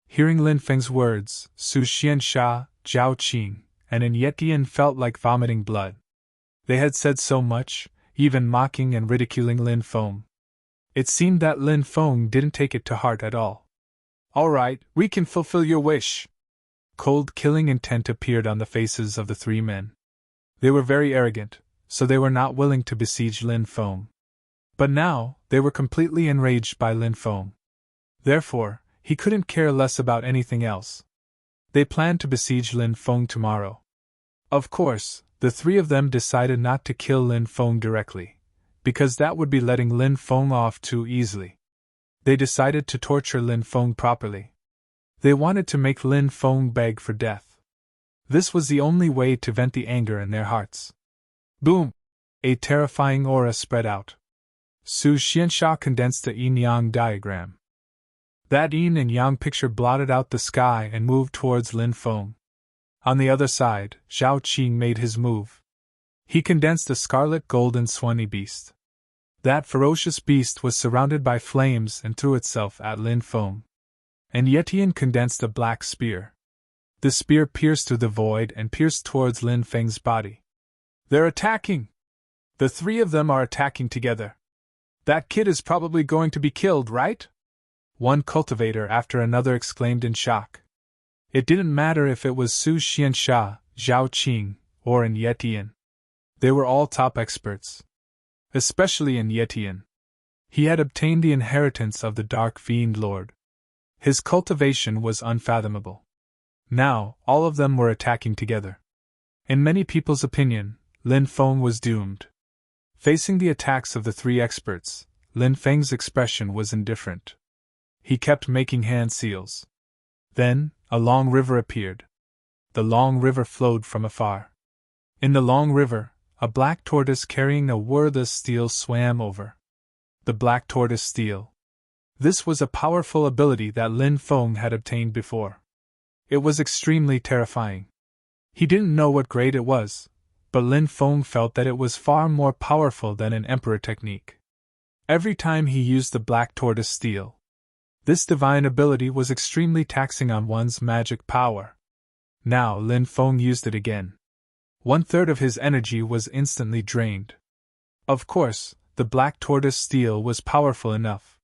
Hearing Lin Feng's words, Su Xianxia, Zhao Qing, and Yetian felt like vomiting blood. They had said so much, even mocking and ridiculing Lin Feng. It seemed that Lin Feng didn't take it to heart at all. All right, we can fulfill your wish. Cold killing intent appeared on the faces of the 3 men. They were very arrogant, so they were not willing to besiege Lin Feng. But now, they were completely enraged by Lin Feng. Therefore, he couldn't care less about anything else. They planned to besiege Lin Feng tomorrow. Of course, the 3 of them decided not to kill Lin Feng directly, because that would be letting Lin Feng off too easily. They decided to torture Lin Feng properly. They wanted to make Lin Feng beg for death. This was the only way to vent the anger in their hearts. Boom! A terrifying aura spread out. Su Xianxia condensed the yin-yang diagram. That yin and yang picture blotted out the sky and moved towards Lin Feng. On the other side, Zhao Qing made his move. He condensed a scarlet golden swanny beast. That ferocious beast was surrounded by flames and threw itself at Lin Feng. And Yetian condensed a black spear. The spear pierced through the void and pierced towards Lin Feng's body. They're attacking! The 3 of them are attacking together. That kid is probably going to be killed, right? One cultivator after another exclaimed in shock. It didn't matter if it was Su Xianxia, Zhao Qing, or Yetian. They were all top experts. Especially Yetian. He had obtained the inheritance of the Dark Fiend Lord. His cultivation was unfathomable. Now, all of them were attacking together. In many people's opinion, Lin Feng was doomed. Facing the attacks of the 3 experts, Lin Feng's expression was indifferent. He kept making hand seals. Then, a long river appeared. The long river flowed from afar. In the long river, a black tortoise carrying a worthless steel swam over. The black tortoise steel. This was a powerful ability that Lin Feng had obtained before. It was extremely terrifying. He didn't know what grade it was, but Lin Feng felt that it was far more powerful than an emperor technique. Every time he used the black tortoise steel, this divine ability was extremely taxing on one's magic power. Now Lin Feng used it again. 1/3 of his energy was instantly drained. Of course, the black tortoise steel was powerful enough.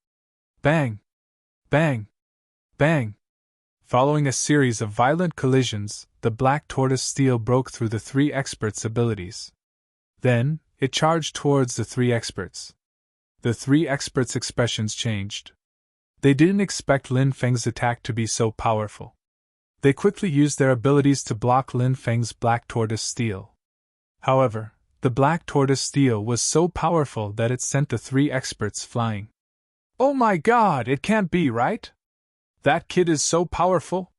Bang! Bang! Bang! Following a series of violent collisions, the black tortoise steel broke through the 3 experts' abilities. Then, it charged towards the 3 experts. The 3 experts' expressions changed. They didn't expect Lin Feng's attack to be so powerful. They quickly used their abilities to block Lin Feng's black tortoise steel. However, the black tortoise steel was so powerful that it sent the 3 experts flying. Oh my god, it can't be, right? That kid is so powerful?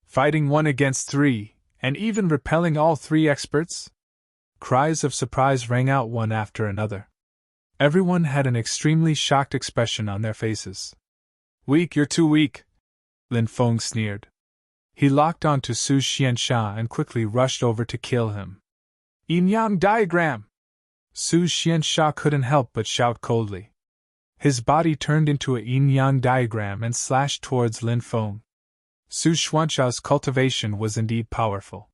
Fighting 1 against 3, and even repelling all 3 experts? Cries of surprise rang out one after another. Everyone had an extremely shocked expression on their faces. Weak, you're too weak, Lin Feng sneered. He locked on to Su Xiansha and quickly rushed over to kill him. Yin-yang diagram! Su Xiansha couldn't help but shout coldly. His body turned into a yin-yang diagram and slashed towards Lin Feng. Su Xuansha's cultivation was indeed powerful.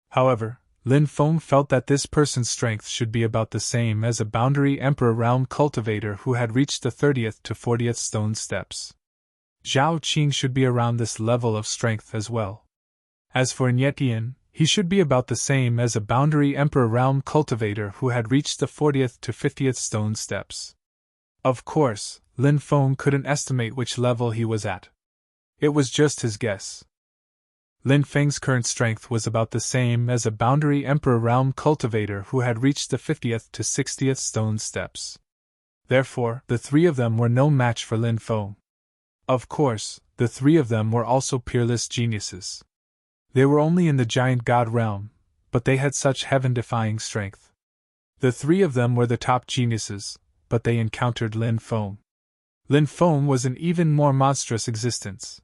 However, Lin Feng felt that this person's strength should be about the same as a boundary emperor realm cultivator who had reached the 30th to 40th stone steps. Zhao Qing should be around this level of strength as well. As for Nyetian, he should be about the same as a boundary emperor realm cultivator who had reached the 40th to 50th stone steps. Of course, Lin Feng couldn't estimate which level he was at. It was just his guess. Lin Feng's current strength was about the same as a boundary emperor realm cultivator who had reached the 50th to 60th stone steps. Therefore, the three of them were no match for Lin Feng. Of course, the three of them were also peerless geniuses. They were only in the giant god realm, but they had such heaven-defying strength. The three of them were the top geniuses, but they encountered Lin Feng. Lin Feng was an even more monstrous existence.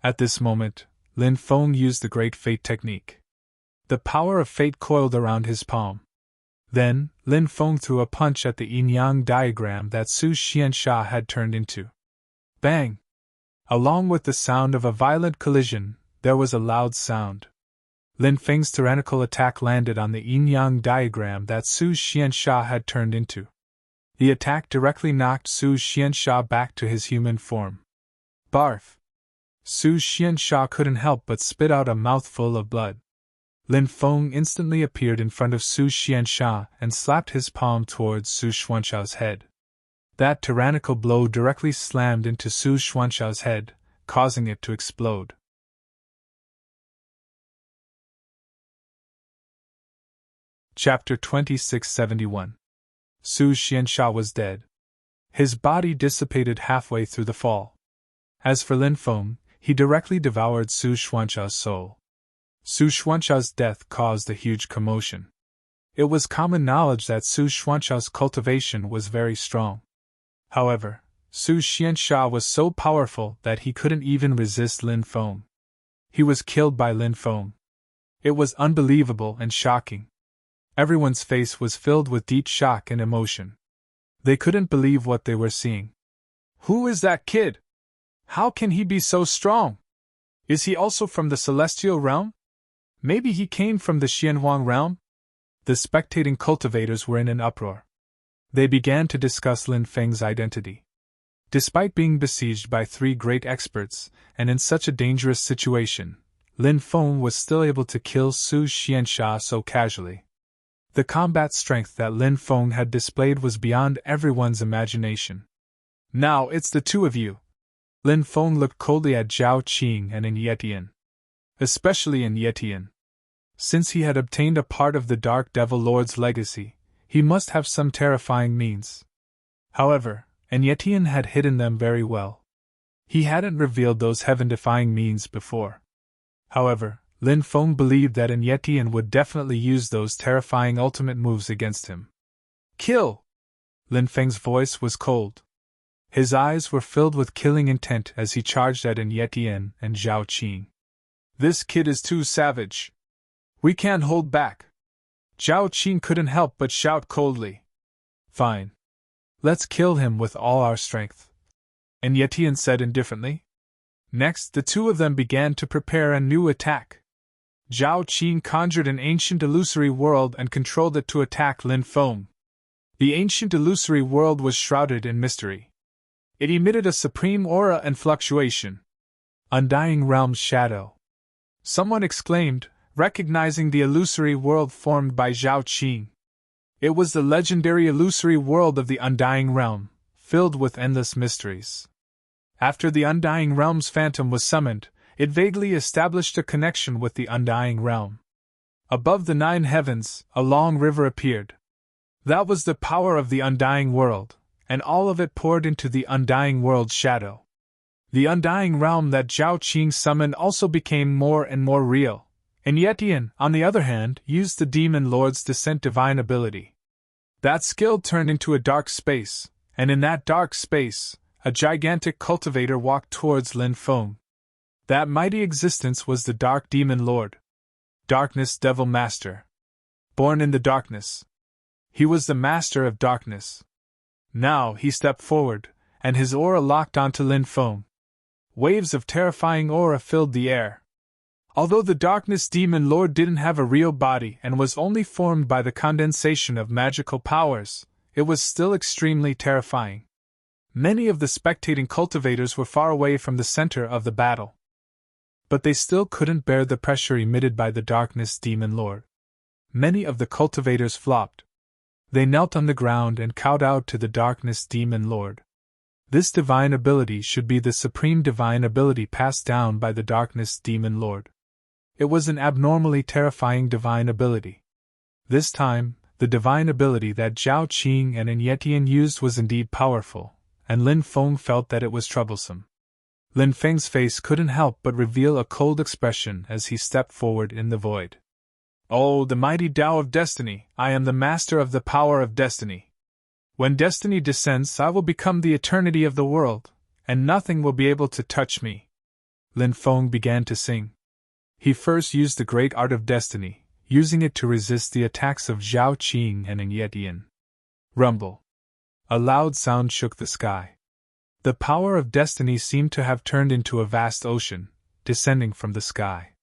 At this moment, Lin Feng used the Great Fate technique. The power of fate coiled around his palm. Then, Lin Feng threw a punch at the yin-yang diagram that Su Xiansha had turned into. Bang! Along with the sound of a violent collision, there was a loud sound. Lin Feng's tyrannical attack landed on the yin-yang diagram that Su Xiansha had turned into. The attack directly knocked Su Xiansha back to his human form. Barf! Su Xiansha couldn't help but spit out a mouthful of blood. Lin Feng instantly appeared in front of Su Xiansha and slapped his palm towards Su Xuansha's head. That tyrannical blow directly slammed into Su Xuansha's head, causing it to explode. Chapter 2671. Su Xiansha was dead. His body dissipated halfway through the fall. As for Lin Feng, he directly devoured Su Xuansha's soul. Su Xuansha's death caused a huge commotion. It was common knowledge that Su Xuansha's cultivation was very strong. However, Su Xiansha was so powerful that he couldn't even resist Lin Feng. He was killed by Lin Feng. It was unbelievable and shocking. Everyone's face was filled with deep shock and emotion. They couldn't believe what they were seeing. Who is that kid? How can he be so strong? Is he also from the celestial realm? Maybe he came from the Xianhuang realm? The spectating cultivators were in an uproar. They began to discuss Lin Feng's identity. Despite being besieged by three great experts, and in such a dangerous situation, Lin Feng was still able to kill Su Xiansha so casually. The combat strength that Lin Feng had displayed was beyond everyone's imagination. Now it's the two of you. Lin Feng looked coldly at Zhao Qing and Nyetian. Especially Nyetian. Since he had obtained a part of the Dark Devil Lord's legacy, he must have some terrifying means. However, Nyetian had hidden them very well. He hadn't revealed those heaven-defying means before. However, Lin Feng believed that Nyetian would definitely use those terrifying ultimate moves against him. Kill! Lin Feng's voice was cold. His eyes were filled with killing intent as he charged at Nyetian and Zhao Qing. This kid is too savage. We can't hold back. Zhao Qing couldn't help but shout coldly. Fine. Let's kill him with all our strength. Nyetian said indifferently. Next, the two of them began to prepare a new attack. Zhao Qing conjured an ancient illusory world and controlled it to attack Lin Feng. The ancient illusory world was shrouded in mystery. It emitted a supreme aura and fluctuation. Undying Realm's shadow. Someone exclaimed, recognizing the illusory world formed by Zhao Qing. It was the legendary illusory world of the Undying Realm, filled with endless mysteries. After the Undying Realm's phantom was summoned, it vaguely established a connection with the Undying Realm. Above the 9 heavens, a long river appeared. That was the power of the Undying World, and all of it poured into the Undying World's shadow. The Undying Realm that Zhao Qing summoned also became more and more real, and Nyetian, on the other hand, used the Demon Lord's Descent divine ability. That skill turned into a dark space, and in that dark space, a gigantic cultivator walked towards Lin Feng. That mighty existence was the Dark Demon Lord. Darkness Devil Master. Born in the darkness. He was the master of darkness. Now he stepped forward, and his aura locked onto Lin Feng. Waves of terrifying aura filled the air. Although the Darkness Demon Lord didn't have a real body and was only formed by the condensation of magical powers, it was still extremely terrifying. Many of the spectating cultivators were far away from the center of the battle. But they still couldn't bear the pressure emitted by the Darkness Demon Lord. Many of the cultivators flopped. They knelt on the ground and kowtowed to the Darkness Demon Lord. This divine ability should be the supreme divine ability passed down by the Darkness Demon Lord. It was an abnormally terrifying divine ability. This time, the divine ability that Zhao Qing and Yetian used was indeed powerful, and Lin Feng felt that it was troublesome. Lin Feng's face couldn't help but reveal a cold expression as he stepped forward in the void. Oh, the mighty Tao of Destiny, I am the master of the power of destiny. When destiny descends, I will become the eternity of the world, and nothing will be able to touch me. Lin Feng began to sing. He first used the great art of destiny, using it to resist the attacks of Zhao Qing and Yetian. Rumble. A loud sound shook the sky. The power of destiny seemed to have turned into a vast ocean, descending from the sky.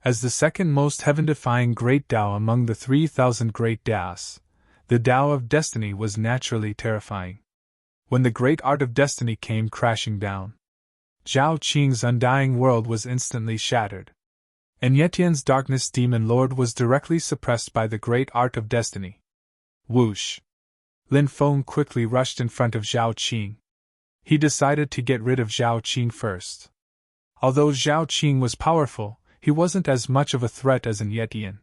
As the second most heaven-defying great Tao among the 3,000 great Taos, the Tao of destiny was naturally terrifying. When the great art of destiny came crashing down, Zhao Qing's undying world was instantly shattered. And Yetian's Darkness Demon Lord was directly suppressed by the great art of destiny. Whoosh! Lin Feng quickly rushed in front of Zhao Qing. He decided to get rid of Zhao Qing first. Although Zhao Qing was powerful, he wasn't as much of a threat as Yetian.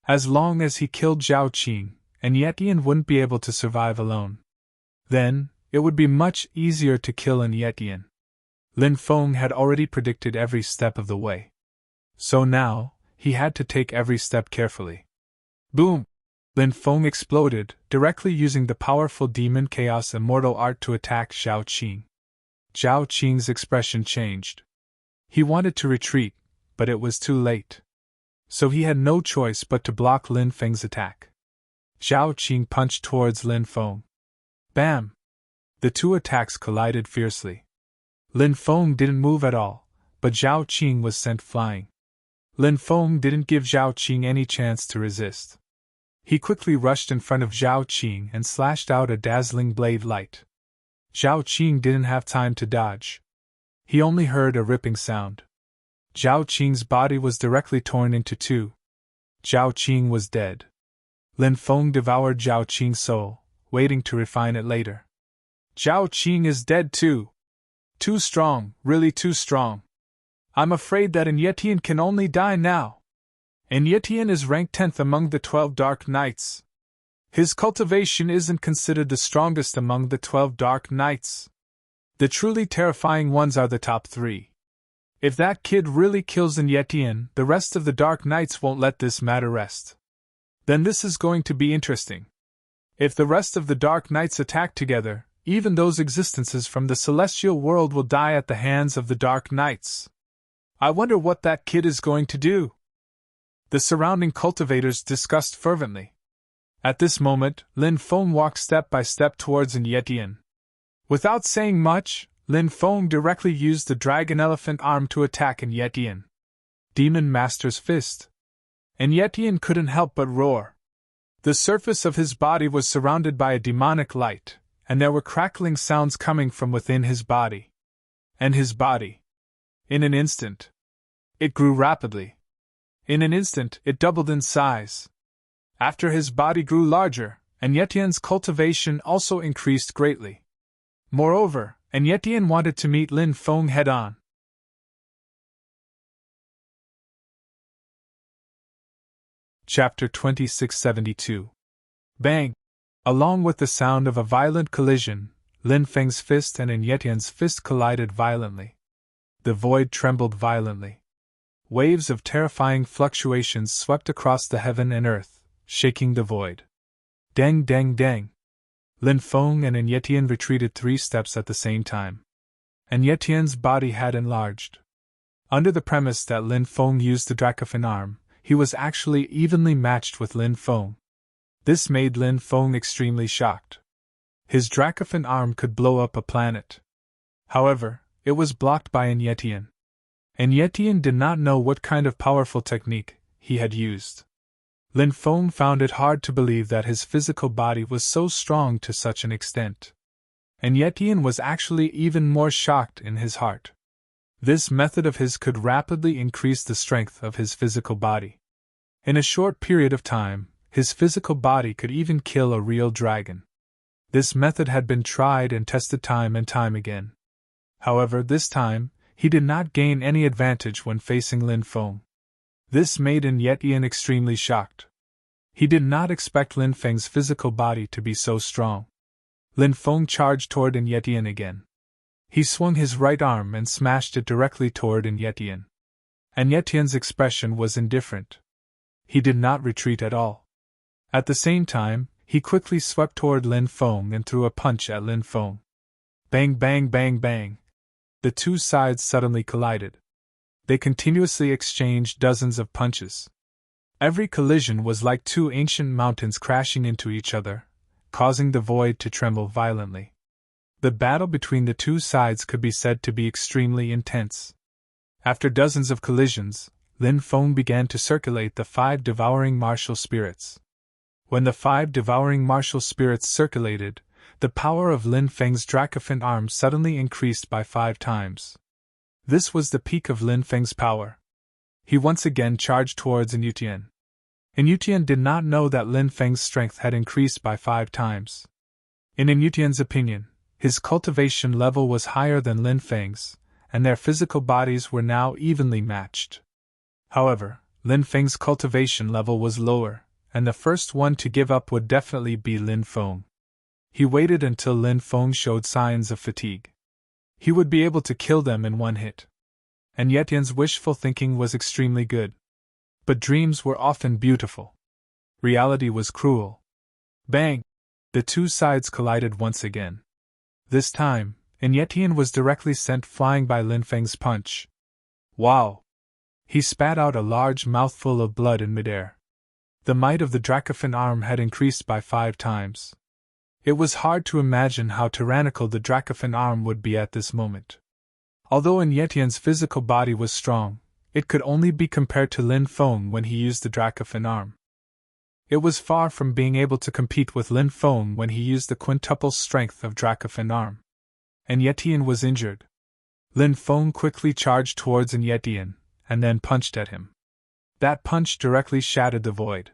As long as he killed Zhao Qing, Yetian wouldn't be able to survive alone. Then, it would be much easier to kill Yetian. Lin Feng had already predicted every step of the way. So now, he had to take every step carefully. Boom! Lin Feng exploded, directly using the powerful demon chaos immortal art to attack Zhao Qing. Zhao Qing's expression changed. He wanted to retreat, but it was too late. So he had no choice but to block Lin Feng's attack. Zhao Qing punched towards Lin Feng. Bam! The two attacks collided fiercely. Lin Feng didn't move at all, but Zhao Qing was sent flying. Lin Feng didn't give Zhao Qing any chance to resist. He quickly rushed in front of Zhao Qing and slashed out a dazzling blade light. Zhao Qing didn't have time to dodge. He only heard a ripping sound. Zhao Qing's body was directly torn into two. Zhao Qing was dead. Lin Feng devoured Zhao Qing's soul, waiting to refine it later. Zhao Qing is dead too. Too strong, really too strong. I'm afraid that Yetian can only die now. Yetian is ranked 10th among the 12 Dark Knights. His cultivation isn't considered the strongest among the 12 Dark Knights. The truly terrifying ones are the top 3. If that kid really kills Yetian, the rest of the Dark Knights won't let this matter rest. Then this is going to be interesting. If the rest of the Dark Knights attack together, even those existences from the celestial world will die at the hands of the Dark Knights. I wonder what that kid is going to do. The surrounding cultivators discussed fervently. At this moment, Lin Feng walked step by step towards Yetian. Without saying much, Lin Feng directly used the dragon elephant arm to attack Yetian. Demon Master's fist. Yetian couldn't help but roar. The surface of his body was surrounded by a demonic light, and there were crackling sounds coming from within his body. And his body. In an instant, it grew rapidly. In an instant, it doubled in size. After his body grew larger, Yetian's cultivation also increased greatly. Moreover, Yetian wanted to meet Lin Feng head-on. Chapter 2672. Bang! Along with the sound of a violent collision, Lin Feng's fist and Yetian's fist collided violently. The void trembled violently. Waves of terrifying fluctuations swept across the heaven and earth, shaking the void. Dang dang dang. Lin Feng and Yetian retreated 3 steps at the same time. And Yetian's body had enlarged. Under the premise that Lin Feng used the Dracophan arm, he was actually evenly matched with Lin Feng. This made Lin Feng extremely shocked. His Dracophan arm could blow up a planet. However, it was blocked by Yetian. And Yetian did not know what kind of powerful technique he had used. Lin Feng found it hard to believe that his physical body was so strong to such an extent. And Yetian was actually even more shocked in his heart. This method of his could rapidly increase the strength of his physical body. In a short period of time, his physical body could even kill a real dragon. This method had been tried and tested time and time again. However, this time, he did not gain any advantage when facing Lin Feng. This made Yetian extremely shocked. He did not expect Lin Feng's physical body to be so strong. Lin Feng charged toward Yetian again. He swung his right arm and smashed it directly toward Yetian. Yetian's expression was indifferent. He did not retreat at all. At the same time, he quickly swept toward Lin Feng and threw a punch at Lin Feng. Bang bang bang bang. The 2 sides suddenly collided. They continuously exchanged dozens of punches. Every collision was like 2 ancient mountains crashing into each other, causing the void to tremble violently. The battle between the 2 sides could be said to be extremely intense. After dozens of collisions, Lin Feng began to circulate the 5 devouring martial spirits. When the 5 devouring martial spirits circulated, the power of Lin Feng's Dracophan arm suddenly increased by 5 times. This was the peak of Lin Feng's power. He once again charged towards Yetian. Yetian did not know that Lin Feng's strength had increased by 5 times. In Yetian's opinion, his cultivation level was higher than Lin Feng's, and their physical bodies were now evenly matched. However, Lin Feng's cultivation level was lower, and the first one to give up would definitely be Lin Feng. He waited until Lin Feng showed signs of fatigue. He would be able to kill them in 1 hit. And Yetian's wishful thinking was extremely good. But dreams were often beautiful. Reality was cruel. Bang! The 2 sides collided once again. This time, Yetian was directly sent flying by Lin Feng's punch. Wow! He spat out a large mouthful of blood in midair. The might of the Dracophan arm had increased by 5 times. It was hard to imagine how tyrannical the Dracophan arm would be at this moment. Although Yetian's physical body was strong, it could only be compared to Lin Feng when he used the Dracophan arm. It was far from being able to compete with Lin Feng when he used the quintuple strength of Dracophan arm. Yetian was injured. Lin Feng quickly charged towards Yetian, and then punched at him. That punch directly shattered the void.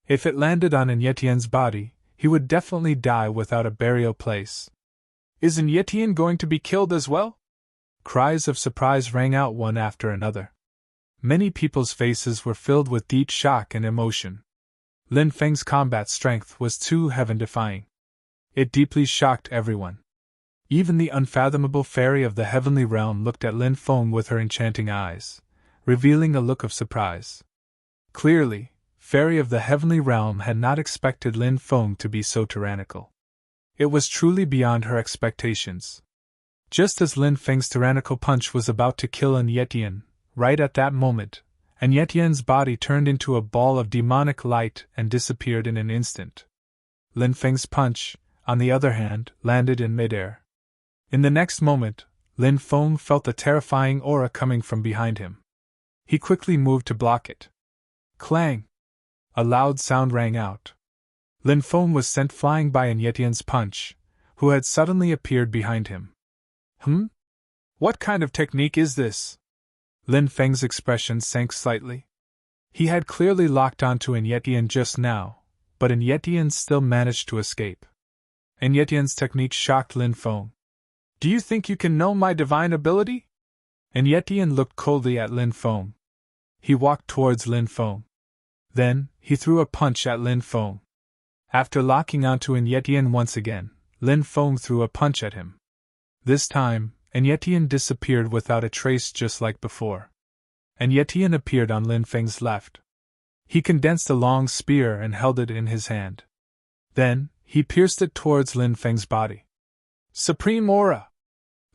If it landed on Yetian's body, he would definitely die without a burial place. Is Yetian going to be killed as well? Cries of surprise rang out one after another. Many people's faces were filled with deep shock and emotion. Lin Feng's combat strength was too heaven-defying. It deeply shocked everyone. Even the unfathomable fairy of the heavenly realm looked at Lin Feng with her enchanting eyes, revealing a look of surprise. Clearly, Fairy of the heavenly realm had not expected Lin Feng to be so tyrannical. It was truly beyond her expectations. Just as Lin Feng's tyrannical punch was about to kill Yetian, right at that moment, Yetian's body turned into a ball of demonic light and disappeared in an instant. Lin Feng's punch, on the other hand, landed in midair. In the next moment, Lin Feng felt a terrifying aura coming from behind him. He quickly moved to block it. Clang! A loud sound rang out. Lin Feng was sent flying by Yetian's punch, who had suddenly appeared behind him. What kind of technique is this? Lin Feng's expression sank slightly. He had clearly locked onto Yetian just now, but Yetian still managed to escape. Yetian's technique shocked Lin Feng. Do you think you can know my divine ability? Yetian looked coldly at Lin Feng. He walked towards Lin Feng. Then, he threw a punch at Lin Feng. After locking onto Yetian once again, Lin Feng threw a punch at him. This time, Yetian disappeared without a trace just like before. Yetian appeared on Lin Feng's left. He condensed a long spear and held it in his hand. Then, he pierced it towards Lin Feng's body. Supreme aura!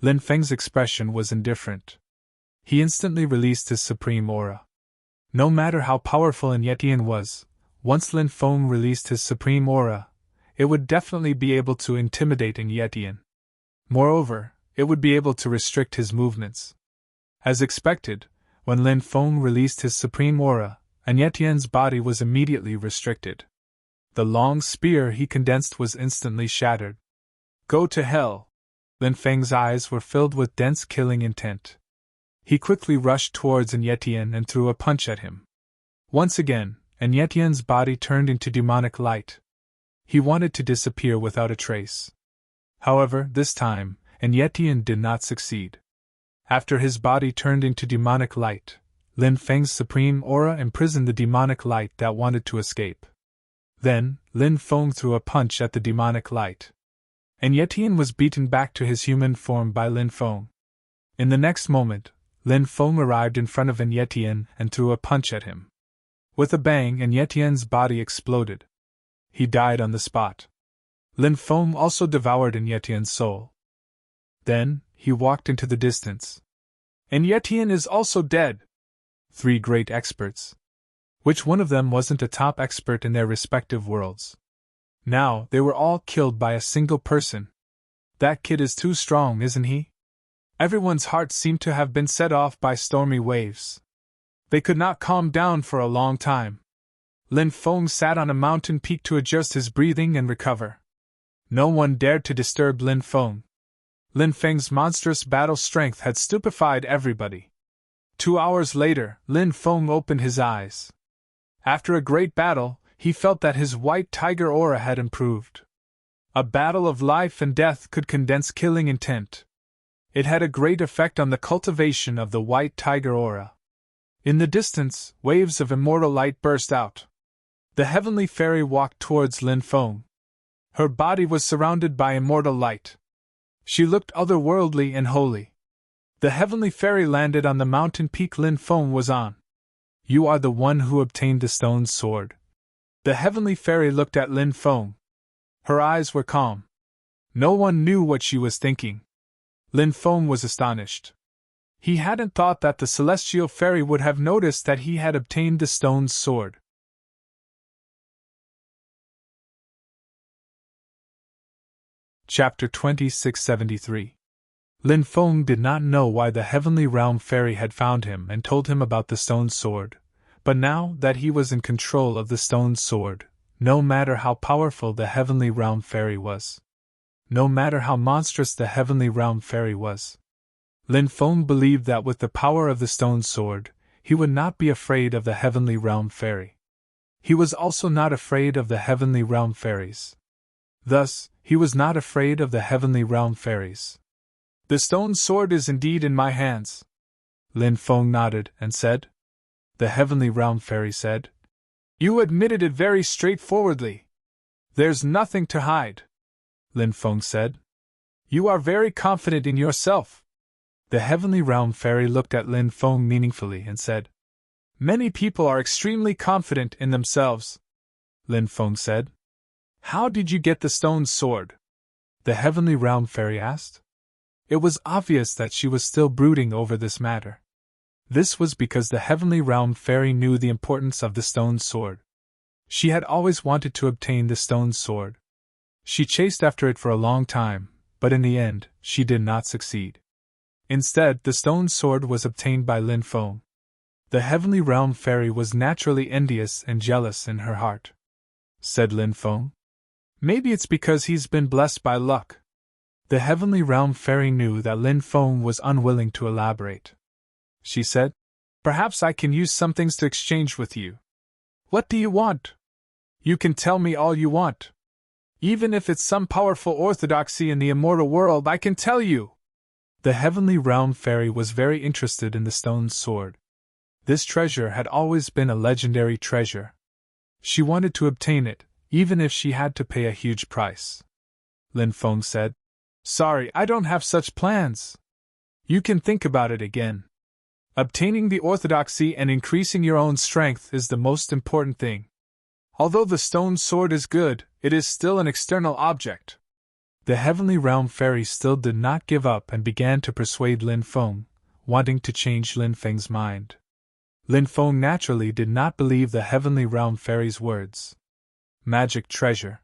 Lin Feng's expression was indifferent. He instantly released his supreme aura. No matter how powerful An Yetian was, once Lin Feng released his supreme aura, it would definitely be able to intimidate An Yetian. Moreover, it would be able to restrict his movements. As expected, when Lin Feng released his supreme aura, An Yetian's body was immediately restricted. The long spear he condensed was instantly shattered. Go to hell! Lin Feng's eyes were filled with dense killing intent. He quickly rushed towards An Yetian and threw a punch at him. Once again, An Yetian's body turned into demonic light. He wanted to disappear without a trace. However, this time, An Yetian did not succeed. After his body turned into demonic light, Lin Feng's supreme aura imprisoned the demonic light that wanted to escape. Then, Lin Feng threw a punch at the demonic light. An Yetian was beaten back to his human form by Lin Feng. In the next moment, Lin Feng arrived in front of An Yetian and threw a punch at him. With a bang, An Yetian's body exploded. He died on the spot. Lin Feng also devoured An Yetian's soul. Then, he walked into the distance. An Yetian is also dead! 3 great experts. Which one of them wasn't a top expert in their respective worlds? Now, they were all killed by a single person. That kid is too strong, isn't he? Everyone's hearts seemed to have been set off by stormy waves. They could not calm down for a long time. Lin Feng sat on a mountain peak to adjust his breathing and recover. No one dared to disturb Lin Feng. Lin Feng's monstrous battle strength had stupefied everybody. 2 hours later, Lin Feng opened his eyes. After a great battle, he felt that his white tiger aura had improved. A battle of life and death could condense killing intent. It had a great effect on the cultivation of the white tiger aura. In the distance, waves of immortal light burst out. The heavenly fairy walked towards Lin Feng. Her body was surrounded by immortal light. She looked otherworldly and holy. The heavenly fairy landed on the mountain peak Lin Feng was on. You are the one who obtained the stone sword. The heavenly fairy looked at Lin Feng. Her eyes were calm. No one knew what she was thinking. Lin Feng was astonished. He hadn't thought that the celestial fairy would have noticed that he had obtained the stone sword. Chapter 2673. Lin Feng did not know why the heavenly realm fairy had found him and told him about the stone sword, but now that he was in control of the stone sword, no matter how powerful the heavenly realm fairy was, no matter how monstrous the heavenly realm fairy was, Lin Feng believed that with the power of the stone sword, he would not be afraid of the heavenly realm fairy. He was also not afraid of the heavenly realm fairies. Thus, he was not afraid of the heavenly realm fairies. The stone sword is indeed in my hands. Lin Feng nodded and said. The heavenly realm fairy said. You admitted it very straightforwardly. There's nothing to hide. Lin Feng said. You are very confident in yourself. The heavenly realm fairy looked at Lin Feng meaningfully and said. Many people are extremely confident in themselves. Lin Feng said. How did you get the stone sword? The heavenly realm fairy asked. It was obvious that she was still brooding over this matter. This was because the heavenly realm fairy knew the importance of the stone sword. She had always wanted to obtain the stone sword. She chased after it for a long time, but in the end, she did not succeed. Instead, the stone sword was obtained by Lin Feng. The heavenly realm fairy was naturally envious and jealous in her heart. Said Lin Feng. Maybe it's because he's been blessed by luck. The heavenly realm fairy knew that Lin Feng was unwilling to elaborate. She said, Perhaps I can use some things to exchange with you. What do you want? You can tell me all you want. Even if it's some powerful orthodoxy in the immortal world, I can tell you. The heavenly realm fairy was very interested in the stone sword. This treasure had always been a legendary treasure. She wanted to obtain it, even if she had to pay a huge price. Lin Feng said, Sorry, I don't have such plans. You can think about it again. Obtaining the orthodoxy and increasing your own strength is the most important thing. Although the stone sword is good, it is still an external object. The Heavenly Realm Fairy still did not give up and began to persuade Lin Feng, wanting to change Lin Feng's mind. Lin Feng naturally did not believe the Heavenly Realm Fairy's words. Magic treasure.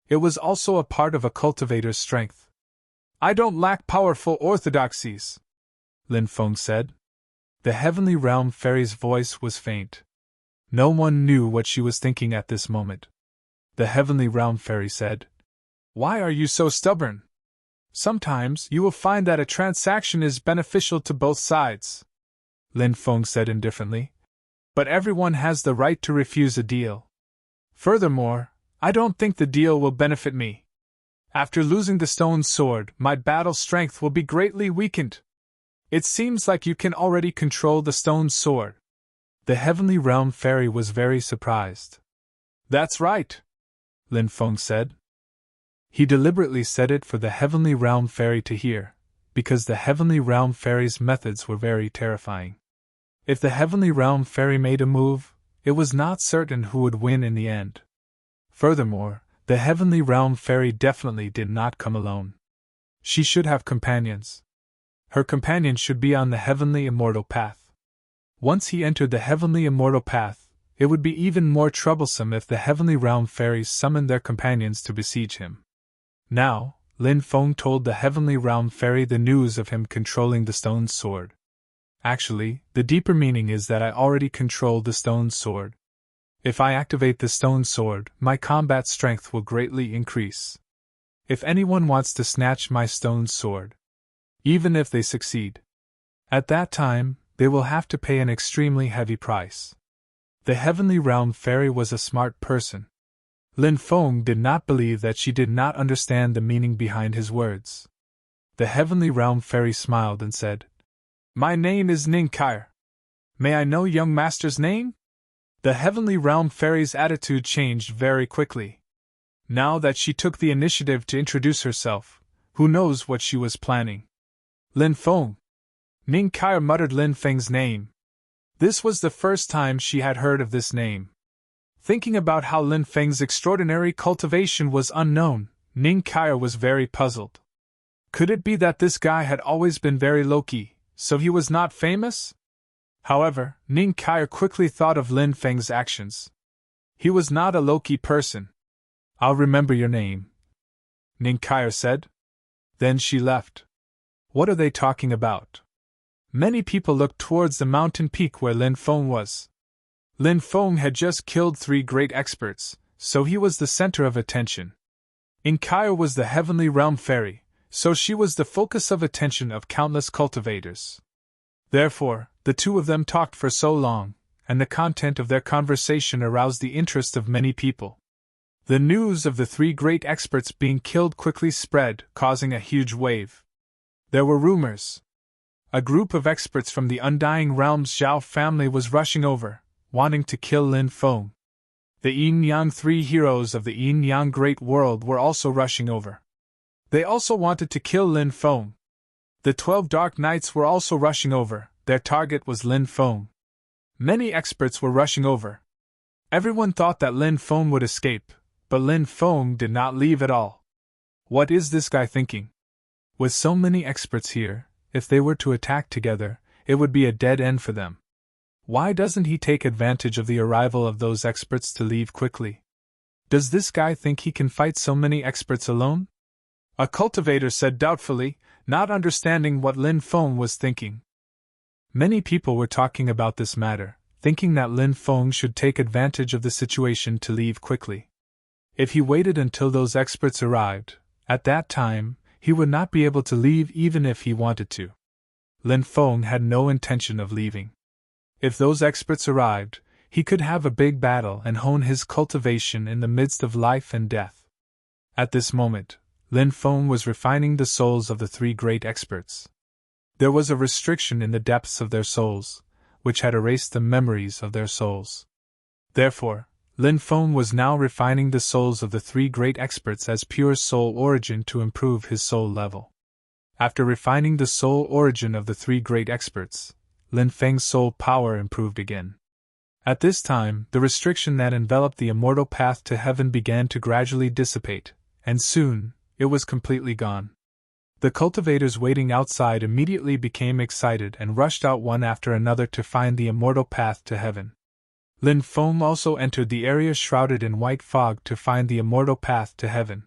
It was also a part of a cultivator's strength. I don't lack powerful orthodoxies, Lin Feng said. The Heavenly Realm Fairy's voice was faint. No one knew what she was thinking at this moment. The Heavenly Realm Fairy said, Why are you so stubborn? Sometimes you will find that a transaction is beneficial to both sides, Lin Feng said indifferently. But everyone has the right to refuse a deal. Furthermore, I don't think the deal will benefit me. After losing the stone sword, my battle strength will be greatly weakened. It seems like you can already control the stone sword. The Heavenly Realm Fairy was very surprised. That's right, Lin Feng said. He deliberately said it for the Heavenly Realm Fairy to hear, because the Heavenly Realm Fairy's methods were very terrifying. If the Heavenly Realm Fairy made a move, it was not certain who would win in the end. Furthermore, the Heavenly Realm Fairy definitely did not come alone. She should have companions. Her companion should be on the Heavenly Immortal Path. Once he entered the Heavenly Immortal Path, it would be even more troublesome if the Heavenly Realm Fairies summoned their companions to besiege him. Now, Lin Feng told the Heavenly Realm Fairy the news of him controlling the stone sword. Actually, the deeper meaning is that I already control the stone sword. If I activate the stone sword, my combat strength will greatly increase. If anyone wants to snatch my stone sword, even if they succeed, at that time, they will have to pay an extremely heavy price. The Heavenly Realm Fairy was a smart person. Lin Feng did not believe that she did not understand the meaning behind his words. The Heavenly Realm Fairy smiled and said, My name is Ningkire. May I know young master's name? The Heavenly Realm Fairy's attitude changed very quickly. Now that she took the initiative to introduce herself, who knows what she was planning? Lin Feng. Ningkire muttered Lin Feng's name. This was the first time she had heard of this name. Thinking about how Lin Feng's extraordinary cultivation was unknown, Ningkire was very puzzled. Could it be that this guy had always been very low-key, so he was not famous? However, Ningkire quickly thought of Lin Feng's actions. He was not a low-key person. I'll remember your name, Ningkire said. Then she left. What are they talking about? Many people looked towards the mountain peak where Lin Feng was. Lin Feng had just killed 3 great experts, so he was the center of attention. Ningkire was the Heavenly Realm Fairy, so she was the focus of attention of countless cultivators. Therefore, the two of them talked for so long, and the content of their conversation aroused the interest of many people. The news of the 3 great experts being killed quickly spread, causing a huge wave. There were rumors. A group of experts from the Undying Realm's Zhao family was rushing over, wanting to kill Lin Feng. The Yin-Yang 3 heroes of the Yin-Yang Great World were also rushing over. They also wanted to kill Lin Feng. The 12 Dark Knights were also rushing over, their target was Lin Feng. Many experts were rushing over. Everyone thought that Lin Feng would escape, but Lin Feng did not leave at all. What is this guy thinking? With so many experts here, if they were to attack together, it would be a dead end for them. Why doesn't he take advantage of the arrival of those experts to leave quickly? Does this guy think he can fight so many experts alone? A cultivator said doubtfully, not understanding what Lin Feng was thinking. Many people were talking about this matter, thinking that Lin Feng should take advantage of the situation to leave quickly. If he waited until those experts arrived, at that time, he would not be able to leave even if he wanted to. Lin Feng had no intention of leaving. If those experts arrived, he could have a big battle and hone his cultivation in the midst of life and death. At this moment, Lin Feng was refining the souls of the 3 great experts. There was a restriction in the depths of their souls, which had erased the memories of their souls. Therefore, Lin Feng was now refining the souls of the 3 great experts as pure soul origin to improve his soul level. After refining the soul origin of the 3 great experts, Lin Feng's soul power improved again. At this time, the restriction that enveloped the immortal path to heaven began to gradually dissipate, and soon, it was completely gone. The cultivators waiting outside immediately became excited and rushed out one after another to find the immortal path to heaven. Lin Feng also entered the area shrouded in white fog to find the immortal path to heaven.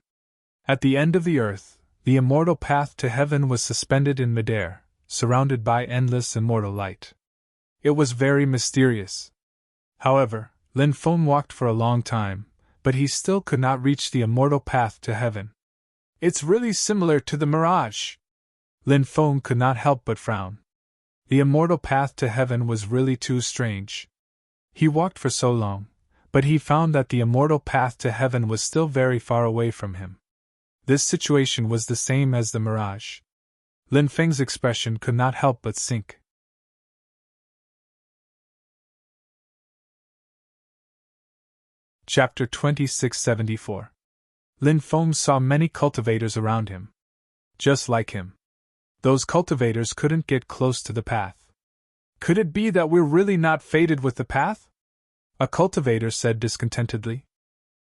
At the end of the earth, the immortal path to heaven was suspended in midair, surrounded by endless immortal light. It was very mysterious. However, Lin Feng walked for a long time, but he still could not reach the immortal path to heaven. It's really similar to the mirage. Lin Feng could not help but frown. The immortal path to heaven was really too strange. He walked for so long, but he found that the immortal path to heaven was still very far away from him. This situation was the same as the mirage. Lin Feng's expression could not help but sink. Chapter 2674. Lin Feng saw many cultivators around him. Just like him. Those cultivators couldn't get close to the path. Could it be that we're really not fated with the path? A cultivator said discontentedly.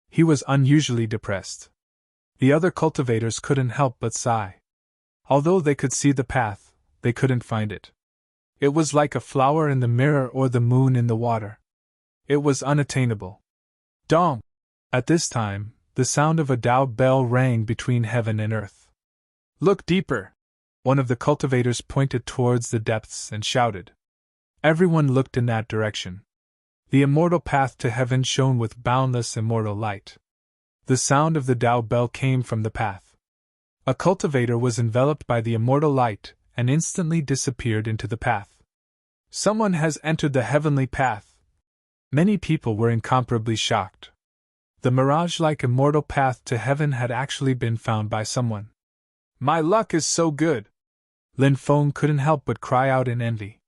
He was unusually depressed. The other cultivators couldn't help but sigh. Although they could see the path, they couldn't find it. It was like a flower in the mirror or the moon in the water. It was unattainable. Dong! At this time, the sound of a Tao bell rang between heaven and earth. Look deeper! One of the cultivators pointed towards the depths and shouted. Everyone looked in that direction. The immortal path to heaven shone with boundless immortal light. The sound of the Tao bell came from the path. A cultivator was enveloped by the immortal light and instantly disappeared into the path. Someone has entered the heavenly path. Many people were incomparably shocked. The mirage-like immortal path to heaven had actually been found by someone. My luck is so good! Lin Feng couldn't help but cry out in envy.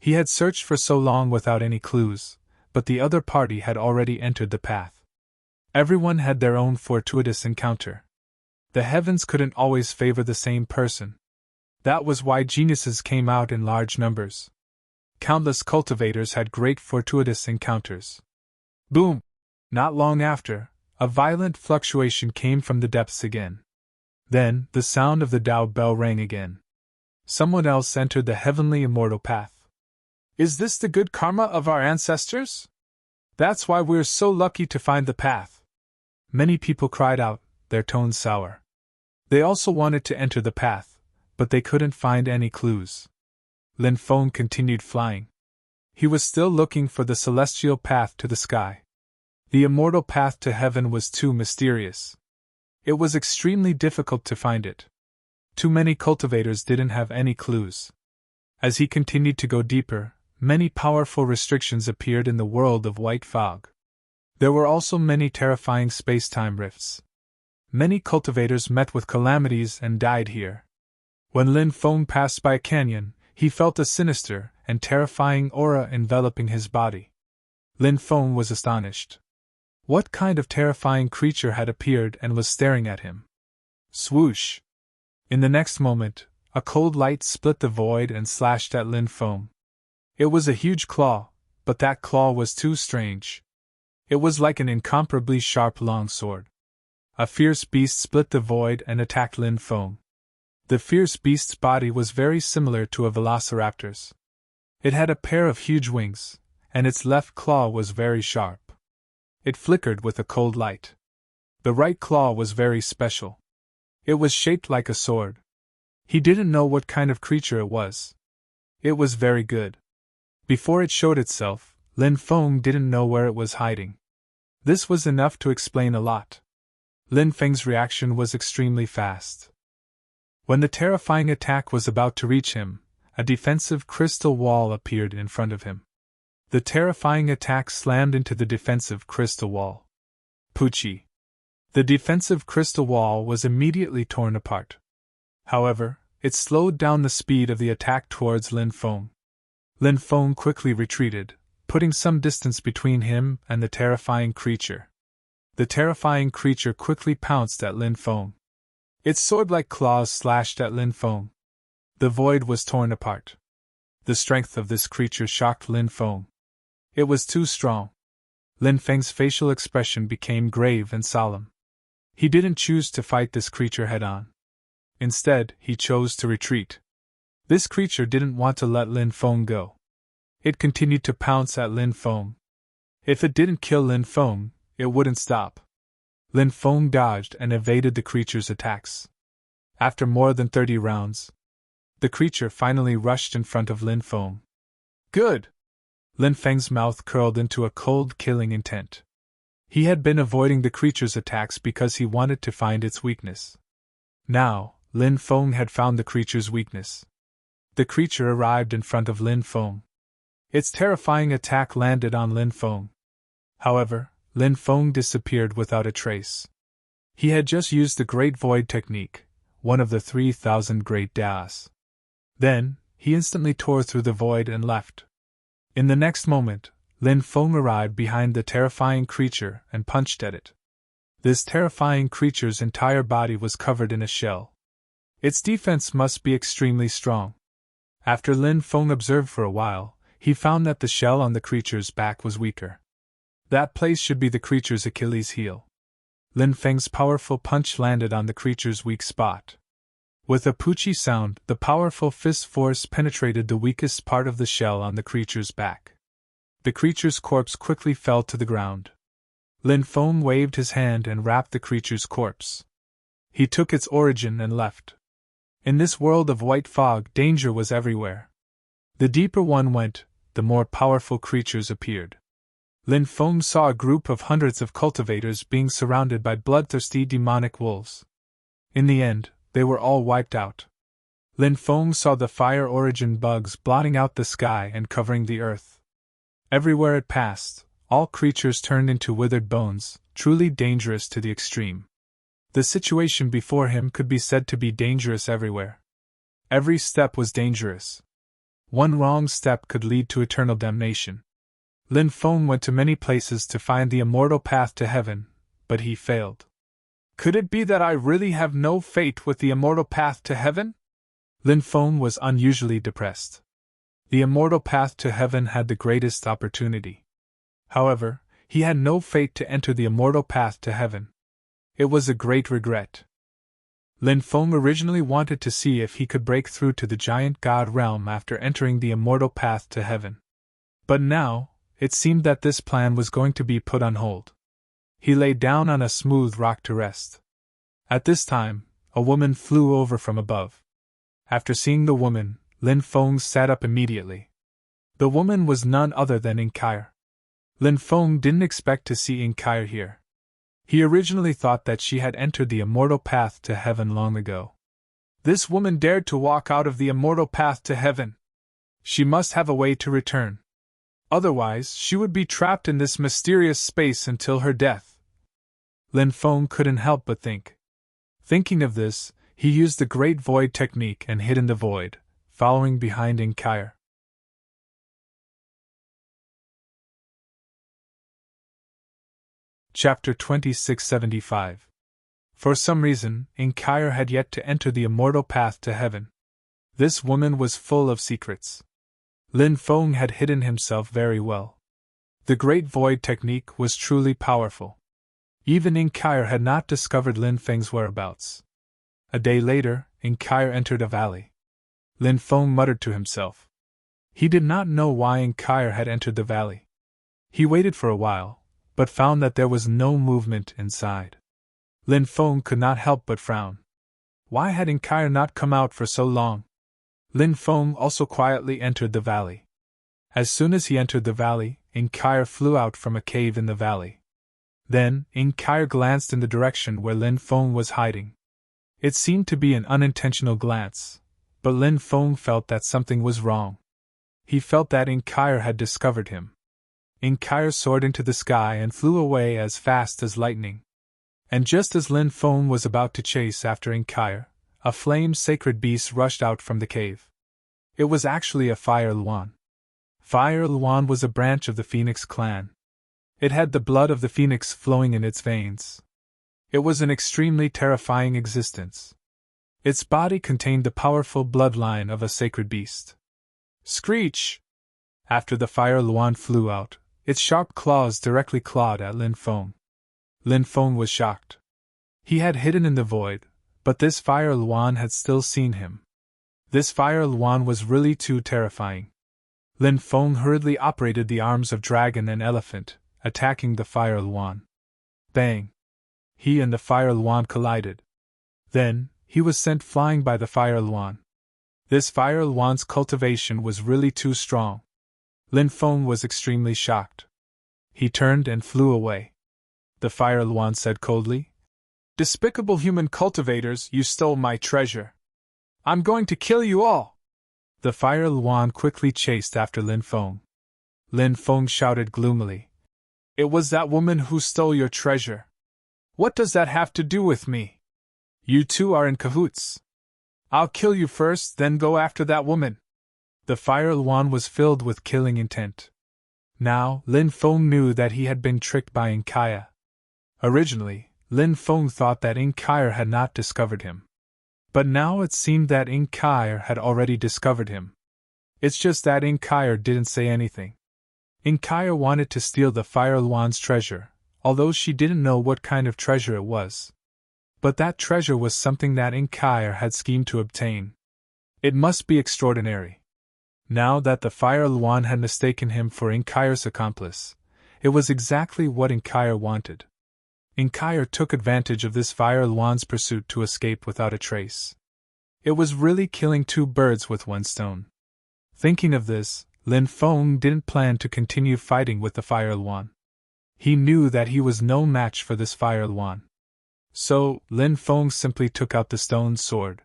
He had searched for so long without any clues, but the other party had already entered the path. Everyone had their own fortuitous encounter. The heavens couldn't always favor the same person. That was why geniuses came out in large numbers. Countless cultivators had great fortuitous encounters. Boom! Not long after, a violent fluctuation came from the depths again. Then, the sound of the Tao bell rang again. Someone else entered the heavenly immortal path. Is this the good karma of our ancestors? That's why we're so lucky to find the path. Many people cried out, their tones sour. They also wanted to enter the path, but they couldn't find any clues. Lin Feng continued flying. He was still looking for the celestial path to the sky. The immortal path to heaven was too mysterious. It was extremely difficult to find it. Too many cultivators didn't have any clues. As he continued to go deeper, many powerful restrictions appeared in the world of white fog. There were also many terrifying space-time rifts. Many cultivators met with calamities and died here. When Lin Feng passed by a canyon, he felt a sinister and terrifying aura enveloping his body. Lin Feng was astonished. What kind of terrifying creature had appeared and was staring at him? Swoosh! In the next moment, a cold light split the void and slashed at Lin Feng. It was a huge claw, but that claw was too strange. It was like an incomparably sharp long sword. A fierce beast split the void and attacked Lin Feng. The fierce beast's body was very similar to a velociraptor's. It had a pair of huge wings, and its left claw was very sharp. It flickered with a cold light. The right claw was very special. It was shaped like a sword. He didn't know what kind of creature it was. It was very good. Before it showed itself, Lin Feng didn't know where it was hiding. This was enough to explain a lot. Lin Feng's reaction was extremely fast. When the terrifying attack was about to reach him, a defensive crystal wall appeared in front of him. The terrifying attack slammed into the defensive crystal wall. Poochie! The defensive crystal wall was immediately torn apart. However, it slowed down the speed of the attack towards Lin Feng. Lin Feng quickly retreated, putting some distance between him and the terrifying creature. The terrifying creature quickly pounced at Lin Feng. Its sword-like claws slashed at Lin Feng. The void was torn apart. The strength of this creature shocked Lin Feng. It was too strong. Lin Feng's facial expression became grave and solemn. He didn't choose to fight this creature head-on. Instead, he chose to retreat. This creature didn't want to let Lin Feng go. It continued to pounce at Lin Feng. If it didn't kill Lin Feng, it wouldn't stop. Lin Feng dodged and evaded the creature's attacks. After more than 30 rounds, the creature finally rushed in front of Lin Feng. Good! Lin Feng's mouth curled into a cold, killing intent. He had been avoiding the creature's attacks because he wanted to find its weakness. Now, Lin Feng had found the creature's weakness. The creature arrived in front of Lin Feng. Its terrifying attack landed on Lin Feng. However, Lin Feng disappeared without a trace. He had just used the Great Void technique, one of the 3,000 Great Das. Then, he instantly tore through the void and left. In the next moment, Lin Feng arrived behind the terrifying creature and punched at it. This terrifying creature's entire body was covered in a shell. Its defense must be extremely strong. After Lin Feng observed for a while, he found that the shell on the creature's back was weaker. That place should be the creature's Achilles heel. Lin Feng's powerful punch landed on the creature's weak spot. With a poochie sound, the powerful fist force penetrated the weakest part of the shell on the creature's back. The creature's corpse quickly fell to the ground. Lin Feng waved his hand and wrapped the creature's corpse. He took its origin and left. In this world of white fog, danger was everywhere. The deeper one went, the more powerful creatures appeared. Lin Feng saw a group of hundreds of cultivators being surrounded by bloodthirsty demonic wolves. In the end, they were all wiped out. Lin Feng saw the fire origin bugs blotting out the sky and covering the earth. Everywhere it passed, all creatures turned into withered bones, truly dangerous to the extreme. The situation before him could be said to be dangerous everywhere. Every step was dangerous. One wrong step could lead to eternal damnation. Lin Feng went to many places to find the immortal path to heaven, but he failed. Could it be that I really have no fate with the immortal path to heaven? Lin Feng was unusually depressed. The immortal path to heaven had the greatest opportunity. However, he had no fate to enter the immortal path to heaven. It was a great regret. Lin Feng originally wanted to see if he could break through to the giant god realm after entering the immortal path to heaven. But now, it seemed that this plan was going to be put on hold. He lay down on a smooth rock to rest. At this time, a woman flew over from above. After seeing the woman, Lin Feng sat up immediately. The woman was none other than Inkyre. Lin Feng didn't expect to see Inkyre here. He originally thought that she had entered the immortal path to heaven long ago. This woman dared to walk out of the immortal path to heaven. She must have a way to return. Otherwise, she would be trapped in this mysterious space until her death. Lin Feng couldn't help but think. Thinking of this, he used the Great Void technique and hid in the void, following behind Inkyre. Chapter 2675. For some reason, Inkyre had yet to enter the immortal path to heaven. This woman was full of secrets. Lin Feng had hidden himself very well. The Great Void technique was truly powerful. Even Inkyre had not discovered Lin Feng's whereabouts. A day later, Inkyre entered a valley. Lin Feng muttered to himself. He did not know why Inkyre had entered the valley. He waited for a while, but found that there was no movement inside. Lin Feng could not help but frown. Why had Inkyre not come out for so long? Lin Feng also quietly entered the valley. As soon as he entered the valley, Inkyre flew out from a cave in the valley. Then, Inkyre glanced in the direction where Lin Feng was hiding. It seemed to be an unintentional glance, but Lin Feng felt that something was wrong. He felt that Inkyre had discovered him. Inkyre soared into the sky and flew away as fast as lightning. And just as Lin Feng was about to chase after Inkyre, a flame-sacred beast rushed out from the cave. It was actually a Fire Luan. Fire Luan was a branch of the Phoenix clan. It had the blood of the phoenix flowing in its veins. It was an extremely terrifying existence. Its body contained the powerful bloodline of a sacred beast. Screech! After the Fire Luan flew out, Its sharp claws directly clawed at Lin Feng. Lin Feng was shocked. He had hidden in the void, but this fire Luan had still seen him. This fire Luan was really too terrifying. Lin Feng hurriedly operated the arms of dragon and elephant, attacking the fire Luan. Bang! He and the fire Luan collided. Then, he was sent flying by the fire Luan. This fire Luan's cultivation was really too strong. Lin Feng was extremely shocked. He turned and flew away. The fire Luan said coldly, "Despicable human cultivators, you stole my treasure. I'm going to kill you all!" The fire Luan quickly chased after Lin Feng. Lin Feng shouted gloomily, "It was that woman who stole your treasure. What does that have to do with me? You two are in cahoots. I'll kill you first, then go after that woman." The fire Luan was filled with killing intent. Now, Lin Feng knew that he had been tricked by Inkaya. Originally, Lin Feng thought that Inkaya had not discovered him. But now it seemed that Inkaya had already discovered him. It's just that Inkaya didn't say anything. Inkaya wanted to steal the fire Luan's treasure, although she didn't know what kind of treasure it was. But that treasure was something that Inkaya had schemed to obtain. It must be extraordinary. Now that the fire Luan had mistaken him for Inkaya's accomplice, it was exactly what Inkaya wanted. Inkaya took advantage of this fire Luan's pursuit to escape without a trace. It was really killing two birds with one stone. Thinking of this, Lin Feng didn't plan to continue fighting with the fire Luan. He knew that he was no match for this fire Luan. So, Lin Feng simply took out the stone sword.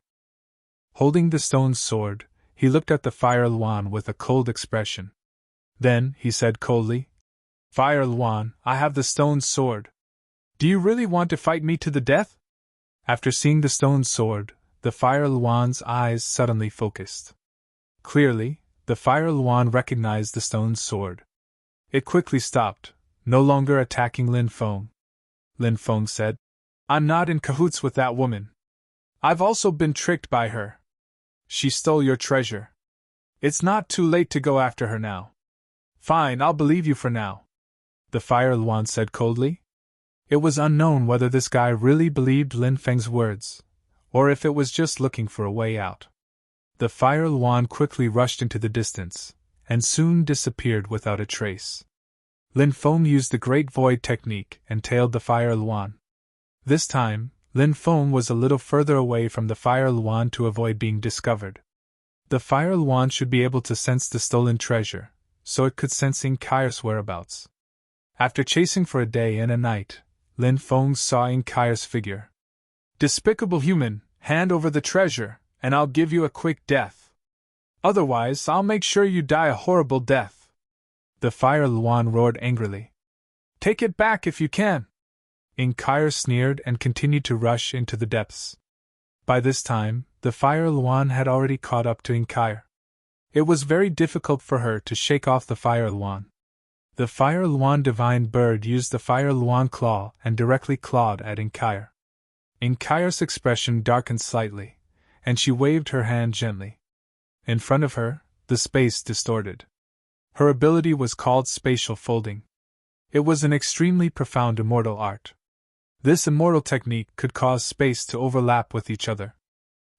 Holding the stone sword, he looked at the fire Luan with a cold expression. Then, he said coldly, "Fire Luan, I have the stone sword. Do you really want to fight me to the death?" After seeing the stone sword, the fire Luan's eyes suddenly focused. Clearly, the fire Luan recognized the stone sword. It quickly stopped, no longer attacking Lin Feng. Lin Feng said, "I'm not in cahoots with that woman. I've also been tricked by her. She stole your treasure. It's not too late to go after her now." "Fine, I'll believe you for now," the fire Luan said coldly. It was unknown whether this guy really believed Lin Feng's words, or if it was just looking for a way out. The fire Luan quickly rushed into the distance, and soon disappeared without a trace. Lin Feng used the Great Void technique and tailed the fire Luan. This time, Lin Feng was a little further away from the fire Luan to avoid being discovered. The fire Luan should be able to sense the stolen treasure, so it could sense Inkaya's whereabouts. After chasing for a day and a night, Lin Feng saw Inkaya's figure. "Despicable human, hand over the treasure, and I'll give you a quick death. Otherwise, I'll make sure you die a horrible death." The fire Luan roared angrily. "Take it back if you can!" Inkaya sneered and continued to rush into the depths. By this time, the fire Luan had already caught up to Inkaya. It was very difficult for her to shake off the fire Luan. The fire Luan divine bird used the fire Luan claw and directly clawed at Inkaya. Inkaya's expression darkened slightly, and she waved her hand gently. In front of her, the space distorted. Her ability was called spatial folding. It was an extremely profound immortal art. This immortal technique could cause space to overlap with each other.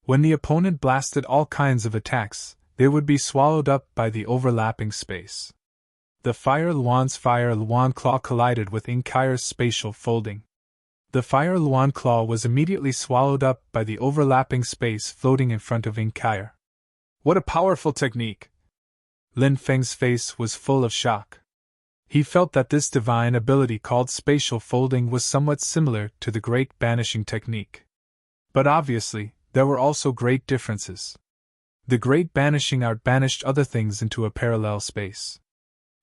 When the opponent blasted all kinds of attacks, they would be swallowed up by the overlapping space. The fire Luan's fire Luan claw collided with Inkaya's spatial folding. The fire Luan claw was immediately swallowed up by the overlapping space floating in front of Inkaya. "What a powerful technique!" Lin Feng's face was full of shock. He felt that this divine ability called spatial folding was somewhat similar to the Great Banishing technique. But obviously, there were also great differences. The Great Banishing art banished other things into a parallel space.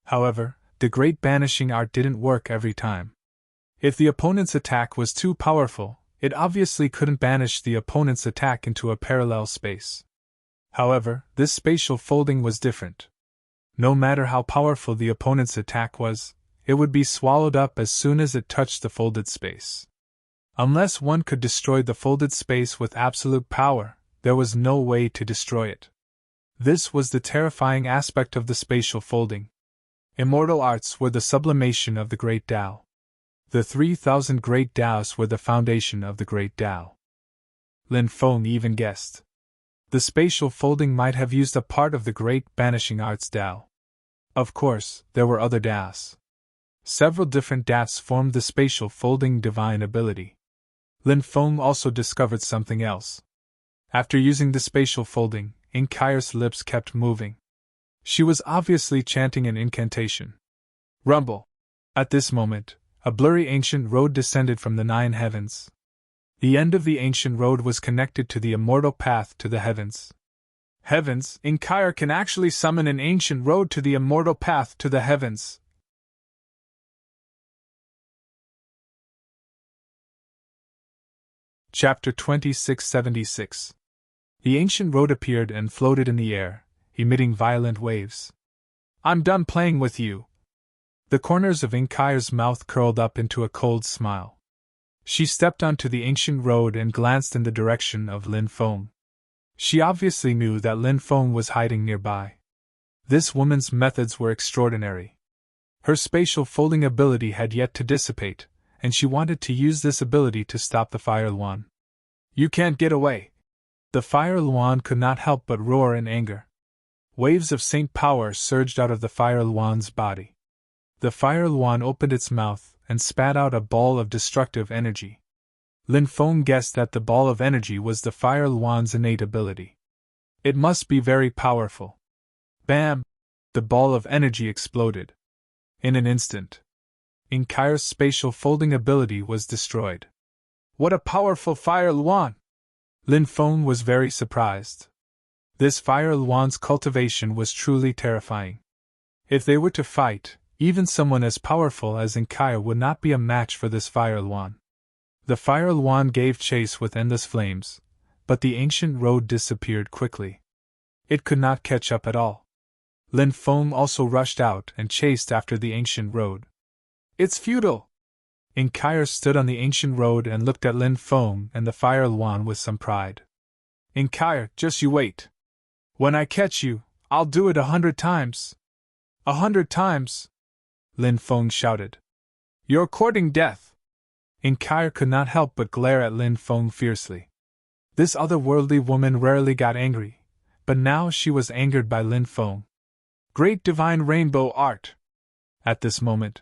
However, the Great Banishing art didn't work every time. If the opponent's attack was too powerful, it obviously couldn't banish the opponent's attack into a parallel space. However, this spatial folding was different. No matter how powerful the opponent's attack was, it would be swallowed up as soon as it touched the folded space. Unless one could destroy the folded space with absolute power, there was no way to destroy it. This was the terrifying aspect of the spatial folding. Immortal arts were the sublimation of the Great Tao. The 3,000 Great Taos were the foundation of the Great Tao. Lin Feng even guessed. The spatial folding might have used a part of the Great Banishing Arts Tao. Of course, there were other Taos. Several different Taos formed the spatial folding divine ability. Lin Feng also discovered something else. After using the spatial folding, Inkyre's lips kept moving. She was obviously chanting an incantation. Rumble! At this moment, a blurry ancient road descended from the 9 heavens. The end of the ancient road was connected to the immortal path to the heavens. Heavens, Inkyre can actually summon an ancient road to the immortal path to the heavens. Chapter 2676. The ancient road appeared and floated in the air, emitting violent waves. I'm done playing with you. The corners of Inkyre's mouth curled up into a cold smile. She stepped onto the ancient road and glanced in the direction of Lin Feng. She obviously knew that Lin Feng was hiding nearby. This woman's methods were extraordinary. Her spatial folding ability had yet to dissipate, and she wanted to use this ability to stop the Fire Luan. You can't get away! The Fire Luan could not help but roar in anger. Waves of Saint power surged out of the Fire Luan's body. The Fire Luan opened its mouth and spat out a ball of destructive energy. Lin Feng guessed that the ball of energy was the Fire Luan's innate ability. It must be very powerful. Bam! The ball of energy exploded. In an instant, Inkyre's spatial folding ability was destroyed. What a powerful Fire Luan! Lin Feng was very surprised. This Fire Luan's cultivation was truly terrifying. If they were to fight, even someone as powerful as Inkyre would not be a match for this Fire Luan. The Fire Luan gave chase with endless flames, but the ancient road disappeared quickly. It could not catch up at all. Lin Feng also rushed out and chased after the ancient road. It's futile! Inkyre stood on the ancient road and looked at Lin Feng and the Fire Luan with some pride. Inkyre, just you wait. When I catch you, I'll do it 100 times. 100 times! Lin Feng shouted. You're courting death! Inkyre could not help but glare at Lin Feng fiercely. This otherworldly woman rarely got angry, but now she was angered by Lin Feng. Great divine rainbow art! At this moment,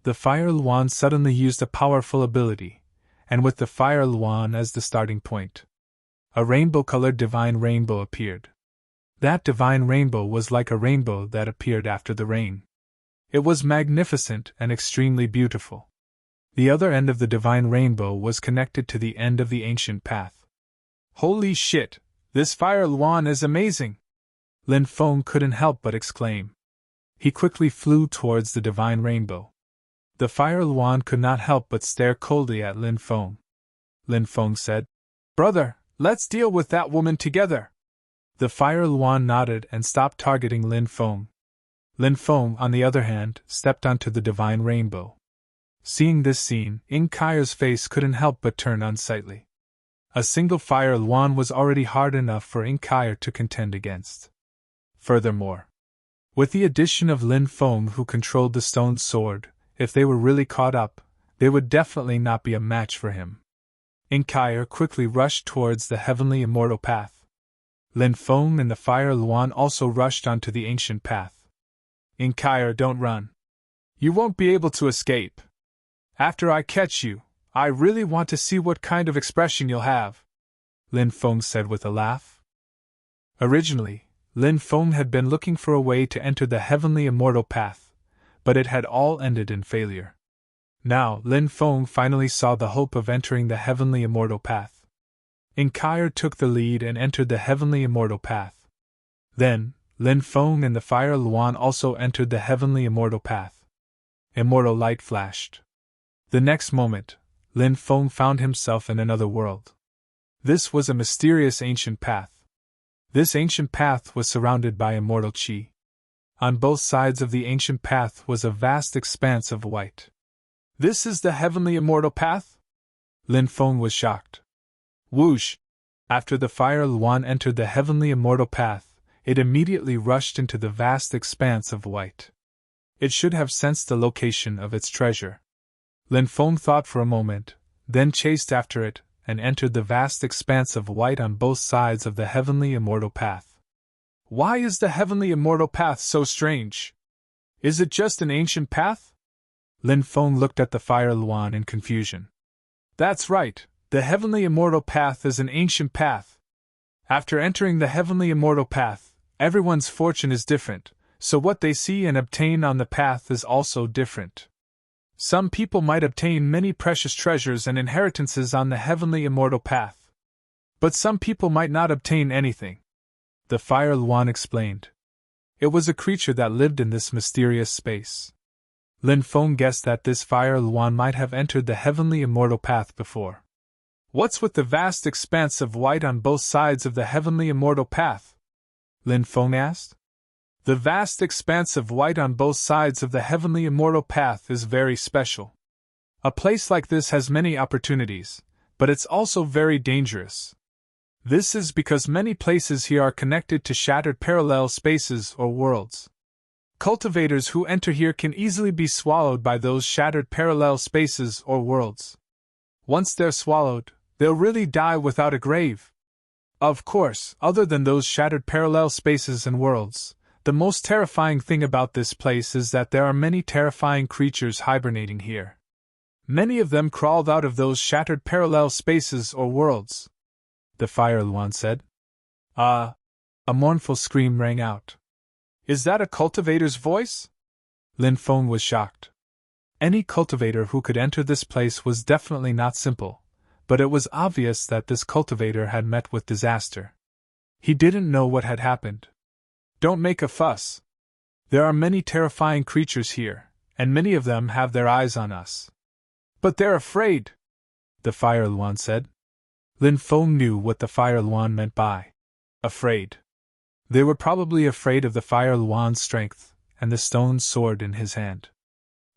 the Fire Luan suddenly used a powerful ability, and with the Fire Luan as the starting point, a rainbow-colored divine rainbow appeared. That divine rainbow was like a rainbow that appeared after the rain. It was magnificent and extremely beautiful. The other end of the divine rainbow was connected to the end of the ancient path. Holy shit, this Fire Luan is amazing! Lin Feng couldn't help but exclaim. He quickly flew towards the divine rainbow. The Fire Luan could not help but stare coldly at Lin Feng. Lin Feng said, Brother, let's deal with that woman together. The Fire Luan nodded and stopped targeting Lin Feng. Lin Feng, on the other hand, stepped onto the divine rainbow. Seeing this scene, Inkyre's face couldn't help but turn unsightly. A single Fire Luan was already hard enough for Inkyre to contend against. Furthermore, with the addition of Lin Feng, who controlled the stone sword, if they were really caught up, they would definitely not be a match for him. Inkyre quickly rushed towards the heavenly immortal path. Lin Feng and the Fire Luan also rushed onto the ancient path. Inkyre, don't run. You won't be able to escape. After I catch you, I really want to see what kind of expression you'll have, Lin Feng said with a laugh. Originally, Lin Feng had been looking for a way to enter the heavenly immortal path, but it had all ended in failure. Now, Lin Feng finally saw the hope of entering the heavenly immortal path. Inkyre took the lead and entered the heavenly immortal path. Then, Lin Feng and the Fire Luan also entered the heavenly immortal path. Immortal light flashed. The next moment, Lin Feng found himself in another world. This was a mysterious ancient path. This ancient path was surrounded by immortal qi. On both sides of the ancient path was a vast expanse of white. This is the heavenly immortal path? Lin Feng was shocked. Whoosh! After the Fire Luan entered the heavenly immortal path, it immediately rushed into the vast expanse of white. It should have sensed the location of its treasure. Lin Feng thought for a moment, then chased after it, and entered the vast expanse of white on both sides of the heavenly immortal path. Why is the heavenly immortal path so strange? Is it just an ancient path? Lin Feng looked at the Fire Luan in confusion. That's right, the heavenly immortal path is an ancient path. After entering the heavenly immortal path, everyone's fortune is different, so what they see and obtain on the path is also different. Some people might obtain many precious treasures and inheritances on the heavenly immortal path. But some people might not obtain anything. The Fire Luan explained. It was a creature that lived in this mysterious space. Lin Feng guessed that this Fire Luan might have entered the heavenly immortal path before. What's with the vast expanse of white on both sides of the heavenly immortal path? Lin Feng asked. The vast expanse of white on both sides of the heavenly immortal path is very special. A place like this has many opportunities, but it's also very dangerous. This is because many places here are connected to shattered parallel spaces or worlds. Cultivators who enter here can easily be swallowed by those shattered parallel spaces or worlds. Once they're swallowed, they'll really die without a grave. Of course, other than those shattered parallel spaces and worlds, the most terrifying thing about this place is that there are many terrifying creatures hibernating here. Many of them crawled out of those shattered parallel spaces or worlds. The Fire Luan said. A mournful scream rang out. Is that a cultivator's voice? Lin Feng was shocked. Any cultivator who could enter this place was definitely not simple, but it was obvious that this cultivator had met with disaster. He didn't know what had happened. Don't make a fuss. There are many terrifying creatures here, and many of them have their eyes on us. But they're afraid, the Fire Luan said. Lin Feng knew what the Fire Luan meant by afraid. They were probably afraid of the Fire Luan's strength and the stone sword in his hand.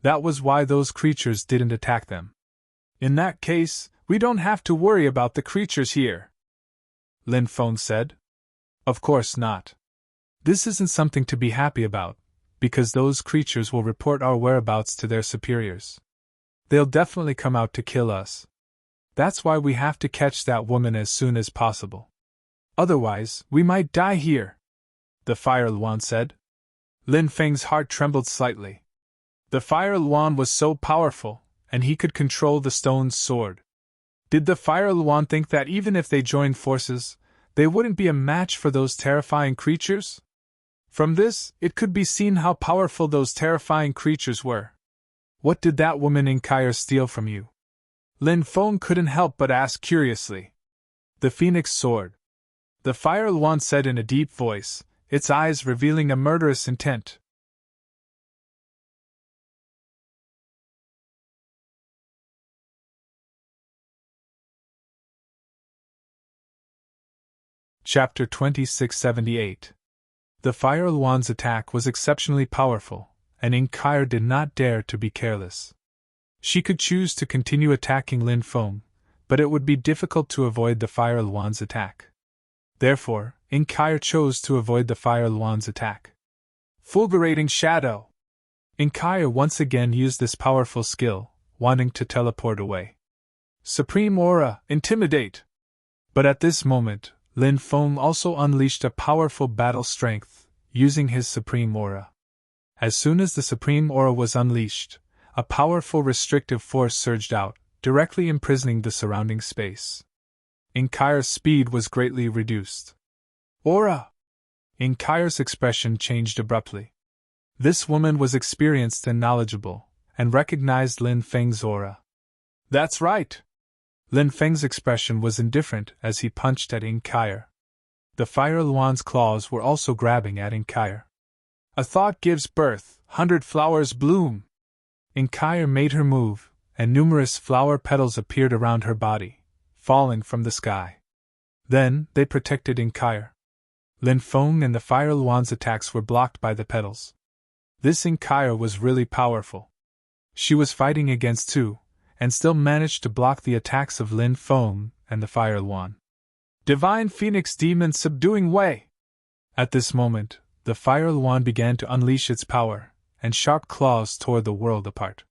That was why those creatures didn't attack them. In that case, we don't have to worry about the creatures here, Lin Feng said. Of course not. This isn't something to be happy about, because those creatures will report our whereabouts to their superiors. They'll definitely come out to kill us. That's why we have to catch that woman as soon as possible. Otherwise, we might die here, the Fire Luan said. Lin Feng's heart trembled slightly. The Fire Luan was so powerful, and he could control the stone sword. Did the Fire Luan think that even if they joined forces, they wouldn't be a match for those terrifying creatures? From this, it could be seen how powerful those terrifying creatures were. What did that woman in Kyre steal from you? Lin Feng couldn't help but ask curiously. The Phoenix Sword. The Fire Luan said in a deep voice, its eyes revealing a murderous intent. Chapter 2678. The Fire Luan's attack was exceptionally powerful, and Kyre did not dare to be careless. She could choose to continue attacking Lin Feng, but it would be difficult to avoid the Fire Luan's attack. Therefore, Kyre chose to avoid the Fire Luan's attack. Fulgurating Shadow! Kyre once again used this powerful skill, wanting to teleport away. Supreme Aura, Intimidate! But at this moment, Lin Feng also unleashed a powerful battle strength, using his Supreme Aura. As soon as the Supreme Aura was unleashed, a powerful restrictive force surged out, directly imprisoning the surrounding space. Kyre's speed was greatly reduced. Aura! Kyre's expression changed abruptly. This woman was experienced and knowledgeable, and recognized Lin Feng's aura. That's right! Lin Feng's expression was indifferent as he punched at Kyre. The Fire Luan's claws were also grabbing at Kyre. A thought gives birth, 100 flowers bloom! Kyre made her move, and numerous flower petals appeared around her body, falling from the sky. Then, they protected Kyre. Lin Feng and the Fire Luan's attacks were blocked by the petals. This Kyre was really powerful. She was fighting against two, and still managed to block the attacks of Lin Feng and the Fire Luan. Divine Phoenix Demon Subduing Way! At this moment, the Fire Luan began to unleash its power, and sharp claws tore the world apart.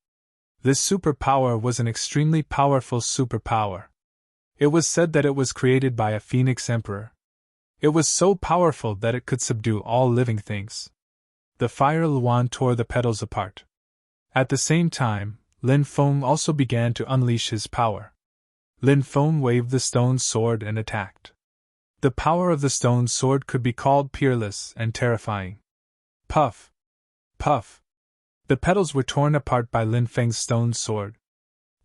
This superpower was an extremely powerful superpower. It was said that it was created by a Phoenix Emperor. It was so powerful that it could subdue all living things. The fire Luan tore the petals apart. At the same time, Lin Feng also began to unleash his power. Lin Feng waved the stone sword and attacked. The power of the stone sword could be called peerless and terrifying. Puff! Puff! The petals were torn apart by Lin Feng's stone sword.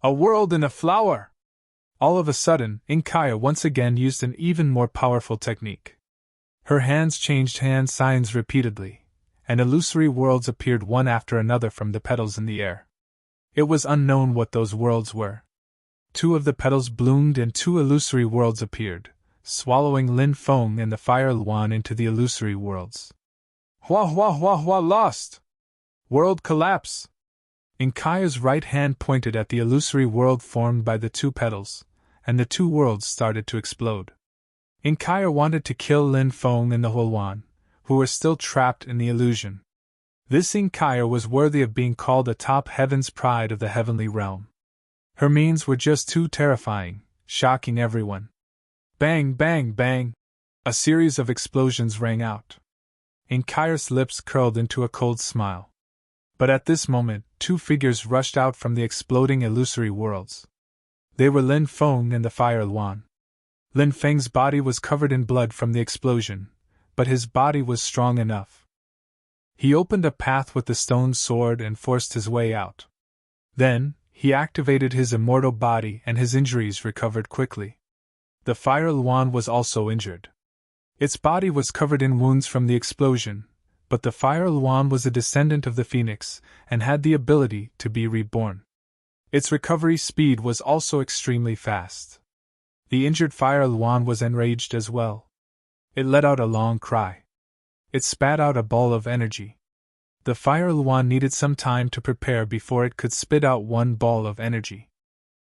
A world in a flower! All of a sudden, Inkaya once again used an even more powerful technique. Her hands changed hand signs repeatedly, and illusory worlds appeared one after another from the petals in the air. It was unknown what those worlds were. 2 of the petals bloomed and 2 illusory worlds appeared, swallowing Lin Feng and the fire Luan into the illusory worlds. Hua hua hua hua, lost! World collapse! Inkaya's right hand pointed at the illusory world formed by the 2 petals, and the 2 worlds started to explode. Inkaya wanted to kill Lin Feng and the Hulwan, who were still trapped in the illusion. This Inkaya was worthy of being called a top heaven's pride of the heavenly realm. Her means were just too terrifying, shocking everyone. Bang, bang, bang! A series of explosions rang out. Inkaya's lips curled into a cold smile. But at this moment, 2 figures rushed out from the exploding illusory worlds. They were Lin Feng and the fire Luan. Lin Feng's body was covered in blood from the explosion, but his body was strong enough. He opened a path with the stone sword and forced his way out. Then, he activated his immortal body and his injuries recovered quickly. The fire Luan was also injured. Its body was covered in wounds from the explosion, but the fire Luan was a descendant of the phoenix and had the ability to be reborn. Its recovery speed was also extremely fast. The injured fire Luan was enraged as well. It let out a long cry. It spat out a ball of energy. The fire Luan needed some time to prepare before it could spit out one ball of energy.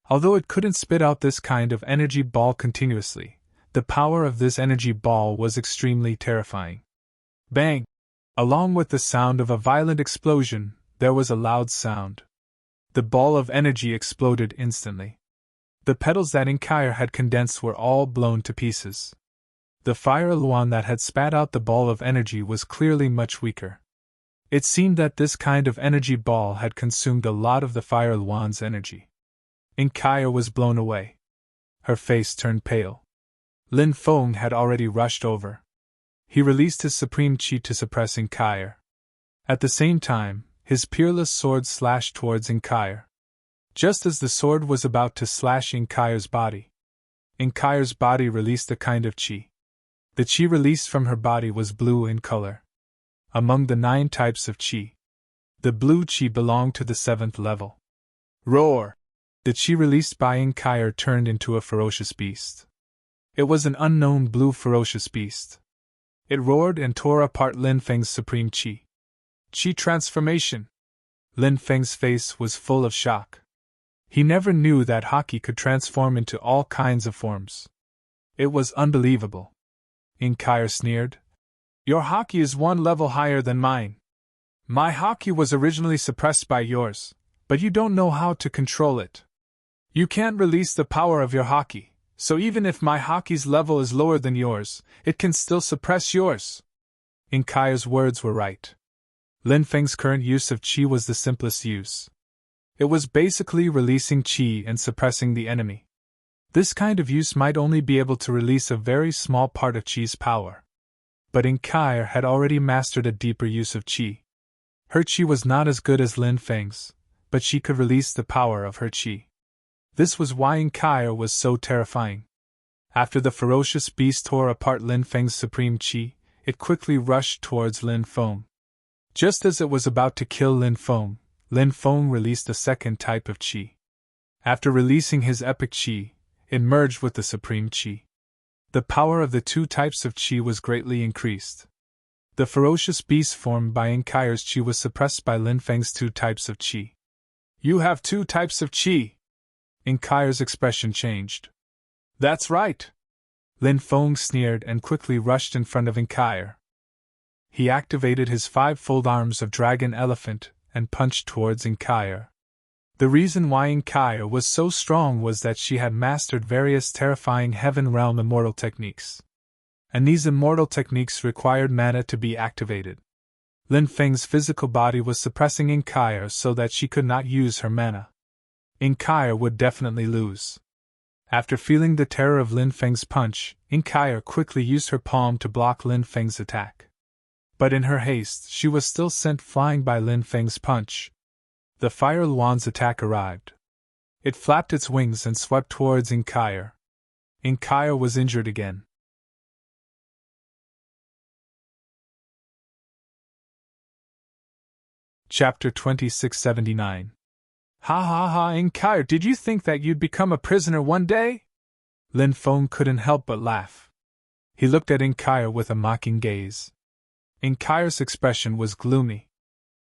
Although it couldn't spit out this kind of energy ball continuously, the power of this energy ball was extremely terrifying. Bang! Along with the sound of a violent explosion, there was a loud sound. The ball of energy exploded instantly. The petals that Inkaya had condensed were all blown to pieces. The fire Luan that had spat out the ball of energy was clearly much weaker. It seemed that this kind of energy ball had consumed a lot of the fire Luan's energy. Inkaya was blown away. Her face turned pale. Lin Feng had already rushed over. He released his supreme chi to suppress Inkaya. At the same time, his peerless sword slashed towards Inkaya. Just as the sword was about to slash Inkaya's body released a kind of chi. The chi released from her body was blue in color. Among the 9 types of chi, the blue chi belonged to the 7th level. Roar! The chi released by Inkaya turned into a ferocious beast. It was an unknown blue ferocious beast. It roared and tore apart Lin Feng's supreme chi. Chi transformation! Lin Feng's face was full of shock. He never knew that haki could transform into all kinds of forms. It was unbelievable. Inkaya sneered. Your haki is 1 level higher than mine. My haki was originally suppressed by yours, but you don't know how to control it. You can't release the power of your haki, so even if my haki's level is lower than yours, it can still suppress yours. Inkaya's words were right. Lin Feng's current use of chi was the simplest use. It was basically releasing chi and suppressing the enemy. This kind of use might only be able to release a very small part of chi's power. But Inkaya had already mastered a deeper use of chi. Her chi was not as good as Lin Feng's, but she could release the power of her chi. This was why Inkaya was so terrifying. After the ferocious beast tore apart Lin Feng's supreme chi, it quickly rushed towards Lin Feng. Just as it was about to kill Lin Feng released a 2nd type of chi. After releasing his epic chi, it merged with the supreme chi. The power of the 2 types of chi was greatly increased. The ferocious beast formed by Inkaya's chi was suppressed by Lin Feng's 2 types of chi. You have 2 types of chi! Inkaya's expression changed. That's right! Lin Feng sneered and quickly rushed in front of Inkaya. He activated his five-fold arms of dragon elephant and punched towards Inkyre. The reason why Inkyre was so strong was that she had mastered various terrifying Heaven Realm immortal techniques. And these immortal techniques required mana to be activated. Lin Feng's physical body was suppressing Inkyre so that she could not use her mana. Inkyre would definitely lose. After feeling the terror of Lin Feng's punch, Inkyre quickly used her palm to block Lin Feng's attack. But in her haste, she was still sent flying by Lin Feng's punch. The Fire Luan's attack arrived. It flapped its wings and swept towards Inkyre. Inkyre was injured again. Chapter 2679. Ha ha ha, Inkyre, did you think that you'd become a prisoner one day? Lin Feng couldn't help but laugh. He looked at Inkyre with a mocking gaze. Inkyre's expression was gloomy.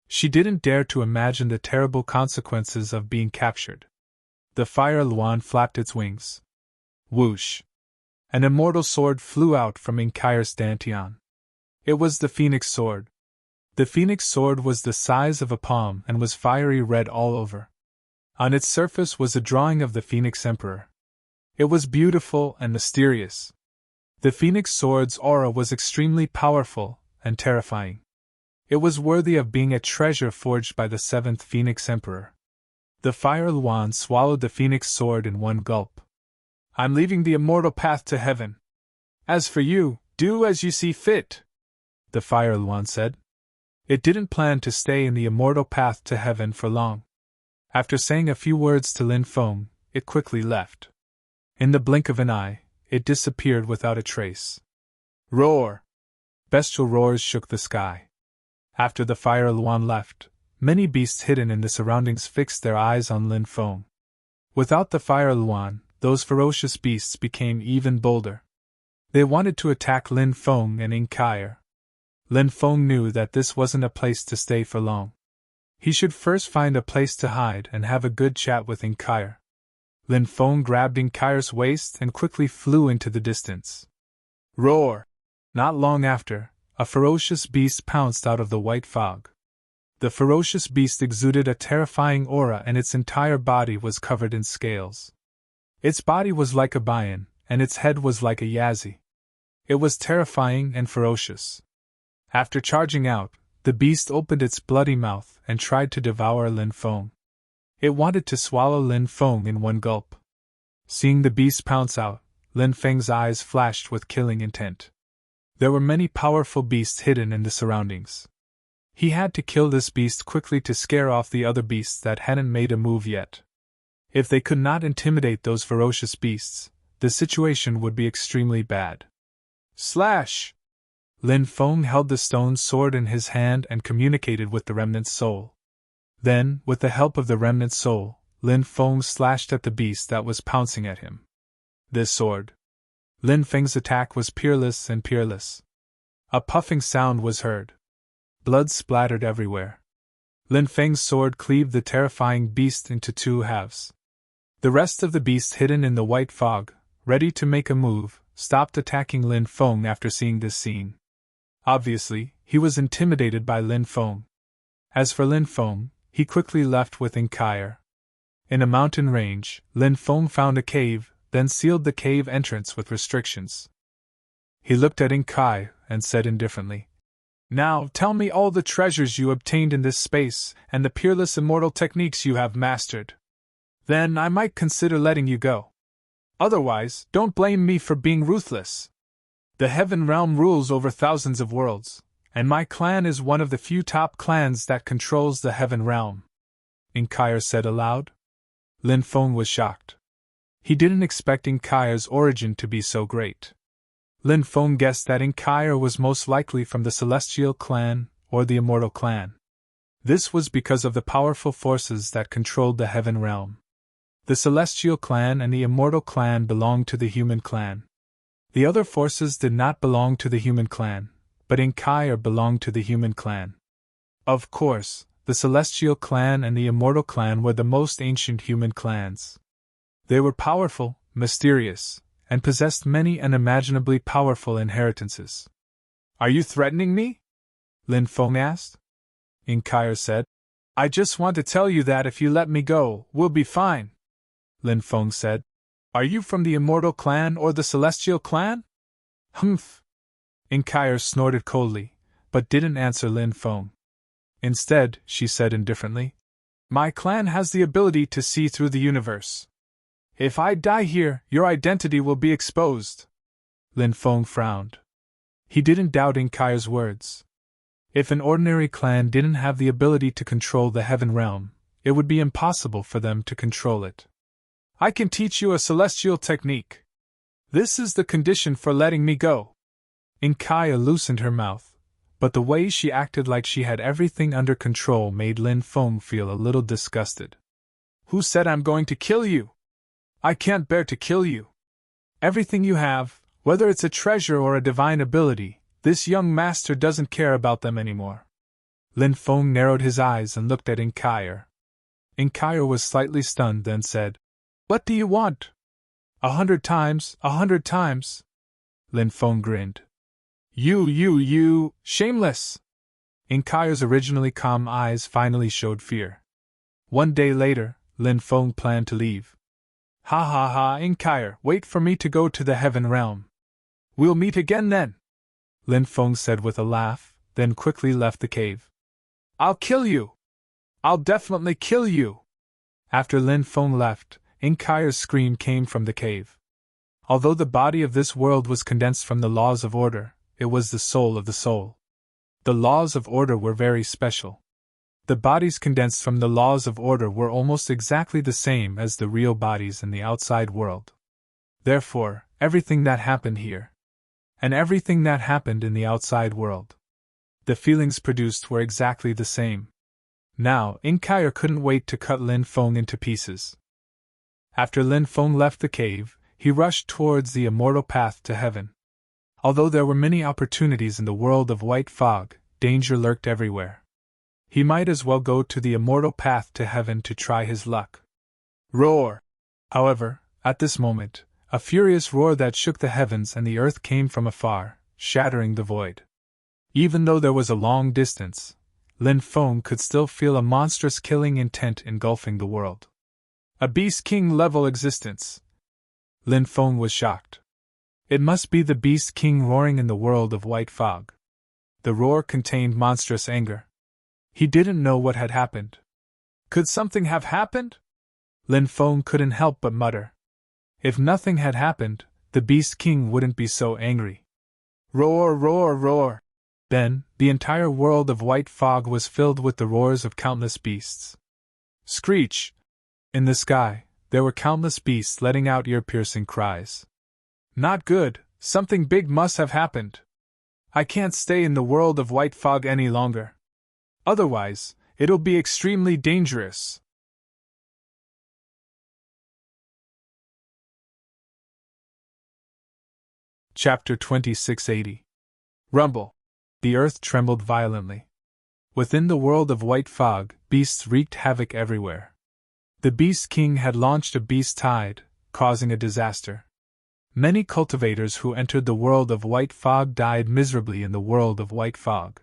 She didn't dare to imagine the terrible consequences of being captured. The Fire Luan flapped its wings. Whoosh! An immortal sword flew out from Inkyre's dantian. It was the Phoenix Sword. The Phoenix Sword was the size of a palm and was fiery red all over. On its surface was a drawing of the Phoenix Emperor. It was beautiful and mysterious. The Phoenix Sword's aura was extremely powerful and terrifying. It was worthy of being a treasure forged by the seventh Phoenix Emperor. The Fire Luan swallowed the Phoenix Sword in one gulp. I'm leaving the immortal path to heaven. As for you, do as you see fit, the Fire Luan said. It didn't plan to stay in the immortal path to heaven for long. After saying a few words to Lin Feng, it quickly left. In the blink of an eye, it disappeared without a trace. Roar! Bestial roars shook the sky. After the Fire Luan left, many beasts hidden in the surroundings fixed their eyes on Lin Feng. Without the Fire Luan, those ferocious beasts became even bolder. They wanted to attack Lin Feng and Inkyre. Lin Feng knew that this wasn't a place to stay for long. He should first find a place to hide and have a good chat with Inkyre. Lin Feng grabbed Inkyre's waist and quickly flew into the distance. Roar! Not long after, a ferocious beast pounced out of the white fog. The ferocious beast exuded a terrifying aura and its entire body was covered in scales. Its body was like a bion, and its head was like a yazi. It was terrifying and ferocious. After charging out, the beast opened its bloody mouth and tried to devour Lin Feng. It wanted to swallow Lin Feng in one gulp. Seeing the beast pounce out, Lin Feng's eyes flashed with killing intent. There were many powerful beasts hidden in the surroundings. He had to kill this beast quickly to scare off the other beasts that hadn't made a move yet. If they could not intimidate those ferocious beasts, the situation would be extremely bad. Slash! Lin Feng held the stone sword in his hand and communicated with the remnant soul. Then, with the help of the remnant soul, Lin Feng slashed at the beast that was pouncing at him. This sword. Lin Feng's attack was peerless and peerless. A puffing sound was heard. Blood splattered everywhere. Lin Feng's sword cleaved the terrifying beast into two halves. The rest of the beasts hidden in the white fog, ready to make a move, stopped attacking Lin Feng after seeing this scene. Obviously, he was intimidated by Lin Feng. As for Lin Feng, he quickly left with Inkyre. In a mountain range, Lin Feng found a cave, then sealed the cave entrance with restrictions. He looked at Inkyre and said indifferently, Now tell me all the treasures you obtained in this space and the peerless immortal techniques you have mastered. Then I might consider letting you go. Otherwise, don't blame me for being ruthless. The Heaven Realm rules over thousands of worlds, and my clan is one of the few top clans that controls the Heaven Realm, Inkyre said aloud. Lin Feng was shocked. He didn't expect Inkyre's origin to be so great. Lin Feng guessed that Inkyre was most likely from the Celestial Clan or the Immortal Clan. This was because of the powerful forces that controlled the Heaven Realm. The Celestial Clan and the Immortal Clan belonged to the Human Clan. The other forces did not belong to the Human Clan, but Inkyre belonged to the Human Clan. Of course, the Celestial Clan and the Immortal Clan were the most ancient human clans. They were powerful, mysterious, and possessed many unimaginably powerful inheritances. Are you threatening me? Lin Feng asked. Inkyr said, I just want to tell you that if you let me go, we'll be fine. Lin Feng said, Are you from the Immortal Clan or the Celestial Clan? Humph. Inkyr snorted coldly, but didn't answer Lin Feng. Instead, she said indifferently, My clan has the ability to see through the universe. If I die here, your identity will be exposed. Lin Feng frowned. He didn't doubt Inkyr's words. If an ordinary clan didn't have the ability to control the heaven realm, it would be impossible for them to control it. I can teach you a celestial technique. This is the condition for letting me go. Inkyr loosened her mouth, but the way she acted like she had everything under control made Lin Feng feel a little disgusted. Who said I'm going to kill you? I can't bear to kill you. Everything you have, whether it's a treasure or a divine ability, this young master doesn't care about them anymore. Lin Feng narrowed his eyes and looked at Inkyr. Inkyr was slightly stunned, then said, What do you want? 100 times, 100 times. Lin Feng grinned. You, shameless! Inkyr's originally calm eyes finally showed fear. One day later, Lin Feng planned to leave. Ha ha ha, Inkyr, wait for me to go to the heaven realm. We'll meet again then, Lin Feng said with a laugh, then quickly left the cave. I'll kill you! I'll definitely kill you! After Lin Feng left, Inkyr's scream came from the cave. Although the body of this world was condensed from the laws of order, it was the soul of the soul. The laws of order were very special. The bodies condensed from the laws of order were almost exactly the same as the real bodies in the outside world. Therefore, everything that happened here, and everything that happened in the outside world, the feelings produced were exactly the same. Now, Inkyr couldn't wait to cut Lin Feng into pieces. After Lin Feng left the cave, he rushed towards the immortal path to heaven. Although there were many opportunities in the world of white fog, danger lurked everywhere. He might as well go to the immortal path to heaven to try his luck. Roar! However, at this moment, a furious roar that shook the heavens and the earth came from afar, shattering the void. Even though there was a long distance, Lin Feng could still feel a monstrous killing intent engulfing the world. A Beast King level existence. Lin Feng was shocked. It must be the Beast King roaring in the world of white fog. The roar contained monstrous anger. He didn't know what had happened. Could something have happened? Lin Feng couldn't help but mutter. If nothing had happened, the Beast King wouldn't be so angry. Roar, roar, roar! Then, the entire world of white fog was filled with the roars of countless beasts. Screech! In the sky, there were countless beasts letting out ear-piercing cries. Not good, something big must have happened. I can't stay in the world of white fog any longer. Otherwise, it'll be extremely dangerous. Chapter 2680. Rumble. The earth trembled violently. Within the world of white fog, beasts wreaked havoc everywhere. The Beast King had launched a beast tide, causing a disaster. Many cultivators who entered the world of white fog died miserably in the world of white fog.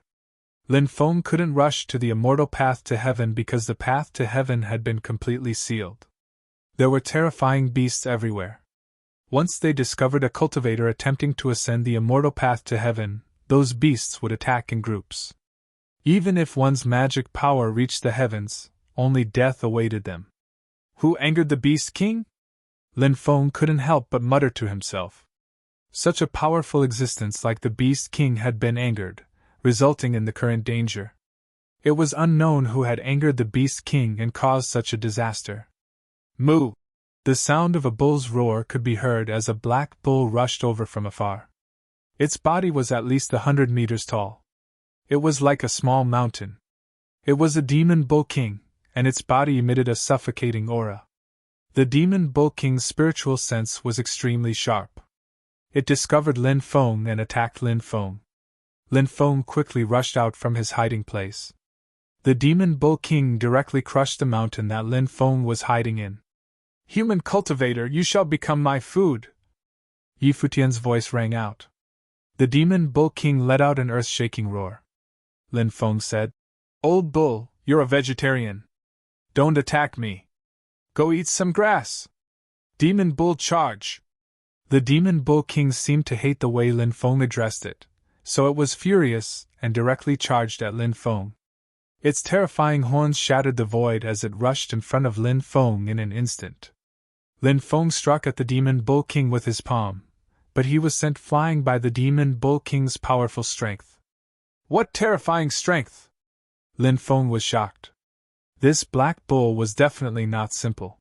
Lin Feng couldn't rush to the immortal path to heaven because the path to heaven had been completely sealed. There were terrifying beasts everywhere. Once they discovered a cultivator attempting to ascend the immortal path to heaven, those beasts would attack in groups. Even if one's magic power reached the heavens, only death awaited them. Who angered the Beast King? Lin Feng couldn't help but mutter to himself. Such a powerful existence like the Beast King had been angered, resulting in the current danger. It was unknown who had angered the Beast King and caused such a disaster. Moo! The sound of a bull's roar could be heard as a black bull rushed over from afar. Its body was at least 100 meters tall. It was like a small mountain. It was a demon bull king, and its body emitted a suffocating aura. The demon bull king's spiritual sense was extremely sharp. It discovered Lin Feng and attacked Lin Feng. Lin Feng quickly rushed out from his hiding place. The demon bull king directly crushed the mountain that Lin Feng was hiding in. Human cultivator, you shall become my food! Yifutian's voice rang out. The demon bull king let out an earth-shaking roar. Lin Feng said. Old bull, you're a vegetarian. Don't attack me. Go eat some grass. Demon Bull charge! The Demon Bull King seemed to hate the way Lin Feng addressed it, so it was furious and directly charged at Lin Feng. Its terrifying horns shattered the void as it rushed in front of Lin Feng in an instant. Lin Feng struck at the Demon Bull King with his palm, but he was sent flying by the Demon Bull King's powerful strength. What terrifying strength! Lin Feng was shocked. This black bull was definitely not simple.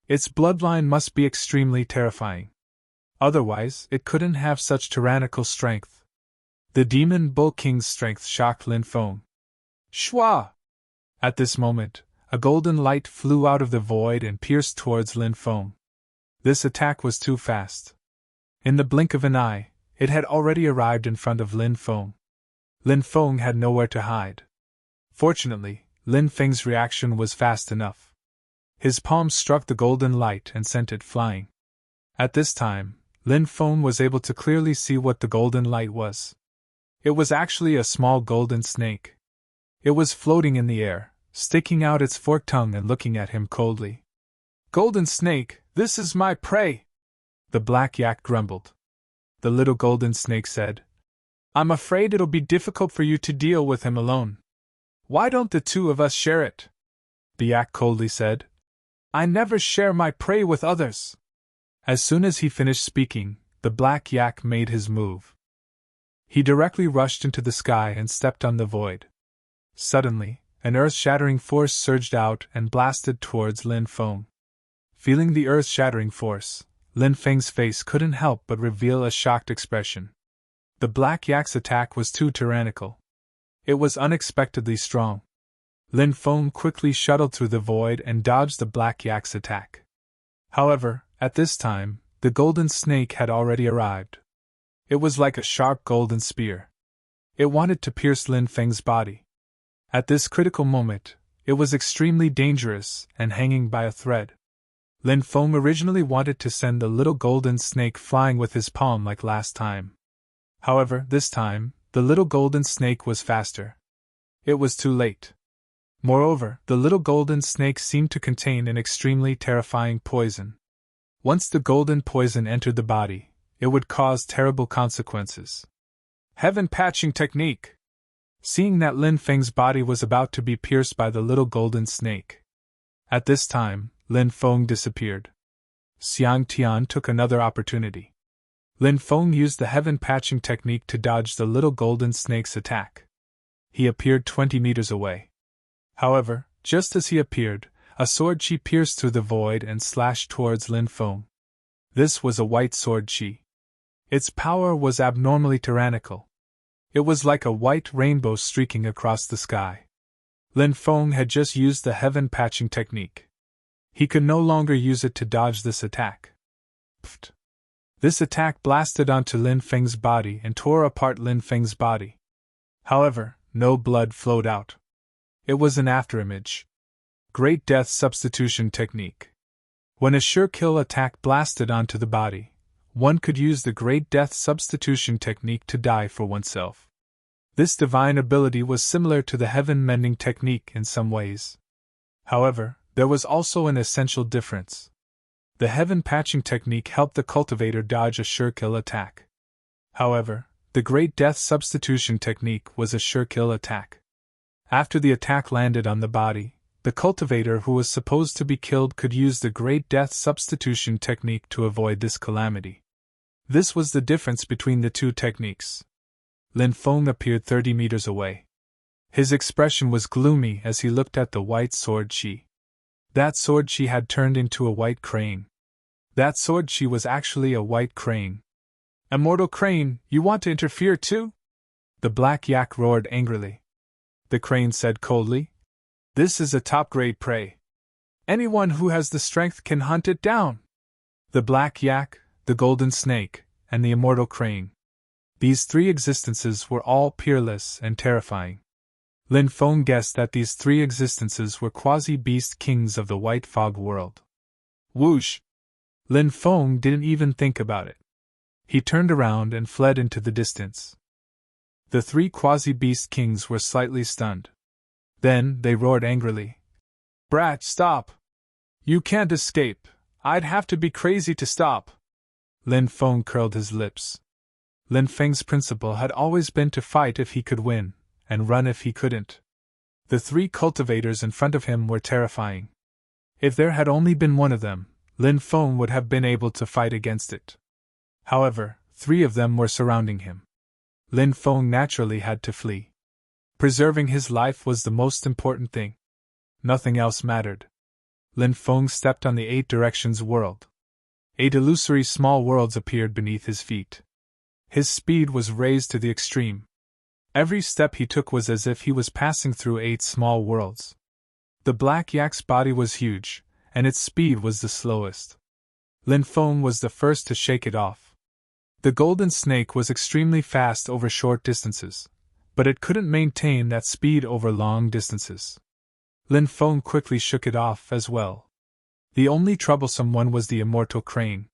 Its bloodline must be extremely terrifying. Otherwise, it couldn't have such tyrannical strength. The Demon Bull King's strength shocked Lin Feng. Shwa! At this moment, a golden light flew out of the void and pierced towards Lin Feng. This attack was too fast. In the blink of an eye, it had already arrived in front of Lin Feng. Lin Feng had nowhere to hide. Fortunately, Lin Feng's reaction was fast enough. His palm struck the golden light and sent it flying. At this time, Lin Feng was able to clearly see what the golden light was. It was actually a small golden snake. It was floating in the air, sticking out its forked tongue and looking at him coldly. Golden snake, this is my prey! The black yak grumbled. The little golden snake said, I'm afraid it'll be difficult for you to deal with him alone. Why don't the two of us share it? The yak coldly said. I never share my prey with others. As soon as he finished speaking, the black yak made his move. He directly rushed into the sky and stepped on the void. Suddenly, an earth-shattering force surged out and blasted towards Lin Feng. Feeling the earth-shattering force, Lin Feng's face couldn't help but reveal a shocked expression. The black yak's attack was too tyrannical. It was unexpectedly strong. Lin Feng quickly shuttled through the void and dodged the black yak's attack. However, at this time, the golden snake had already arrived. It was like a sharp golden spear. It wanted to pierce Lin Feng's body. At this critical moment, it was extremely dangerous and hanging by a thread. Lin Feng originally wanted to send the little golden snake flying with his palm like last time. However, this time, the little golden snake was faster. It was too late. Moreover, the little golden snake seemed to contain an extremely terrifying poison. Once the golden poison entered the body, it would cause terrible consequences. Heaven patching technique! Seeing that Lin Feng's body was about to be pierced by the little golden snake. At this time, Lin Feng disappeared. Xiang Tian took another opportunity. Lin Feng used the heaven patching technique to dodge the little golden snake's attack. He appeared 20 meters away. However, just as he appeared, a sword chi pierced through the void and slashed towards Lin Feng. This was a white sword chi. Its power was abnormally tyrannical. It was like a white rainbow streaking across the sky. Lin Feng had just used the heaven patching technique. He could no longer use it to dodge this attack. Pfft. This attack blasted onto Lin Feng's body and tore apart Lin Feng's body. However, no blood flowed out. It was an afterimage. Great Death Substitution Technique. When a sure kill attack blasted onto the body, one could use the Great Death Substitution Technique to die for oneself. This divine ability was similar to the Heaven Mending Technique in some ways. However, there was also an essential difference. The Heaven Patching Technique helped the cultivator dodge a sure kill attack. However, the Great Death Substitution Technique was a sure kill attack. After the attack landed on the body, the cultivator who was supposed to be killed could use the Great Death Substitution Technique to avoid this calamity. This was the difference between the two techniques. Lin Feng appeared 30 meters away. His expression was gloomy as he looked at the white sword chi. That sword chi had turned into a white crane. That sword chi was actually a white crane. Immortal crane, you want to interfere too? The black yak roared angrily. The crane said coldly, This is a top-grade prey. Anyone who has the strength can hunt it down. The black yak, the golden snake, and the immortal crane. These three existences were all peerless and terrifying. Lin Feng guessed that these three existences were quasi-beast kings of the white fog world. Whoosh! Lin Feng didn't even think about it. He turned around and fled into the distance. The 3 quasi-beast kings were slightly stunned. Then they roared angrily. Brat, stop! You can't escape. I'd have to be crazy to stop. Lin Feng curled his lips. Lin Feng's principle had always been to fight if he could win, and run if he couldn't. The 3 cultivators in front of him were terrifying. If there had only been one of them, Lin Feng would have been able to fight against it. However, 3 of them were surrounding him. Lin Feng naturally had to flee. Preserving his life was the most important thing. Nothing else mattered. Lin Feng stepped on the 8 directions world. 8 illusory small worlds appeared beneath his feet. His speed was raised to the extreme. Every step he took was as if he was passing through 8 small worlds. The black yak's body was huge, and its speed was the slowest. Lin Feng was the first to shake it off. The golden snake was extremely fast over short distances, but it couldn't maintain that speed over long distances. Lin Feng quickly shook it off as well. The only troublesome one was the immortal crane.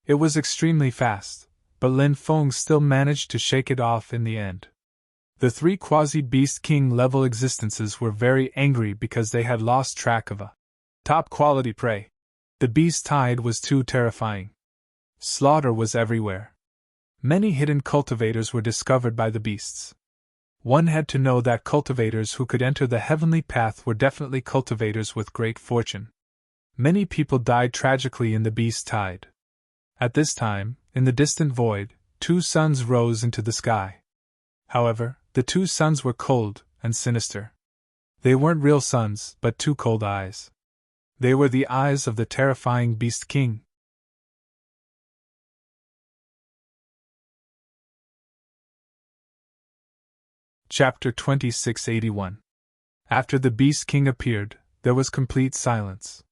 It was extremely fast, but Lin Feng still managed to shake it off in the end. The 3 quasi-beast king level existences were very angry because they had lost track of a top-quality prey. The beast tide was too terrifying. Slaughter was everywhere. Many hidden cultivators were discovered by the beasts. One had to know that cultivators who could enter the heavenly path were definitely cultivators with great fortune. Many people died tragically in the beast tide. At this time, in the distant void, 2 suns rose into the sky. However, the 2 suns were cold and sinister. They weren't real suns, but 2 cold eyes. They were the eyes of the terrifying Beast King. Chapter 2681. After the Beast King appeared, there was complete silence.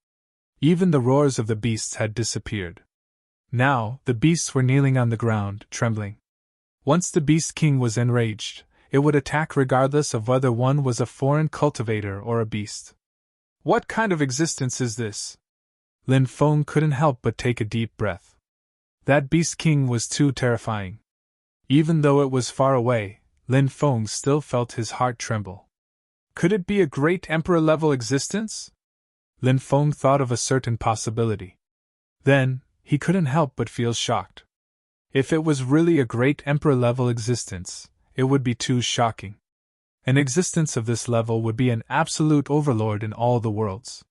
Even the roars of the beasts had disappeared. Now, the beasts were kneeling on the ground, trembling. Once the Beast King was enraged, it would attack regardless of whether one was a foreign cultivator or a beast. What kind of existence is this? Lin Feng couldn't help but take a deep breath. That Beast King was too terrifying. Even though it was far away, Lin Feng still felt his heart tremble. Could it be a great emperor-level existence? Lin Feng thought of a certain possibility. Then, he couldn't help but feel shocked. If it was really a great emperor-level existence, it would be too shocking. An existence of this level would be an absolute overlord in all the worlds.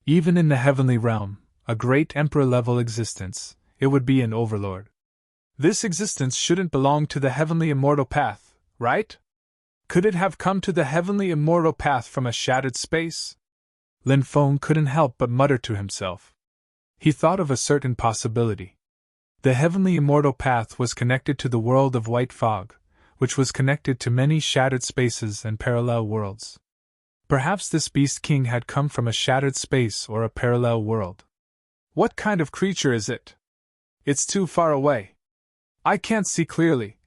Even in the heavenly realm, a great emperor-level existence, it would be an overlord. This existence shouldn't belong to the heavenly immortal path, right? Could it have come to the heavenly immortal path from a shattered space? Lin Feng couldn't help but mutter to himself. He thought of a certain possibility. The heavenly immortal path was connected to the world of white fog, which was connected to many shattered spaces and parallel worlds. Perhaps this Beast King had come from a shattered space or a parallel world. What kind of creature is it? It's too far away. I can't see clearly.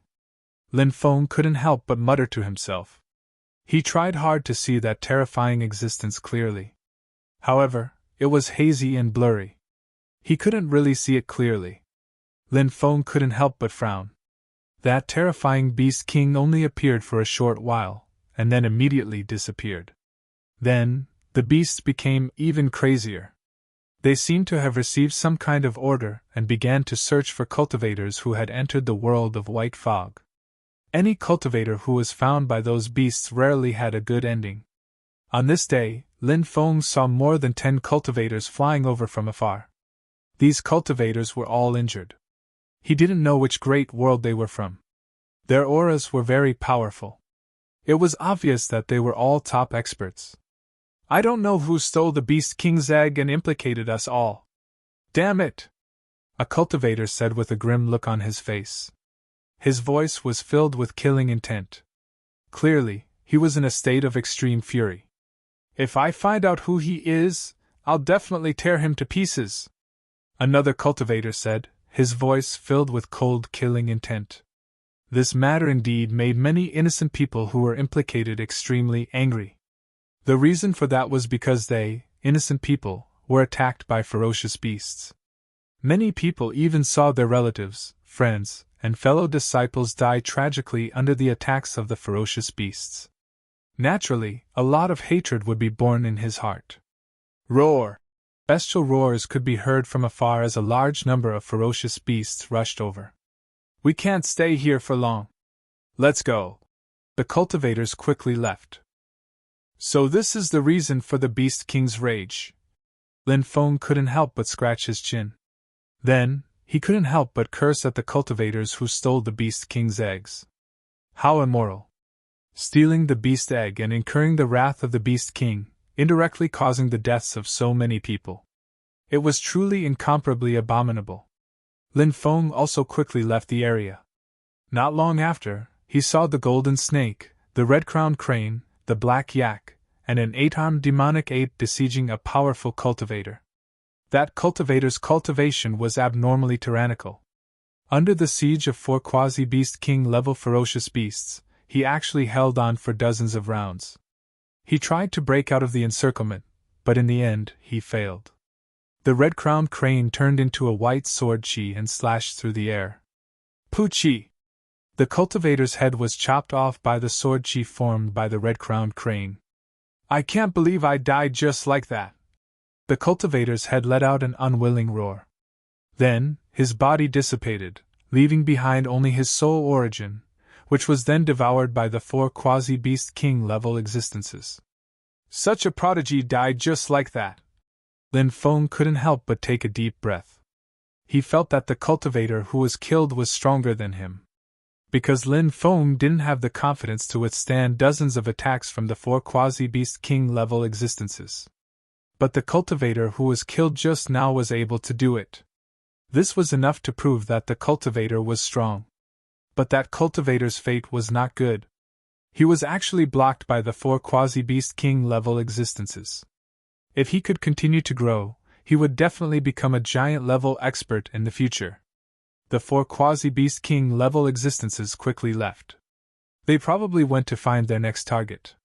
Lin Feng couldn't help but mutter to himself. He tried hard to see that terrifying existence clearly. However, it was hazy and blurry. He couldn't really see it clearly. Lin Feng couldn't help but frown. That terrifying Beast King only appeared for a short while, and then immediately disappeared. Then, the beasts became even crazier. They seemed to have received some kind of order and began to search for cultivators who had entered the world of white fog. Any cultivator who was found by those beasts rarely had a good ending. On this day, Lin Feng saw more than 10 cultivators flying over from afar. These cultivators were all injured. He didn't know which great world they were from. Their auras were very powerful. It was obvious that they were all top experts. I don't know who stole the Beast King's egg and implicated us all. Damn it! A cultivator said with a grim look on his face. His voice was filled with killing intent. Clearly, he was in a state of extreme fury. If I find out who he is, I'll definitely tear him to pieces. Another cultivator said, his voice filled with cold, killing intent. This matter indeed made many innocent people who were implicated extremely angry. The reason for that was because they, innocent people, were attacked by ferocious beasts. Many people even saw their relatives, friends, and fellow disciples died tragically under the attacks of the ferocious beasts. Naturally, a lot of hatred would be born in his heart. Roar! Bestial roars could be heard from afar as a large number of ferocious beasts rushed over. We can't stay here for long. Let's go. The cultivators quickly left. So this is the reason for the Beast King's rage. Lin Feng couldn't help but scratch his chin. Then, he couldn't help but curse at the cultivators who stole the Beast King's eggs. How immoral! Stealing the beast egg and incurring the wrath of the Beast King, indirectly causing the deaths of so many people. It was truly incomparably abominable. Lin Feng also quickly left the area. Not long after, he saw the golden snake, the red-crowned crane, the black yak, and an 8-armed demonic ape besieging a powerful cultivator. That cultivator's cultivation was abnormally tyrannical. Under the siege of 4 quasi-beast king-level ferocious beasts, he actually held on for dozens of rounds. He tried to break out of the encirclement, but in the end, he failed. The red-crowned crane turned into a white sword chi and slashed through the air. Poochie! The cultivator's head was chopped off by the sword chi formed by the red-crowned crane. I can't believe I died just like that. The cultivator's head let out an unwilling roar. Then, his body dissipated, leaving behind only his soul origin, which was then devoured by the 4 quasi-beast king-level existences. Such a prodigy died just like that. Lin Feng couldn't help but take a deep breath. He felt that the cultivator who was killed was stronger than him. Because Lin Feng didn't have the confidence to withstand dozens of attacks from the 4 quasi-beast king-level existences. But the cultivator who was killed just now was able to do it. This was enough to prove that the cultivator was strong. But that cultivator's fate was not good. He was actually blocked by the 4 quasi-beast king-level existences. If he could continue to grow, he would definitely become a giant-level expert in the future. The 4 quasi-beast king-level existences quickly left. They probably went to find their next target.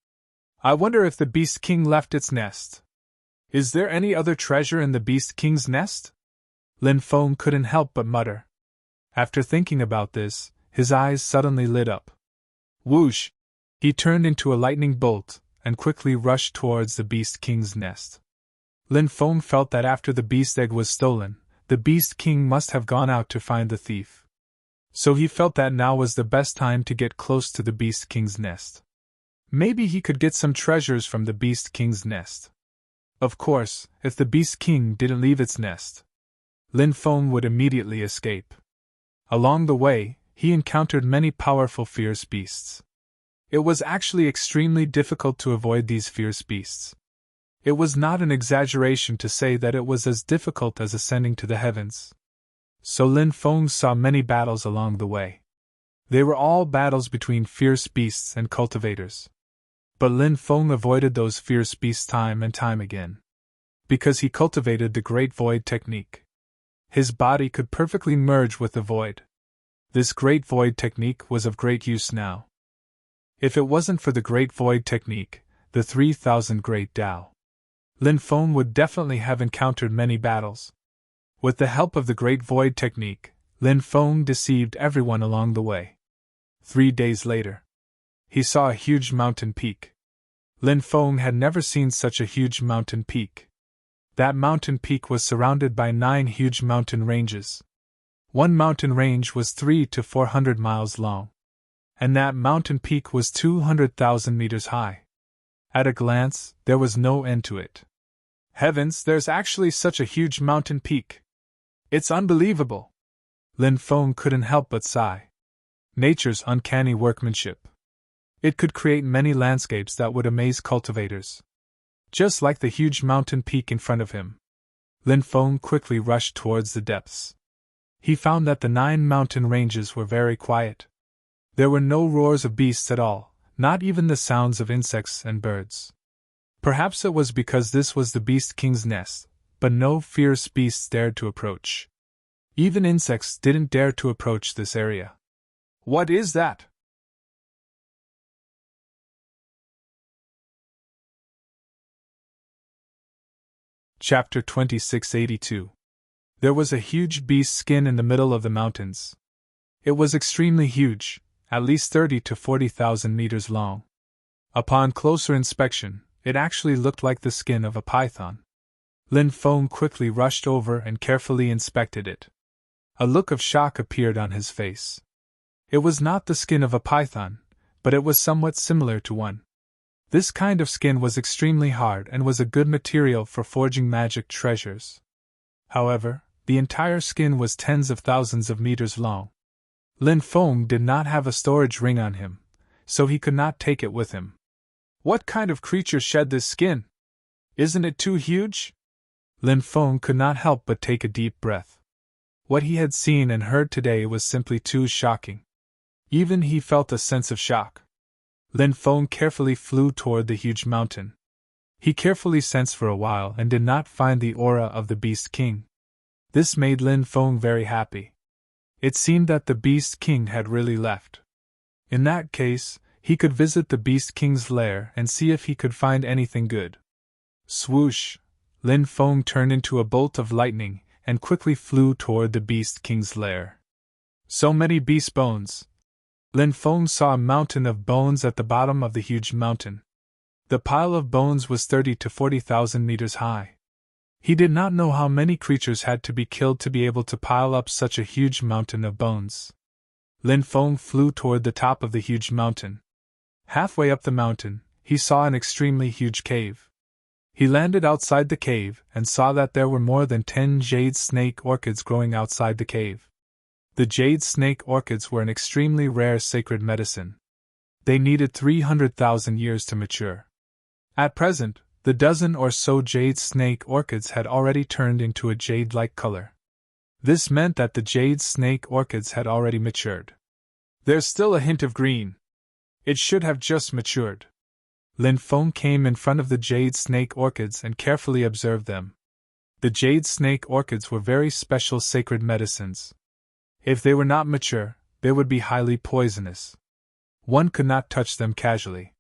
I wonder if the Beast King left its nest. Is there any other treasure in the Beast King's nest? Lin Feng couldn't help but mutter. After thinking about this, his eyes suddenly lit up. Whoosh! He turned into a lightning bolt and quickly rushed towards the Beast King's nest. Lin Feng felt that after the beast egg was stolen, the Beast King must have gone out to find the thief. So he felt that now was the best time to get close to the Beast King's nest. Maybe he could get some treasures from the Beast King's nest. Of course, if the Beast King didn't leave its nest, Lin Feng would immediately escape. Along the way, he encountered many powerful fierce beasts. It was actually extremely difficult to avoid these fierce beasts. It was not an exaggeration to say that it was as difficult as ascending to the heavens. So Lin Feng saw many battles along the way. They were all battles between fierce beasts and cultivators. But Lin Feng avoided those fierce beasts time and time again. Because he cultivated the Great Void technique. His body could perfectly merge with the void. This Great Void technique was of great use now. If it wasn't for the Great Void technique, the 3000 Great Tao, Lin Feng would definitely have encountered many battles. With the help of the Great Void technique, Lin Feng deceived everyone along the way. 3 days later, he saw a huge mountain peak. Lin Feng had never seen such a huge mountain peak. That mountain peak was surrounded by 9 huge mountain ranges. One mountain range was 300 to 400 miles long. And that mountain peak was 200,000 meters high. At a glance, there was no end to it. Heavens, there's actually such a huge mountain peak. It's unbelievable. Lin Feng couldn't help but sigh. Nature's uncanny workmanship. It could create many landscapes that would amaze cultivators. Just like the huge mountain peak in front of him. Lin Feng quickly rushed towards the depths. He found that the 9 mountain ranges were very quiet. There were no roars of beasts at all, not even the sounds of insects and birds. Perhaps it was because this was the Beast King's nest, but no fierce beasts dared to approach. Even insects didn't dare to approach this area. What is that? Chapter 2682. There was a huge beast skin in the middle of the mountains. It was extremely huge, at least 30 to 40,000 meters long. Upon closer inspection, it actually looked like the skin of a python. Lin Feng quickly rushed over and carefully inspected it. A look of shock appeared on his face. It was not the skin of a python, but it was somewhat similar to one. This kind of skin was extremely hard and was a good material for forging magic treasures. However, the entire skin was tens of thousands of meters long. Lin Feng did not have a storage ring on him, so he could not take it with him. What kind of creature shed this skin? Isn't it too huge? Lin Feng could not help but take a deep breath. What he had seen and heard today was simply too shocking. Even he felt a sense of shock. Lin Feng carefully flew toward the huge mountain. He carefully sensed for a while and did not find the aura of the Beast King. This made Lin Feng very happy. It seemed that the Beast King had really left. In that case, he could visit the Beast King's lair and see if he could find anything good. Swoosh! Lin Feng turned into a bolt of lightning and quickly flew toward the Beast King's lair. So many beast bones! Lin Feng saw a mountain of bones at the bottom of the huge mountain. The pile of bones was 30 to 40,000 meters high. He did not know how many creatures had to be killed to be able to pile up such a huge mountain of bones. Lin Feng flew toward the top of the huge mountain. Halfway up the mountain, he saw an extremely huge cave. He landed outside the cave and saw that there were more than 10 jade snake orchids growing outside the cave. The jade snake orchids were an extremely rare sacred medicine. They needed 300,000 years to mature. At present, the dozen or so jade snake orchids had already turned into a jade-like color. This meant that the jade snake orchids had already matured. There's still a hint of green. It should have just matured. Lin Feng came in front of the jade snake orchids and carefully observed them. The jade snake orchids were very special sacred medicines. If they were not mature, they would be highly poisonous. One could not touch them casually.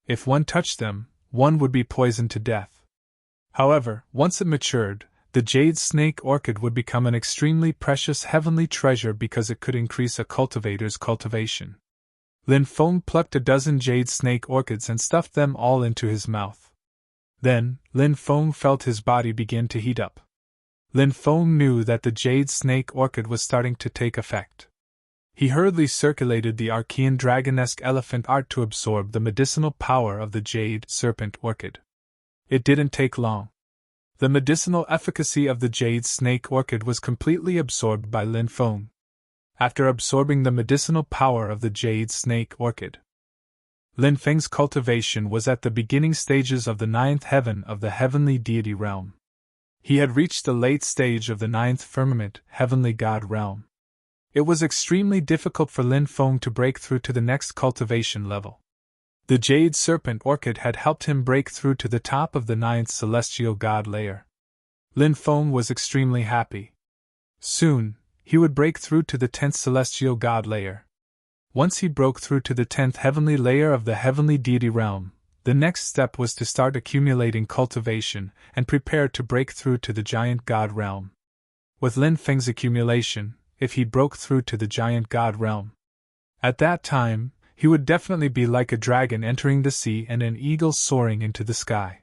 If one touched them, one would be poisoned to death. However, once it matured, the jade snake orchid would become an extremely precious heavenly treasure because it could increase a cultivator's cultivation. Lin Feng plucked a dozen jade snake orchids and stuffed them all into his mouth. Then, Lin Feng felt his body begin to heat up. Lin Feng knew that the jade snake orchid was starting to take effect. He hurriedly circulated the Archean dragonesque elephant art to absorb the medicinal power of the jade serpent orchid. It didn't take long. The medicinal efficacy of the jade snake orchid was completely absorbed by Lin Feng. After absorbing the medicinal power of the jade snake orchid, Lin Feng's cultivation was at the beginning stages of the 9th heaven of the heavenly deity realm. He had reached the late stage of the 9th firmament, heavenly god realm. It was extremely difficult for Lin Feng to break through to the next cultivation level. The jade serpent orchid had helped him break through to the top of the 9th celestial god layer. Lin Feng was extremely happy. Soon, he would break through to the 10th celestial god layer. Once he broke through to the 10th heavenly layer of the heavenly deity realm, the next step was to start accumulating cultivation and prepare to break through to the giant god realm. With Lin Feng's accumulation, if he broke through to the giant god realm, at that time, he would definitely be like a dragon entering the sea and an eagle soaring into the sky.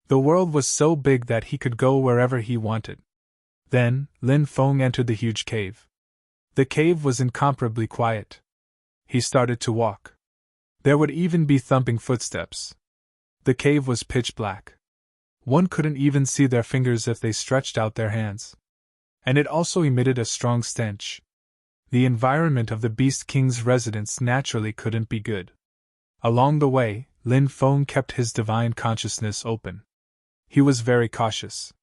The world was so big that he could go wherever he wanted. Then, Lin Feng entered the huge cave. The cave was incomparably quiet. He started to walk. There would even be thumping footsteps. The cave was pitch black. One couldn't even see their fingers if they stretched out their hands. And it also emitted a strong stench. The environment of the Beast King's residence naturally couldn't be good. Along the way, Lin Feng kept his divine consciousness open. He was very cautious.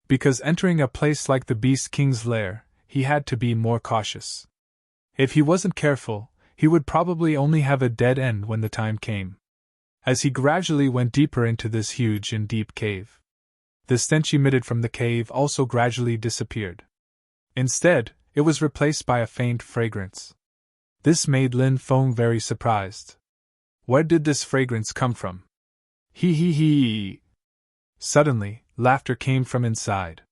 Because entering a place like the Beast King's lair, he had to be more cautious. If he wasn't careful, he would probably only have a dead end when the time came. As he gradually went deeper into this huge and deep cave, the stench emitted from the cave also gradually disappeared. Instead, it was replaced by a faint fragrance. This made Lin Feng very surprised. Where did this fragrance come from? He. Suddenly, laughter came from inside.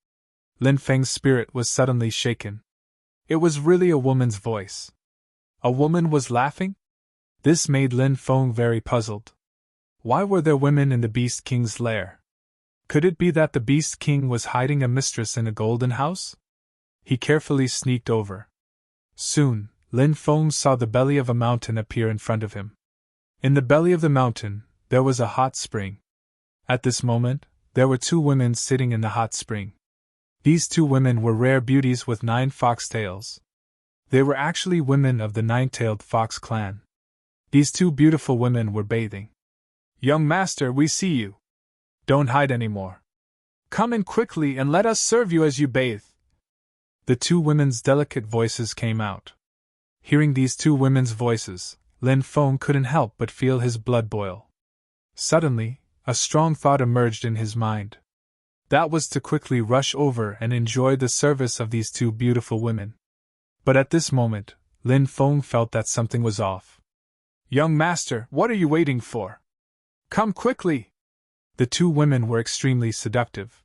Lin Feng's spirit was suddenly shaken. It was really a woman's voice. A woman was laughing? This made Lin Feng very puzzled. Why were there women in the Beast King's lair? Could it be that the Beast King was hiding a mistress in a golden house? He carefully sneaked over. Soon, Lin Feng saw the belly of a mountain appear in front of him. In the belly of the mountain, there was a hot spring. At this moment, there were 2 women sitting in the hot spring. These 2 women were rare beauties with 9 foxtails. They were actually women of the 9-tailed fox clan. These 2 beautiful women were bathing. "Young master, we see you. Don't hide anymore. Come in quickly and let us serve you as you bathe." The 2 women's delicate voices came out. Hearing these 2 women's voices, Lin Feng couldn't help but feel his blood boil. Suddenly, a strong thought emerged in his mind. That was to quickly rush over and enjoy the service of these 2 beautiful women. But at this moment, Lin Feng felt that something was off. "Young master, what are you waiting for? Come quickly!" The 2 women were extremely seductive.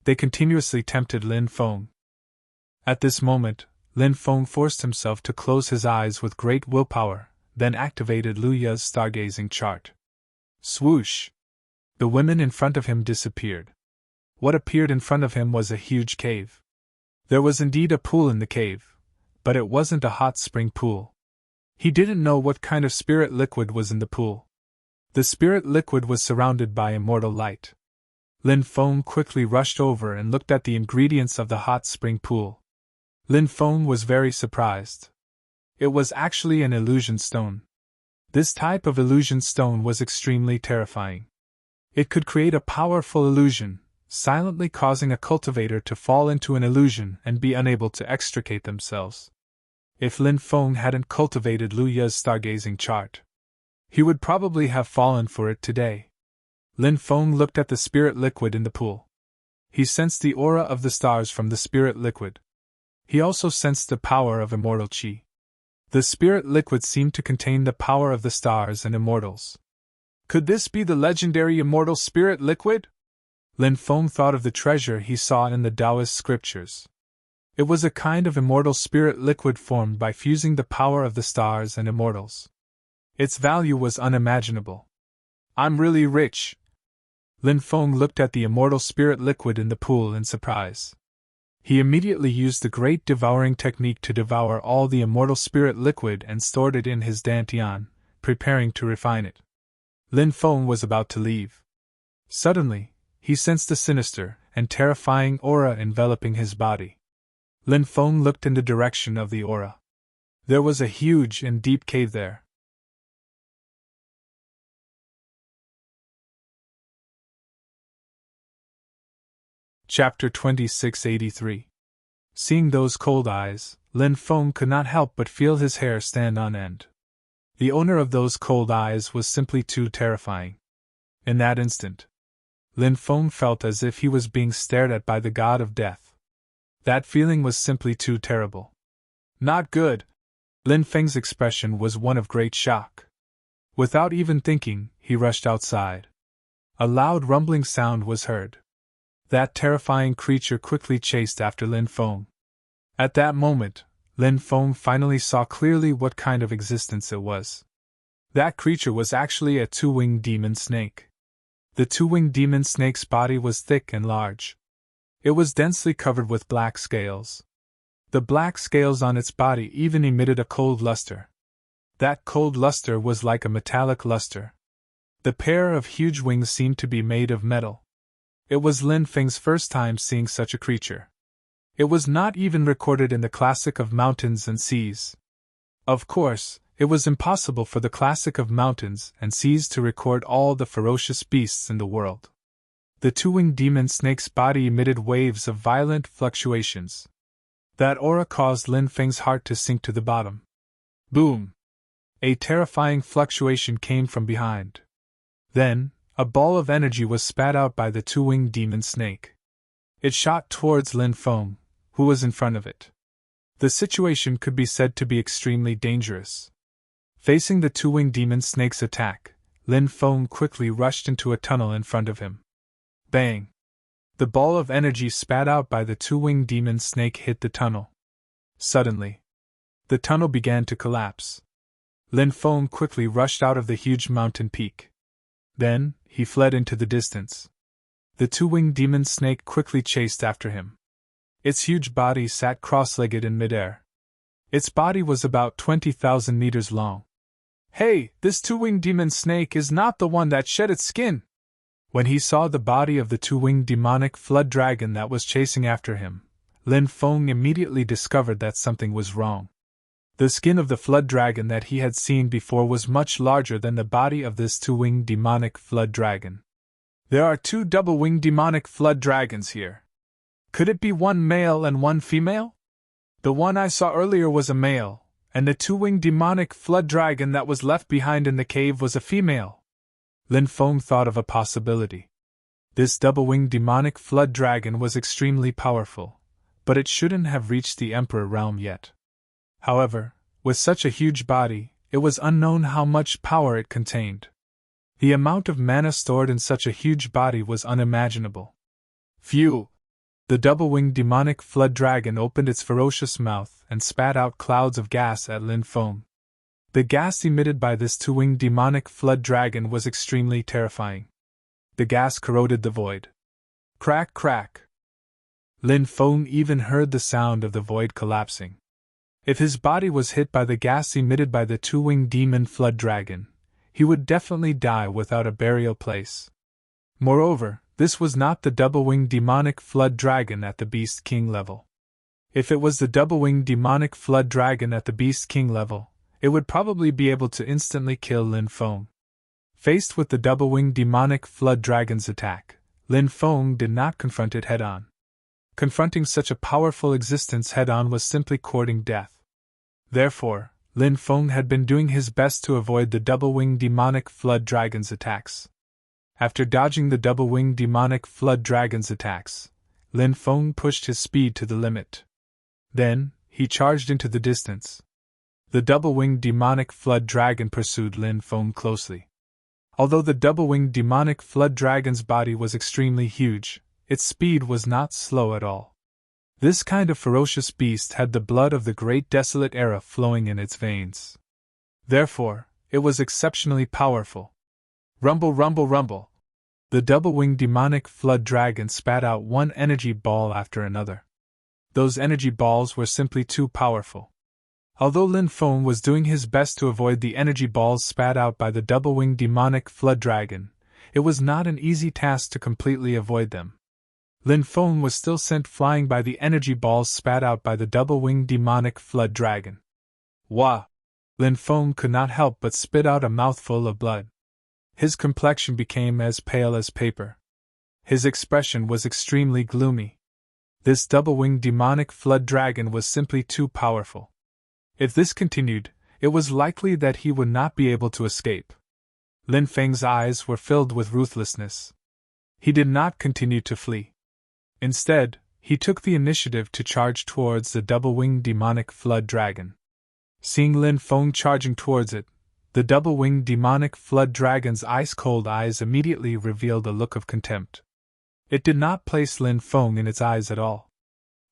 They continuously tempted Lin Feng. At this moment, Lin Feng forced himself to close his eyes with great willpower, then activated Lu Ye's stargazing chart. Swoosh! The women in front of him disappeared. What appeared in front of him was a huge cave. There was indeed a pool in the cave, but it wasn't a hot spring pool. He didn't know what kind of spirit liquid was in the pool. The spirit liquid was surrounded by immortal light. Lin Feng quickly rushed over and looked at the ingredients of the hot spring pool. Lin Feng was very surprised. It was actually an illusion stone. This type of illusion stone was extremely terrifying. It could create a powerful illusion, silently causing a cultivator to fall into an illusion and be unable to extricate themselves. If Lin Feng hadn't cultivated Lu Ye's stargazing chart, he would probably have fallen for it today. Lin Feng looked at the spirit liquid in the pool. He sensed the aura of the stars from the spirit liquid. He also sensed the power of immortal qi. The spirit liquid seemed to contain the power of the stars and immortals. Could this be the legendary immortal spirit liquid? Lin Feng thought of the treasure he saw in the Taoist scriptures. It was a kind of immortal spirit liquid formed by fusing the power of the stars and immortals. Its value was unimaginable. "I'm really rich." Lin Feng looked at the immortal spirit liquid in the pool in surprise. He immediately used the great devouring technique to devour all the immortal spirit liquid and stored it in his dantian, preparing to refine it. Lin Feng was about to leave. Suddenly, he sensed a sinister and terrifying aura enveloping his body. Lin Feng looked in the direction of the aura. There was a huge and deep cave there. Chapter 2683. Seeing those cold eyes, Lin Feng could not help but feel his hair stand on end. The owner of those cold eyes was simply too terrifying. In that instant, Lin Feng felt as if he was being stared at by the god of death. That feeling was simply too terrible. Not good. Lin Feng's expression was one of great shock. Without even thinking, he rushed outside. A loud rumbling sound was heard. That terrifying creature quickly chased after Lin Feng. At that moment, Lin Feng finally saw clearly what kind of existence it was. That creature was actually a 2-winged demon snake. The 2-winged demon snake's body was thick and large. It was densely covered with black scales. The black scales on its body even emitted a cold luster. That cold luster was like a metallic luster. The pair of huge wings seemed to be made of metal. It was Lin Feng's first time seeing such a creature. It was not even recorded in the classic of mountains and seas. Of course, it was impossible for the classic of mountains and seas to record all the ferocious beasts in the world. The 2-winged demon snake's body emitted waves of violent fluctuations. That aura caused Lin Feng's heart to sink to the bottom. Boom! A terrifying fluctuation came from behind. Then, a ball of energy was spat out by the 2-winged demon snake. It shot towards Lin Feng, who was in front of it. The situation could be said to be extremely dangerous. Facing the 2-winged demon snake's attack, Lin Feng quickly rushed into a tunnel in front of him. Bang! The ball of energy spat out by the 2-winged demon snake hit the tunnel. Suddenly, the tunnel began to collapse. Lin Feng quickly rushed out of the huge mountain peak. Then, he fled into the distance. The two-winged demon snake quickly chased after him. Its huge body sat cross-legged in midair. Its body was about 20,000 meters long. Hey, this two-winged demon snake is not the one that shed its skin! When he saw the body of the two-winged demonic flood dragon that was chasing after him, Lin Feng immediately discovered that something was wrong. The skin of the flood dragon that he had seen before was much larger than the body of this two-winged demonic flood dragon. There are two double-winged demonic flood dragons here. Could it be one male and one female? The one I saw earlier was a male, and the two-winged demonic flood dragon that was left behind in the cave was a female. Lin Feng thought of a possibility. This double-winged demonic flood dragon was extremely powerful, but it shouldn't have reached the Emperor realm yet. However, with such a huge body, it was unknown how much power it contained. The amount of mana stored in such a huge body was unimaginable. Phew! The double-winged demonic flood dragon opened its ferocious mouth and spat out clouds of gas at Lin Feng. The gas emitted by this two-winged demonic flood dragon was extremely terrifying. The gas corroded the void. Crack, crack! Lin Feng even heard the sound of the void collapsing. If his body was hit by the gas emitted by the two-winged demon flood dragon, he would definitely die without a burial place. Moreover, this was not the double-winged demonic flood dragon at the Beast King level. If it was the double-winged demonic flood dragon at the Beast King level, it would probably be able to instantly kill Lin Feng. Faced with the double-winged demonic flood dragon's attack, Lin Feng did not confront it head-on. Confronting such a powerful existence head-on was simply courting death. Therefore, Lin Feng had been doing his best to avoid the double-winged demonic flood dragon's attacks. After dodging the double-winged demonic flood dragon's attacks, Lin Feng pushed his speed to the limit. Then, he charged into the distance. The double-winged demonic flood dragon pursued Lin Feng closely. Although the double-winged demonic flood dragon's body was extremely huge, its speed was not slow at all. This kind of ferocious beast had the blood of the great desolate era flowing in its veins. Therefore, it was exceptionally powerful. Rumble, rumble, rumble! The double-winged demonic flood dragon spat out one energy ball after another. Those energy balls were simply too powerful. Although Lin Feng was doing his best to avoid the energy balls spat out by the double-winged demonic flood dragon, it was not an easy task to completely avoid them. Lin Feng was still sent flying by the energy balls spat out by the double-winged demonic flood dragon. Wah! Lin Feng could not help but spit out a mouthful of blood. His complexion became as pale as paper. His expression was extremely gloomy. This double-winged demonic flood dragon was simply too powerful. If this continued, it was likely that he would not be able to escape. Lin Feng's eyes were filled with ruthlessness. He did not continue to flee. Instead, he took the initiative to charge towards the double-winged demonic flood dragon. Seeing Lin Feng charging towards it, the double-winged demonic flood dragon's ice-cold eyes immediately revealed a look of contempt. It did not place Lin Feng in its eyes at all.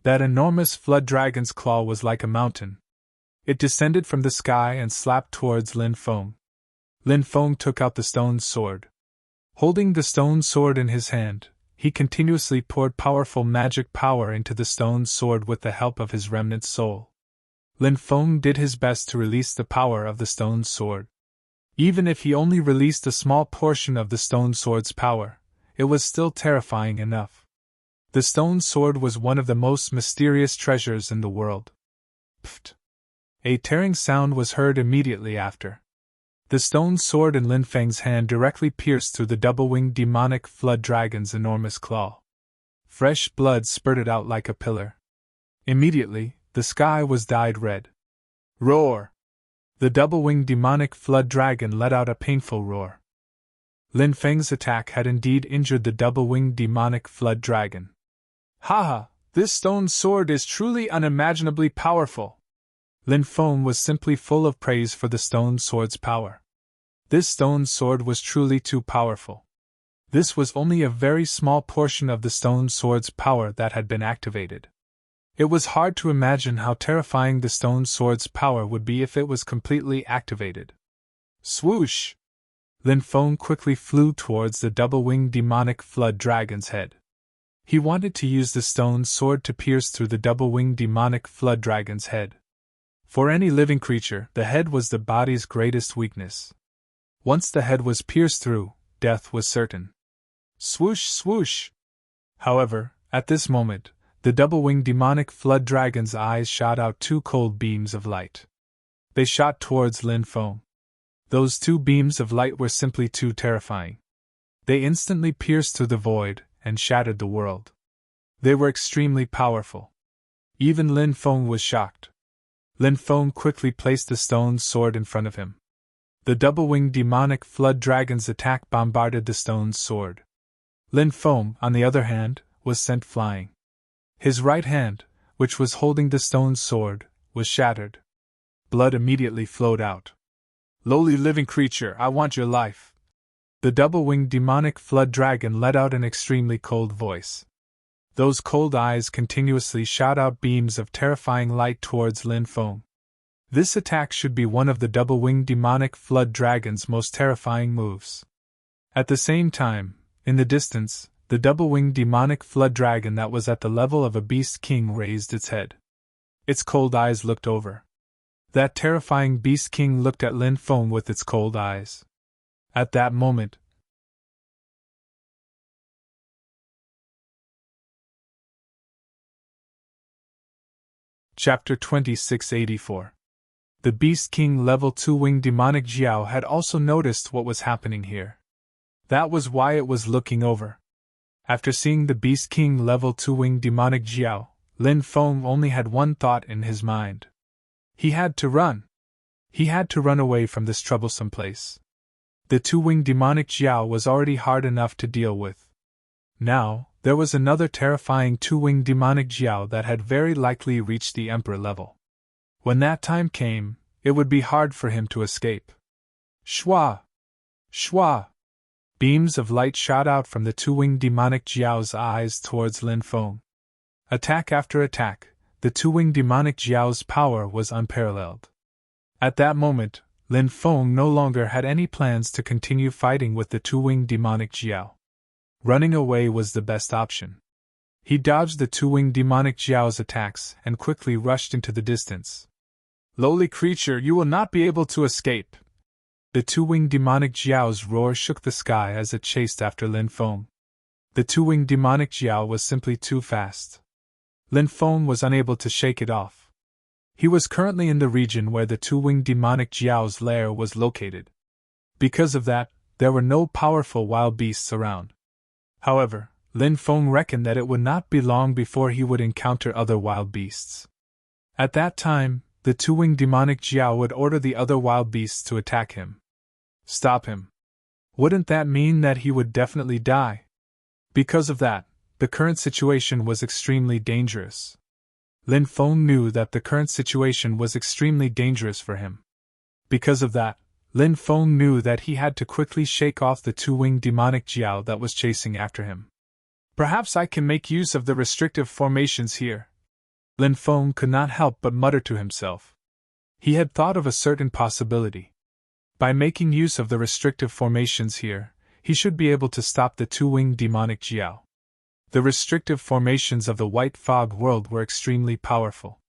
That enormous flood dragon's claw was like a mountain. It descended from the sky and slapped towards Lin Feng. Lin Feng took out the stone sword. Holding the stone sword in his hand, he continuously poured powerful magic power into the stone sword with the help of his remnant soul. Lin Feng did his best to release the power of the stone sword. Even if he only released a small portion of the stone sword's power, it was still terrifying enough. The stone sword was one of the most mysterious treasures in the world. Pfft! A tearing sound was heard immediately after. The stone sword in Lin Feng's hand directly pierced through the double-winged demonic flood dragon's enormous claw. Fresh blood spurted out like a pillar. Immediately, the sky was dyed red. Roar! The double-winged demonic flood dragon let out a painful roar. Lin Feng's attack had indeed injured the double-winged demonic flood dragon. Haha! This stone sword is truly unimaginably powerful! Lin Feng was simply full of praise for the stone sword's power. This stone sword was truly too powerful. This was only a very small portion of the stone sword's power that had been activated. It was hard to imagine how terrifying the stone sword's power would be if it was completely activated. Swoosh! Lin Feng quickly flew towards the double-winged demonic flood dragon's head. He wanted to use the stone sword to pierce through the double-winged demonic flood dragon's head. For any living creature, the head was the body's greatest weakness. Once the head was pierced through, death was certain. Swoosh, swoosh! However, at this moment, the double-winged demonic flood dragon's eyes shot out two cold beams of light. They shot towards Lin Feng. Those two beams of light were simply too terrifying. They instantly pierced through the void and shattered the world. They were extremely powerful. Even Lin Feng was shocked. Lin Feng quickly placed the stone sword in front of him. The double-winged demonic flood dragon's attack bombarded the stone sword. Lin Feng, on the other hand, was sent flying. His right hand, which was holding the stone sword, was shattered. Blood immediately flowed out. Lowly living creature, I want your life. The double-winged demonic flood dragon let out an extremely cold voice. Those cold eyes continuously shot out beams of terrifying light towards Lin Feng. This attack should be one of the double-winged demonic flood dragon's most terrifying moves. At the same time, in the distance, the double-winged demonic flood dragon that was at the level of a beast king raised its head. Its cold eyes looked over. That terrifying beast king looked at Lin Feng with its cold eyes. At that moment, Chapter 2684. The Beast King Level 2 Winged Demonic Jiao had also noticed what was happening here. That was why it was looking over. After seeing the Beast King Level 2 Winged Demonic Jiao, Lin Feng only had one thought in his mind. He had to run. He had to run away from this troublesome place. The two-winged demonic Jiao was already hard enough to deal with. Now, there was another terrifying two-winged demonic Jiao that had very likely reached the Emperor level. When that time came, it would be hard for him to escape. Shwa! Shwa! Beams of light shot out from the two-winged demonic Jiao's eyes towards Lin Feng. Attack after attack, the two-winged demonic Jiao's power was unparalleled. At that moment, Lin Feng no longer had any plans to continue fighting with the two-winged demonic Jiao. Running away was the best option. He dodged the two-winged demonic Jiao's attacks and quickly rushed into the distance. Lowly creature, you will not be able to escape! The two-winged demonic Jiao's roar shook the sky as it chased after Lin Feng. The two-winged demonic Jiao was simply too fast. Lin Feng was unable to shake it off. He was currently in the region where the two-winged demonic Jiao's lair was located. Because of that, there were no powerful wild beasts around. However, Lin Feng reckoned that it would not be long before he would encounter other wild beasts. At that time, the two-winged demonic Jiao would order the other wild beasts to attack him. Stop him. Wouldn't that mean that he would definitely die? Because of that, the current situation was extremely dangerous. Lin Feng knew that the current situation was extremely dangerous for him. Because of that, Lin Feng knew that he had to quickly shake off the two-winged demonic Jiao that was chasing after him. Perhaps I can make use of the restrictive formations here. Lin Feng could not help but mutter to himself. He had thought of a certain possibility. By making use of the restrictive formations here, he should be able to stop the two-winged demonic Jiao. The restrictive formations of the White Fog world were extremely powerful.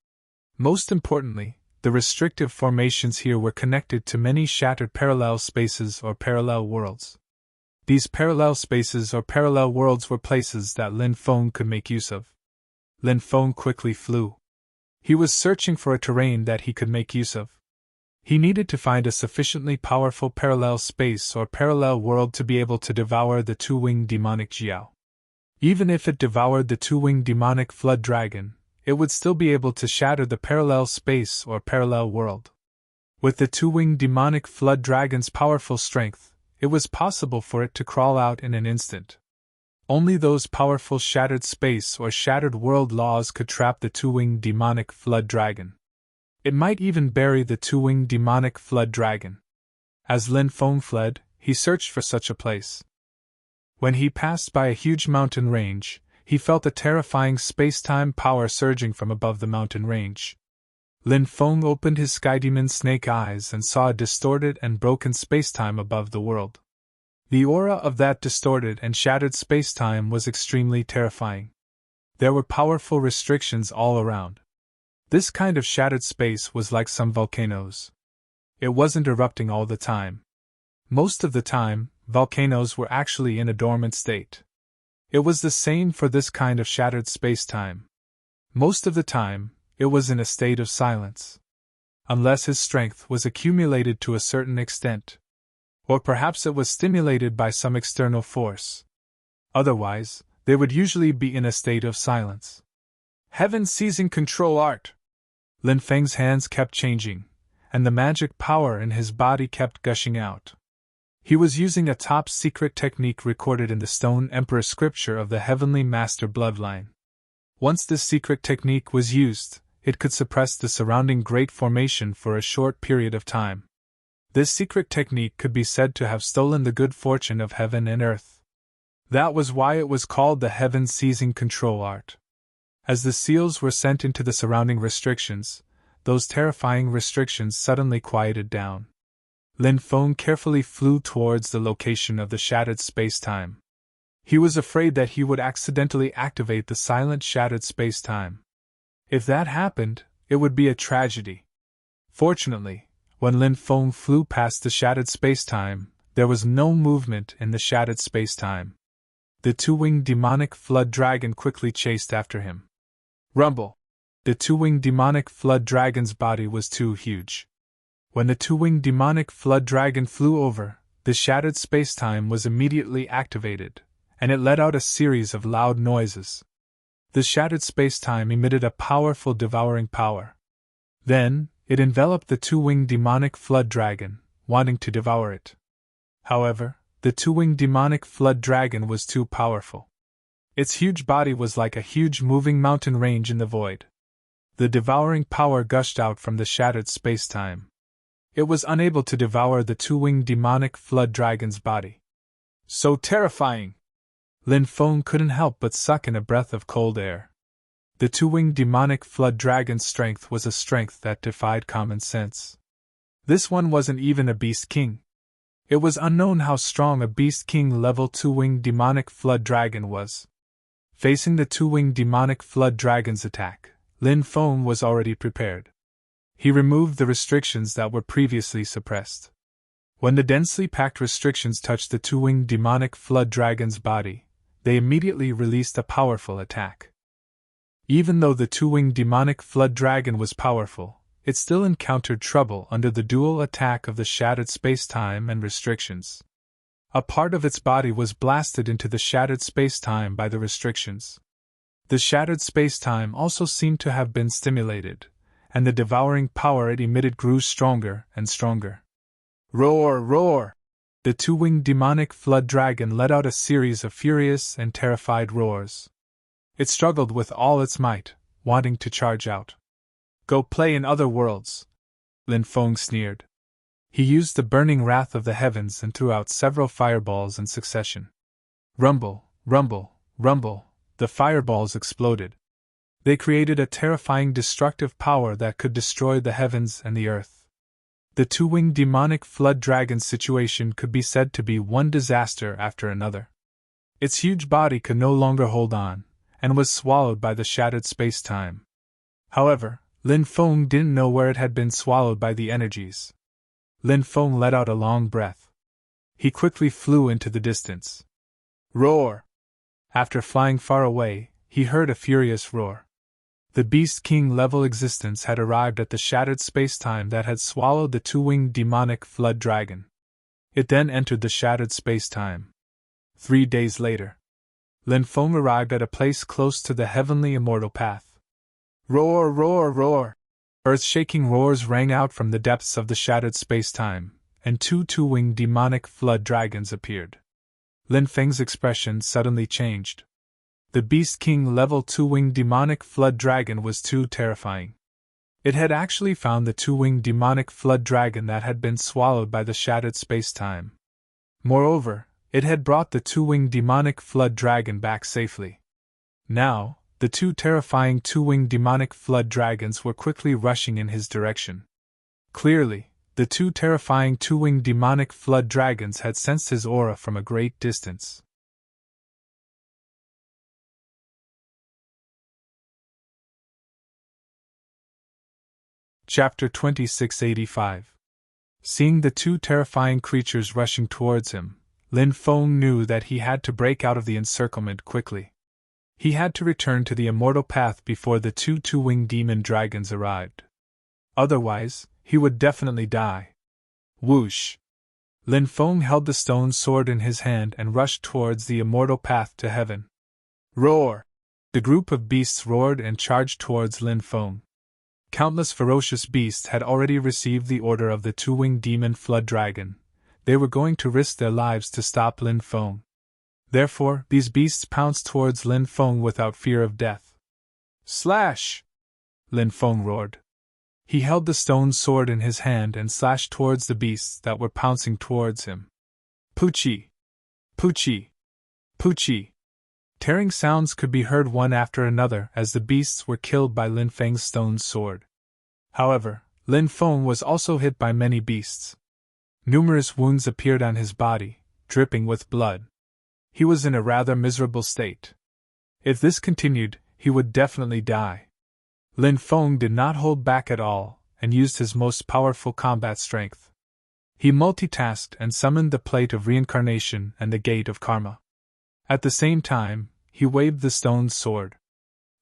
Most importantly, the restrictive formations here were connected to many shattered parallel spaces or parallel worlds. These parallel spaces or parallel worlds were places that Lin Feng could make use of. Lin Feng quickly flew. He was searching for a terrain that he could make use of. He needed to find a sufficiently powerful parallel space or parallel world to be able to devour the two-winged demonic Jiao. Even if it devoured the two-winged demonic flood dragon, it would still be able to shatter the parallel space or parallel world. With the two-winged demonic flood dragon's powerful strength, it was possible for it to crawl out in an instant. Only those powerful shattered space or shattered world laws could trap the two-winged demonic flood dragon. It might even bury the two-winged demonic flood dragon. As Lin Feng fled, he searched for such a place. When he passed by a huge mountain range, he felt a terrifying space-time power surging from above the mountain range. Lin Feng opened his sky demon snake eyes and saw a distorted and broken space-time above the world. The aura of that distorted and shattered space-time was extremely terrifying. There were powerful restrictions all around. This kind of shattered space was like some volcanoes. It wasn't erupting all the time. Most of the time, volcanoes were actually in a dormant state. It was the same for this kind of shattered space-time. Most of the time, it was in a state of silence. Unless his strength was accumulated to a certain extent. Or perhaps it was stimulated by some external force. Otherwise, they would usually be in a state of silence. Heaven seizing control art! Lin Feng's hands kept changing, and the magic power in his body kept gushing out. He was using a top-secret technique recorded in the Stone Emperor scripture of the Heavenly Master bloodline. Once this secret technique was used, it could suppress the surrounding great formation for a short period of time. This secret technique could be said to have stolen the good fortune of heaven and earth. That was why it was called the Heaven Seizing Control Art. As the seals were sent into the surrounding restrictions, those terrifying restrictions suddenly quieted down. Lin Feng carefully flew towards the location of the shattered space-time. He was afraid that he would accidentally activate the silent shattered space-time. If that happened, it would be a tragedy. Fortunately, when Lin Feng flew past the shattered space-time, there was no movement in the shattered space-time. The two-winged demonic flood dragon quickly chased after him. Rumble! The two-winged demonic flood dragon's body was too huge. When the two-winged demonic flood dragon flew over, the shattered space-time was immediately activated, and it let out a series of loud noises. The shattered space-time emitted a powerful devouring power. Then, it enveloped the two-winged demonic flood dragon, wanting to devour it. However, the two-winged demonic flood dragon was too powerful. Its huge body was like a huge moving mountain range in the void. The devouring power gushed out from the shattered space-time. It was unable to devour the two-winged demonic flood dragon's body. So terrifying! Lin Feng couldn't help but suck in a breath of cold air. The two-winged demonic flood dragon's strength was a strength that defied common sense. This one wasn't even a beast king. It was unknown how strong a beast king level two-winged demonic flood dragon was. Facing the two-winged demonic flood dragon's attack, Lin Feng was already prepared. He removed the restrictions that were previously suppressed. When the densely packed restrictions touched the two-winged demonic flood dragon's body, they immediately released a powerful attack. Even though the two-winged demonic flood dragon was powerful, it still encountered trouble under the dual attack of the shattered space-time and restrictions. A part of its body was blasted into the shattered space-time by the restrictions. The shattered space-time also seemed to have been stimulated, and the devouring power it emitted grew stronger and stronger. Roar, roar! The two-winged demonic flood dragon let out a series of furious and terrified roars. It struggled with all its might, wanting to charge out. Go play in other worlds! Lin Feng sneered. He used the burning wrath of the heavens and threw out several fireballs in succession. Rumble, rumble, rumble, the fireballs exploded. They created a terrifying destructive power that could destroy the heavens and the earth. The two-winged demonic flood dragon's situation could be said to be one disaster after another. Its huge body could no longer hold on, and was swallowed by the shattered space-time. However, Lin Feng didn't know where it had been swallowed by the energies. Lin Feng let out a long breath. He quickly flew into the distance. Roar! After flying far away, he heard a furious roar. The Beast King-level existence had arrived at the shattered space-time that had swallowed the two-winged demonic flood dragon. It then entered the shattered space-time. 3 days later, Lin Feng arrived at a place close to the heavenly immortal path. Roar, roar, roar! Earth-shaking roars rang out from the depths of the shattered space-time, and two-winged demonic flood dragons appeared. Lin Feng's expression suddenly changed. The Beast King level 2-winged demonic flood dragon was too terrifying. It had actually found the 2-winged demonic flood dragon that had been swallowed by the shattered space-time. Moreover, it had brought the 2-winged demonic flood dragon back safely. Now, the two terrifying two-winged demonic flood dragons were quickly rushing in his direction. Clearly, the two terrifying two-winged demonic flood dragons had sensed his aura from a great distance. Chapter 2685. Seeing the two terrifying creatures rushing towards him, Lin Feng knew that he had to break out of the encirclement quickly. He had to return to the immortal path before the two-winged demon dragons arrived. Otherwise, he would definitely die. Whoosh! Lin Feng held the stone sword in his hand and rushed towards the immortal path to heaven. Roar! The group of beasts roared and charged towards Lin Feng. Countless ferocious beasts had already received the order of the two-winged demon flood dragon. They were going to risk their lives to stop Lin Feng. Therefore, these beasts pounced towards Lin Feng without fear of death. Slash! Lin Feng roared. He held the stone sword in his hand and slashed towards the beasts that were pouncing towards him. Poochie! Poochie! Poochie! Tearing sounds could be heard one after another as the beasts were killed by Lin Feng's stone sword. However, Lin Feng was also hit by many beasts. Numerous wounds appeared on his body, dripping with blood. He was in a rather miserable state. If this continued, he would definitely die. Lin Feng did not hold back at all, and used his most powerful combat strength. He multitasked and summoned the Plate of Reincarnation and the Gate of Karma. At the same time, he waved the stone sword.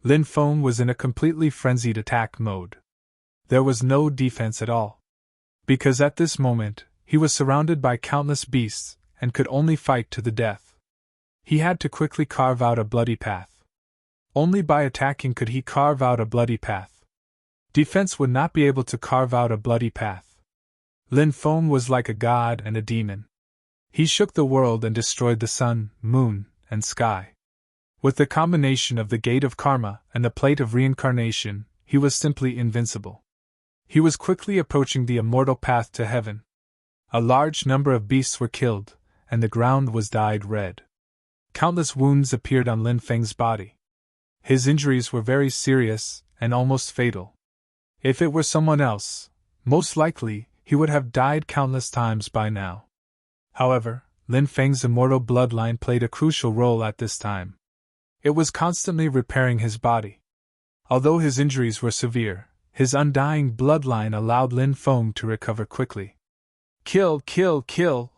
Lin Feng was in a completely frenzied attack mode. There was no defense at all. Because at this moment, he was surrounded by countless beasts, and could only fight to the death. He had to quickly carve out a bloody path. Only by attacking could he carve out a bloody path. Defense would not be able to carve out a bloody path. Lin Feng was like a god and a demon. He shook the world and destroyed the sun, moon, and sky. With the combination of the Gate of Karma and the Plate of Reincarnation, he was simply invincible. He was quickly approaching the immortal path to heaven. A large number of beasts were killed, and the ground was dyed red. Countless wounds appeared on Lin Feng's body. His injuries were very serious and almost fatal. If it were someone else, most likely, he would have died countless times by now. However, Lin Feng's immortal bloodline played a crucial role at this time. It was constantly repairing his body. Although his injuries were severe, his undying bloodline allowed Lin Feng to recover quickly. Kill, kill, kill!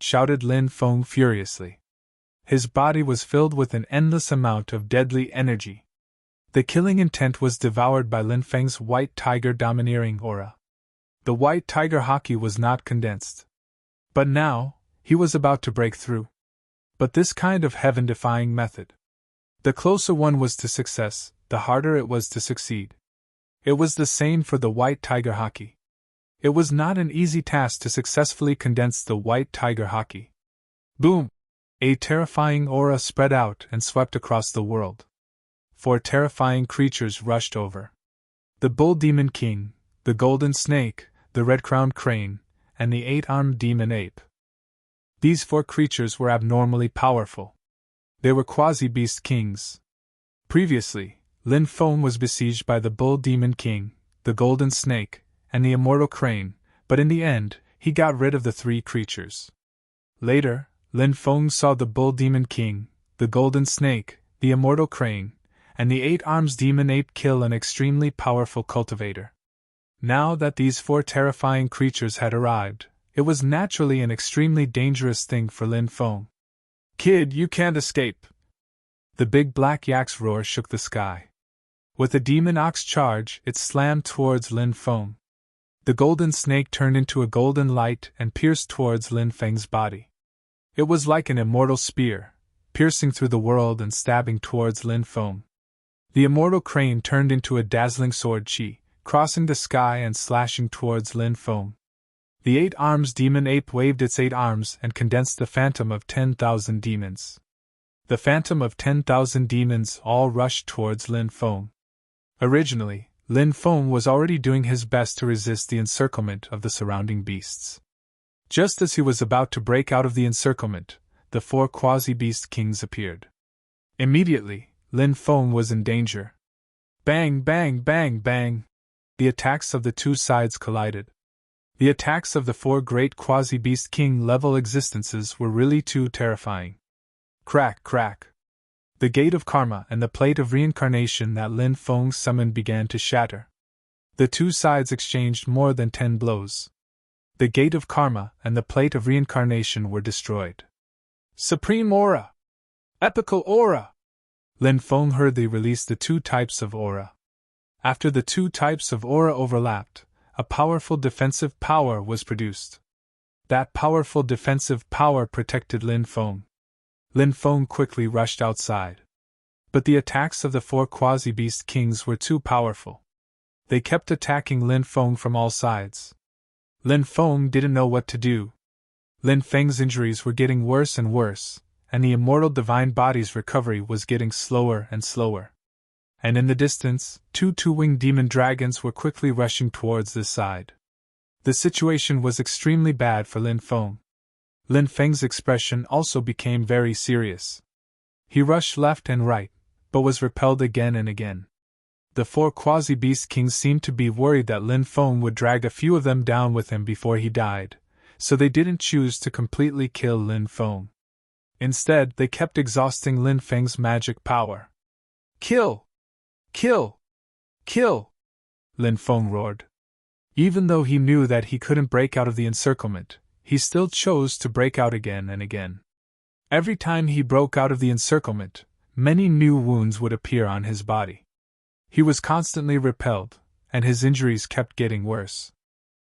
Shouted Lin Feng furiously. His body was filled with an endless amount of deadly energy. The killing intent was devoured by Lin Feng's white tiger domineering aura. The white tiger haki was not condensed. But now, he was about to break through. But this kind of heaven-defying method. The closer one was to success, the harder it was to succeed. It was the same for the white tiger haki. It was not an easy task to successfully condense the white tiger haki. Boom! A terrifying aura spread out and swept across the world. 4 terrifying creatures rushed over. The bull demon king, the golden snake, the red-crowned crane, and the 8-armed demon ape. These 4 creatures were abnormally powerful. They were quasi-beast kings. Previously, Lin Feng was besieged by the bull demon king, the golden snake, and the immortal crane, but in the end, he got rid of the 3 creatures. Later, Lin Feng saw the bull demon king, the golden snake, the immortal crane, and the 8-armed demon ape kill an extremely powerful cultivator. Now that these 4 terrifying creatures had arrived, it was naturally an extremely dangerous thing for Lin Feng. Kid, you can't escape! The big black yak's roar shook the sky. With a demon ox charge, it slammed towards Lin Feng. The golden snake turned into a golden light and pierced towards Lin Feng's body. It was like an immortal spear, piercing through the world and stabbing towards Lin Feng. The immortal crane turned into a dazzling sword chi, crossing the sky and slashing towards Lin Feng. The 8-armed demon ape waved its 8 arms and condensed the phantom of 10,000 demons. The phantom of 10,000 demons all rushed towards Lin Feng. Originally, Lin Feng was already doing his best to resist the encirclement of the surrounding beasts. Just as he was about to break out of the encirclement, the 4 quasi-beast kings appeared. Immediately, Lin Feng was in danger. Bang, bang, bang, bang! The attacks of the two sides collided. The attacks of the four great quasi-beast king-level existences were really too terrifying. Crack, crack! The gate of karma and the plate of reincarnation that Lin Feng summoned began to shatter. The two sides exchanged more than 10 blows. The gate of karma and the plate of reincarnation were destroyed. Supreme aura! Epical aura! Lin Feng hurriedly released the two types of aura. After the two types of aura overlapped, a powerful defensive power was produced. That powerful defensive power protected Lin Feng. Lin Feng quickly rushed outside. But the attacks of the four quasi-beast kings were too powerful. They kept attacking Lin Feng from all sides. Lin Feng didn't know what to do. Lin Feng's injuries were getting worse and worse, and the immortal divine body's recovery was getting slower and slower. And in the distance, two-winged demon dragons were quickly rushing towards this side. The situation was extremely bad for Lin Feng. Lin Feng's expression also became very serious. He rushed left and right, but was repelled again and again. The four quasi-beast kings seemed to be worried that Lin Feng would drag a few of them down with him before he died, so they didn't choose to completely kill Lin Feng. Instead, they kept exhausting Lin Feng's magic power. Kill! Kill! Kill! Lin Feng roared. Even though he knew that he couldn't break out of the encirclement, he still chose to break out again and again. Every time he broke out of the encirclement, many new wounds would appear on his body. He was constantly repelled, and his injuries kept getting worse.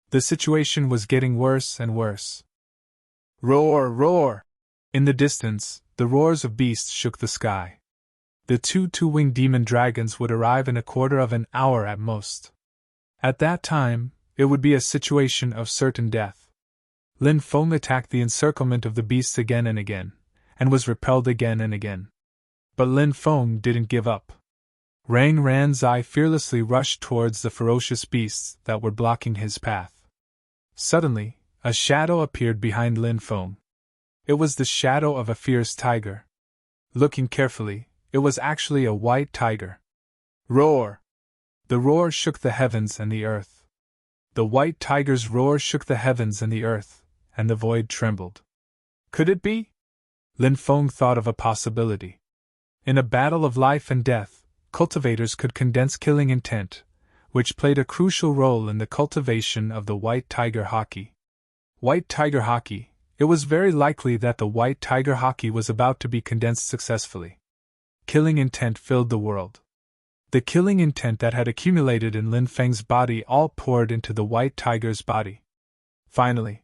The situation was getting worse and worse. Roar, roar! In the distance, the roars of beasts shook the sky. The two-winged demon dragons would arrive in a quarter of an hour at most. At that time, it would be a situation of certain death. Lin Feng attacked the encirclement of the beasts again and again, and was repelled again and again. But Lin Feng didn't give up. Rang Ranzai fearlessly rushed towards the ferocious beasts that were blocking his path. Suddenly, a shadow appeared behind Lin Feng. It was the shadow of a fierce tiger. Looking carefully, it was actually a white tiger. Roar! The roar shook the heavens and the earth. The white tiger's roar shook the heavens and the earth, and the void trembled. Could it be? Lin Feng thought of a possibility. In a battle of life and death, cultivators could condense killing intent, which played a crucial role in the cultivation of the white tiger haki. White tiger haki, it was very likely that the white tiger haki was about to be condensed successfully. Killing intent filled the world. The killing intent that had accumulated in Lin Feng's body all poured into the white tiger's body. Finally,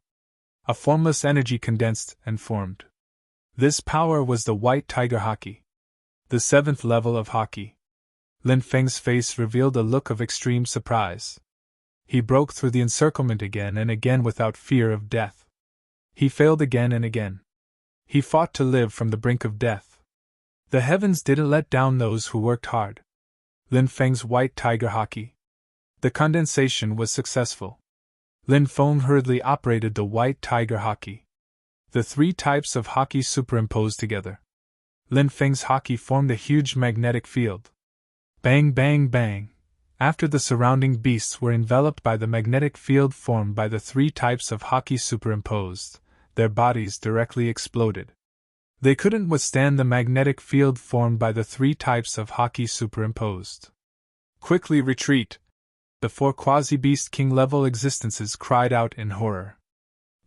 a formless energy condensed and formed. This power was the white tiger haki. The 7th level of haki. Lin Feng's face revealed a look of extreme surprise. He broke through the encirclement again and again without fear of death. He failed again and again. He fought to live from the brink of death. The heavens didn't let down those who worked hard. Lin Feng's white tiger haki. The condensation was successful. Lin Feng hurriedly operated the white tiger haki. The 3 types of haki superimposed together. Lin Feng's haki formed a huge magnetic field. Bang, bang, bang! After the surrounding beasts were enveloped by the magnetic field formed by the 3 types of haki superimposed, their bodies directly exploded. They couldn't withstand the magnetic field formed by the 3 types of haki superimposed. Quickly retreat! The 4 quasi-beast king-level existences cried out in horror.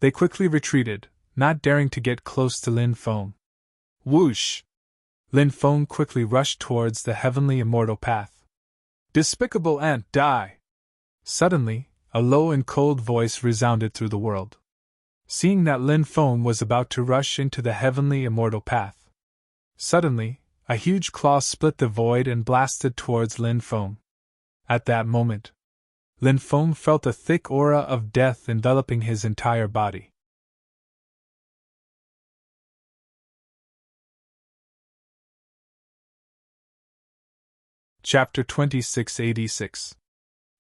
They quickly retreated, not daring to get close to Lin Feng. Whoosh! Lin Feng quickly rushed towards the heavenly immortal path. Despicable ant, die! Suddenly, a low and cold voice resounded through the world. Seeing that Lin Feng was about to rush into the heavenly immortal path. Suddenly, a huge claw split the void and blasted towards Lin Feng. At that moment, Lin Feng felt a thick aura of death enveloping his entire body. Chapter 2686.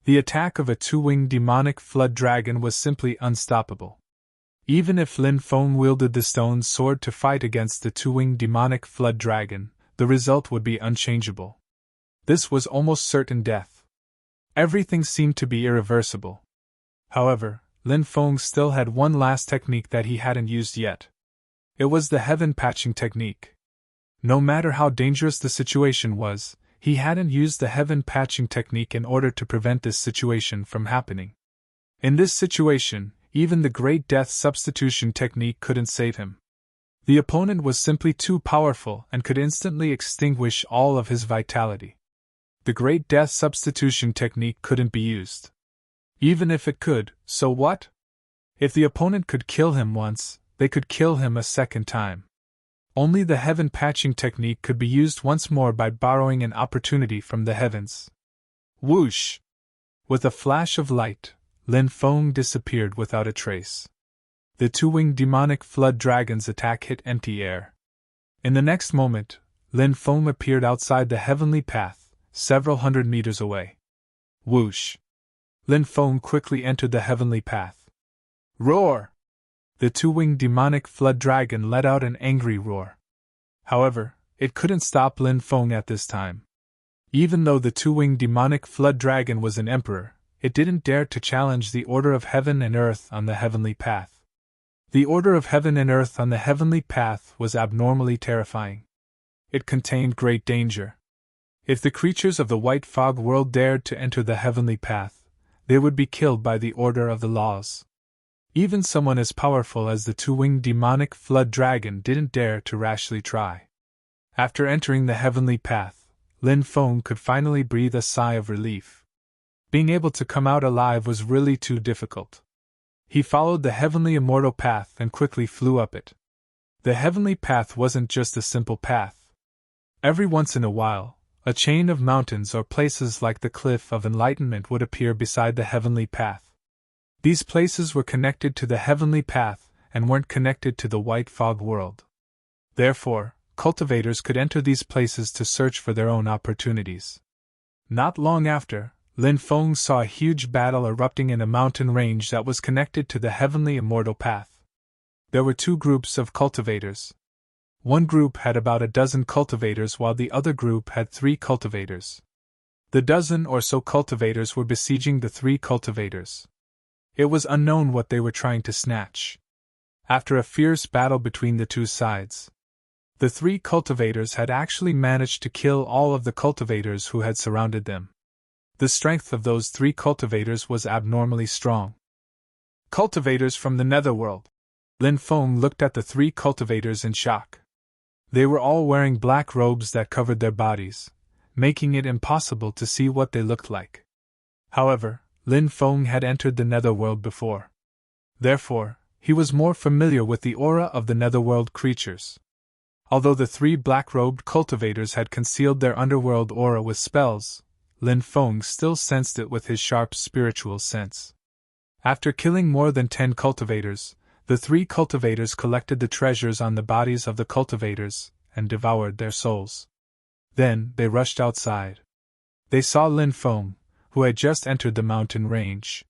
The attack of a 2-winged demonic flood dragon was simply unstoppable. Even if Lin Feng wielded the stone sword to fight against the 2-winged demonic flood dragon, the result would be unchangeable. This was almost certain death. Everything seemed to be irreversible. However, Lin Feng still had one last technique that he hadn't used yet. It was the heaven patching technique. No matter how dangerous the situation was, he hadn't used the heaven patching technique in order to prevent this situation from happening. In this situation, even the Great Death Substitution technique couldn't save him. The opponent was simply too powerful and could instantly extinguish all of his vitality. The Great Death Substitution technique couldn't be used. Even if it could, so what? If the opponent could kill him once, they could kill him a second time. Only the heaven patching technique could be used once more by borrowing an opportunity from the heavens. Whoosh! With a flash of light, Lin Feng disappeared without a trace. The two-winged demonic flood dragon's attack hit empty air. In the next moment, Lin Feng appeared outside the heavenly path, several hundred meters away. Whoosh! Lin Feng quickly entered the heavenly path. Roar! The two-winged demonic flood dragon let out an angry roar. However, it couldn't stop Lin Feng at this time. Even though the two-winged demonic flood dragon was an emperor, it didn't dare to challenge the order of heaven and earth on the heavenly path. The order of heaven and earth on the heavenly path was abnormally terrifying. It contained great danger. If the creatures of the white fog world dared to enter the heavenly path, they would be killed by the order of the laws. Even someone as powerful as the two-winged demonic flood dragon didn't dare to rashly try. After entering the heavenly path, Lin Feng could finally breathe a sigh of relief. Being able to come out alive was really too difficult. He followed the heavenly immortal path and quickly flew up it. The heavenly path wasn't just a simple path. Every once in a while, a chain of mountains or places like the Cliff of Enlightenment would appear beside the heavenly path. These places were connected to the heavenly path and weren't connected to the white fog world. Therefore, cultivators could enter these places to search for their own opportunities. Not long after, Lin Feng saw a huge battle erupting in a mountain range that was connected to the heavenly immortal path. There were two groups of cultivators. One group had about a dozen cultivators while the other group had 3 cultivators. The dozen or so cultivators were besieging the 3 cultivators. It was unknown what they were trying to snatch. After a fierce battle between the two sides, the 3 cultivators had actually managed to kill all of the cultivators who had surrounded them. The strength of those 3 cultivators was abnormally strong. Cultivators from the netherworld. Lin Feng looked at the 3 cultivators in shock. They were all wearing black robes that covered their bodies, making it impossible to see what they looked like. However, Lin Feng had entered the netherworld before. Therefore, he was more familiar with the aura of the netherworld creatures. Although the 3 black-robed cultivators had concealed their underworld aura with spells, Lin Feng still sensed it with his sharp spiritual sense. After killing more than 10 cultivators, the 3 cultivators collected the treasures on the bodies of the cultivators and devoured their souls. Then they rushed outside. They saw Lin Feng, who had just entered the mountain range.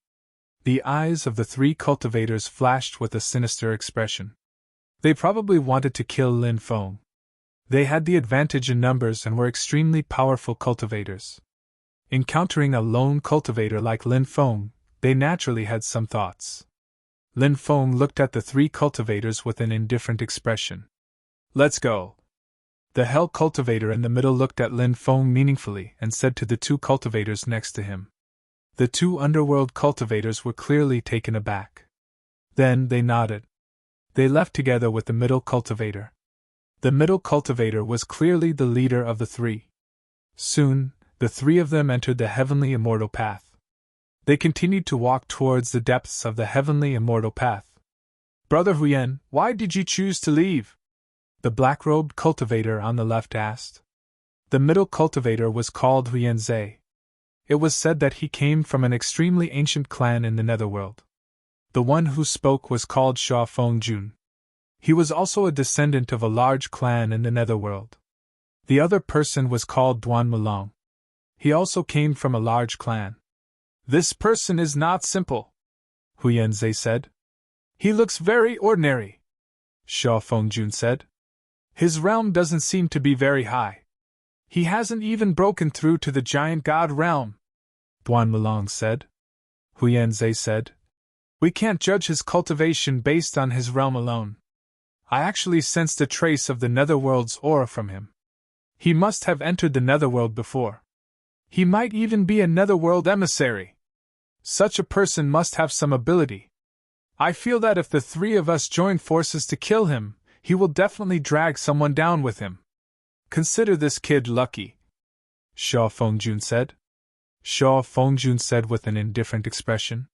The eyes of the 3 cultivators flashed with a sinister expression. They probably wanted to kill Lin Feng. They had the advantage in numbers and were extremely powerful cultivators. Encountering a lone cultivator like Lin Feng, they naturally had some thoughts. Lin Feng looked at the 3 cultivators with an indifferent expression. Let's go. The Hell cultivator in the middle looked at Lin Feng meaningfully and said to the 2 cultivators next to him. The 2 underworld cultivators were clearly taken aback. Then they nodded. They left together with the middle cultivator. The middle cultivator was clearly the leader of the 3. Soon, the 3 of them entered the heavenly immortal path. They continued to walk towards the depths of the heavenly immortal path. Brother Huyen, why did you choose to leave? The black-robed cultivator on the left asked. The middle cultivator was called Huyen Zhe. It was said that he came from an extremely ancient clan in the netherworld. The one who spoke was called Sha Fengjun. He was also a descendant of a large clan in the netherworld. The other person was called Duan Mulong. He also came from a large clan. This person is not simple, Huyen Zhe said. He looks very ordinary, Sha Fengjun said. His realm doesn't seem to be very high. He hasn't even broken through to the giant god realm, Duan Mulong said. Huyanze said. We can't judge his cultivation based on his realm alone. I actually sensed a trace of the Netherworld's aura from him. He must have entered the Netherworld before. He might even be a Netherworld emissary. Such a person must have some ability. I feel that if the three of us join forces to kill him, he will definitely drag someone down with him. Consider this kid lucky, Shaw Fengjun said. Shaw Fengjun said with an indifferent expression.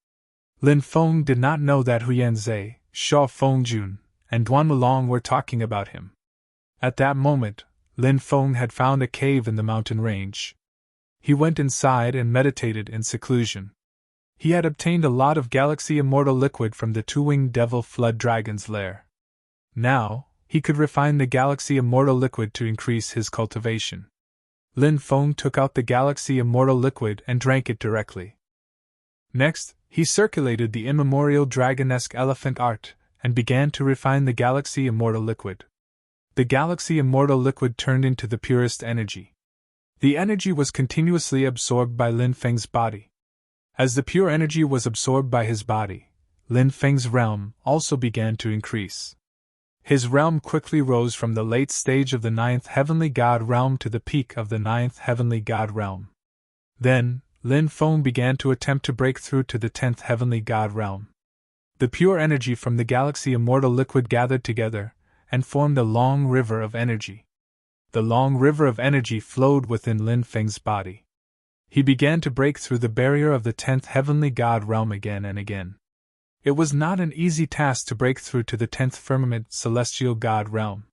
Lin Feng did not know that Huyanze, Shaw Fengjun, and Duan Mulong were talking about him. At that moment, Lin Feng had found a cave in the mountain range. He went inside and meditated in seclusion. He had obtained a lot of Galaxy Immortal liquid from the two-winged devil flood dragon's lair. Now, he could refine the Galaxy Immortal liquid to increase his cultivation. Lin Feng took out the Galaxy Immortal liquid and drank it directly. Next, he circulated the immemorial dragonesque elephant art and began to refine the Galaxy Immortal liquid. The Galaxy Immortal liquid turned into the purest energy. The energy was continuously absorbed by Lin Feng's body. As the pure energy was absorbed by his body, Lin Feng's realm also began to increase. His realm quickly rose from the late stage of the 9th Heavenly God realm to the peak of the 9th Heavenly God realm. Then, Lin Feng began to attempt to break through to the 10th Heavenly God realm. The pure energy from the Galaxy Immortal liquid gathered together and formed a long river of energy. The long river of energy flowed within Lin Feng's body. He began to break through the barrier of the 10th Heavenly God realm again and again. It was not an easy task to break through to the 10th Firmament Celestial God realm.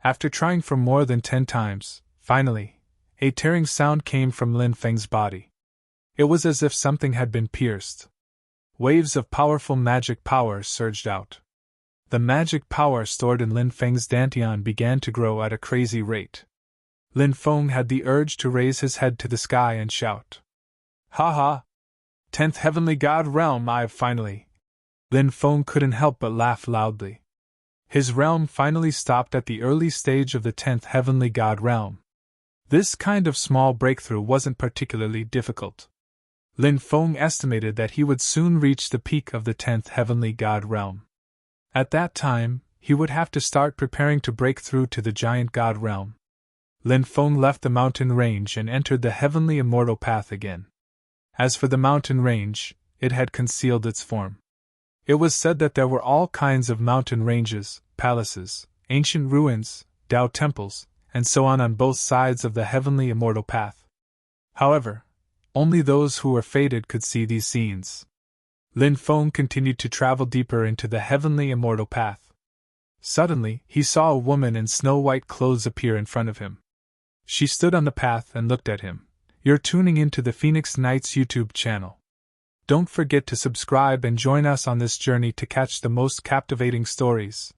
After trying for more than 10 times, finally, a tearing sound came from Lin Feng's body. It was as if something had been pierced. Waves of powerful magic power surged out. The magic power stored in Lin Feng's dantian began to grow at a crazy rate. Lin Feng had the urge to raise his head to the sky and shout. Ha ha! 10th Heavenly God realm, I've finally! Lin Feng couldn't help but laugh loudly. His realm finally stopped at the early stage of the 10th Heavenly God realm. This kind of small breakthrough wasn't particularly difficult. Lin Feng estimated that he would soon reach the peak of the 10th Heavenly God realm. At that time, he would have to start preparing to break through to the giant God realm. Lin Feng left the mountain range and entered the Heavenly Immortal Path again. As for the mountain range, it had concealed its form. It was said that there were all kinds of mountain ranges, palaces, ancient ruins, Tao temples, and so on both sides of the Heavenly Immortal Path. However, only those who were fated could see these scenes. Lin Feng continued to travel deeper into the Heavenly Immortal Path. Suddenly, he saw a woman in snow-white clothes appear in front of him. She stood on the path and looked at him. You're tuning into the Phoenix Knights YouTube channel. Don't forget to subscribe and join us on this journey to catch the most captivating stories.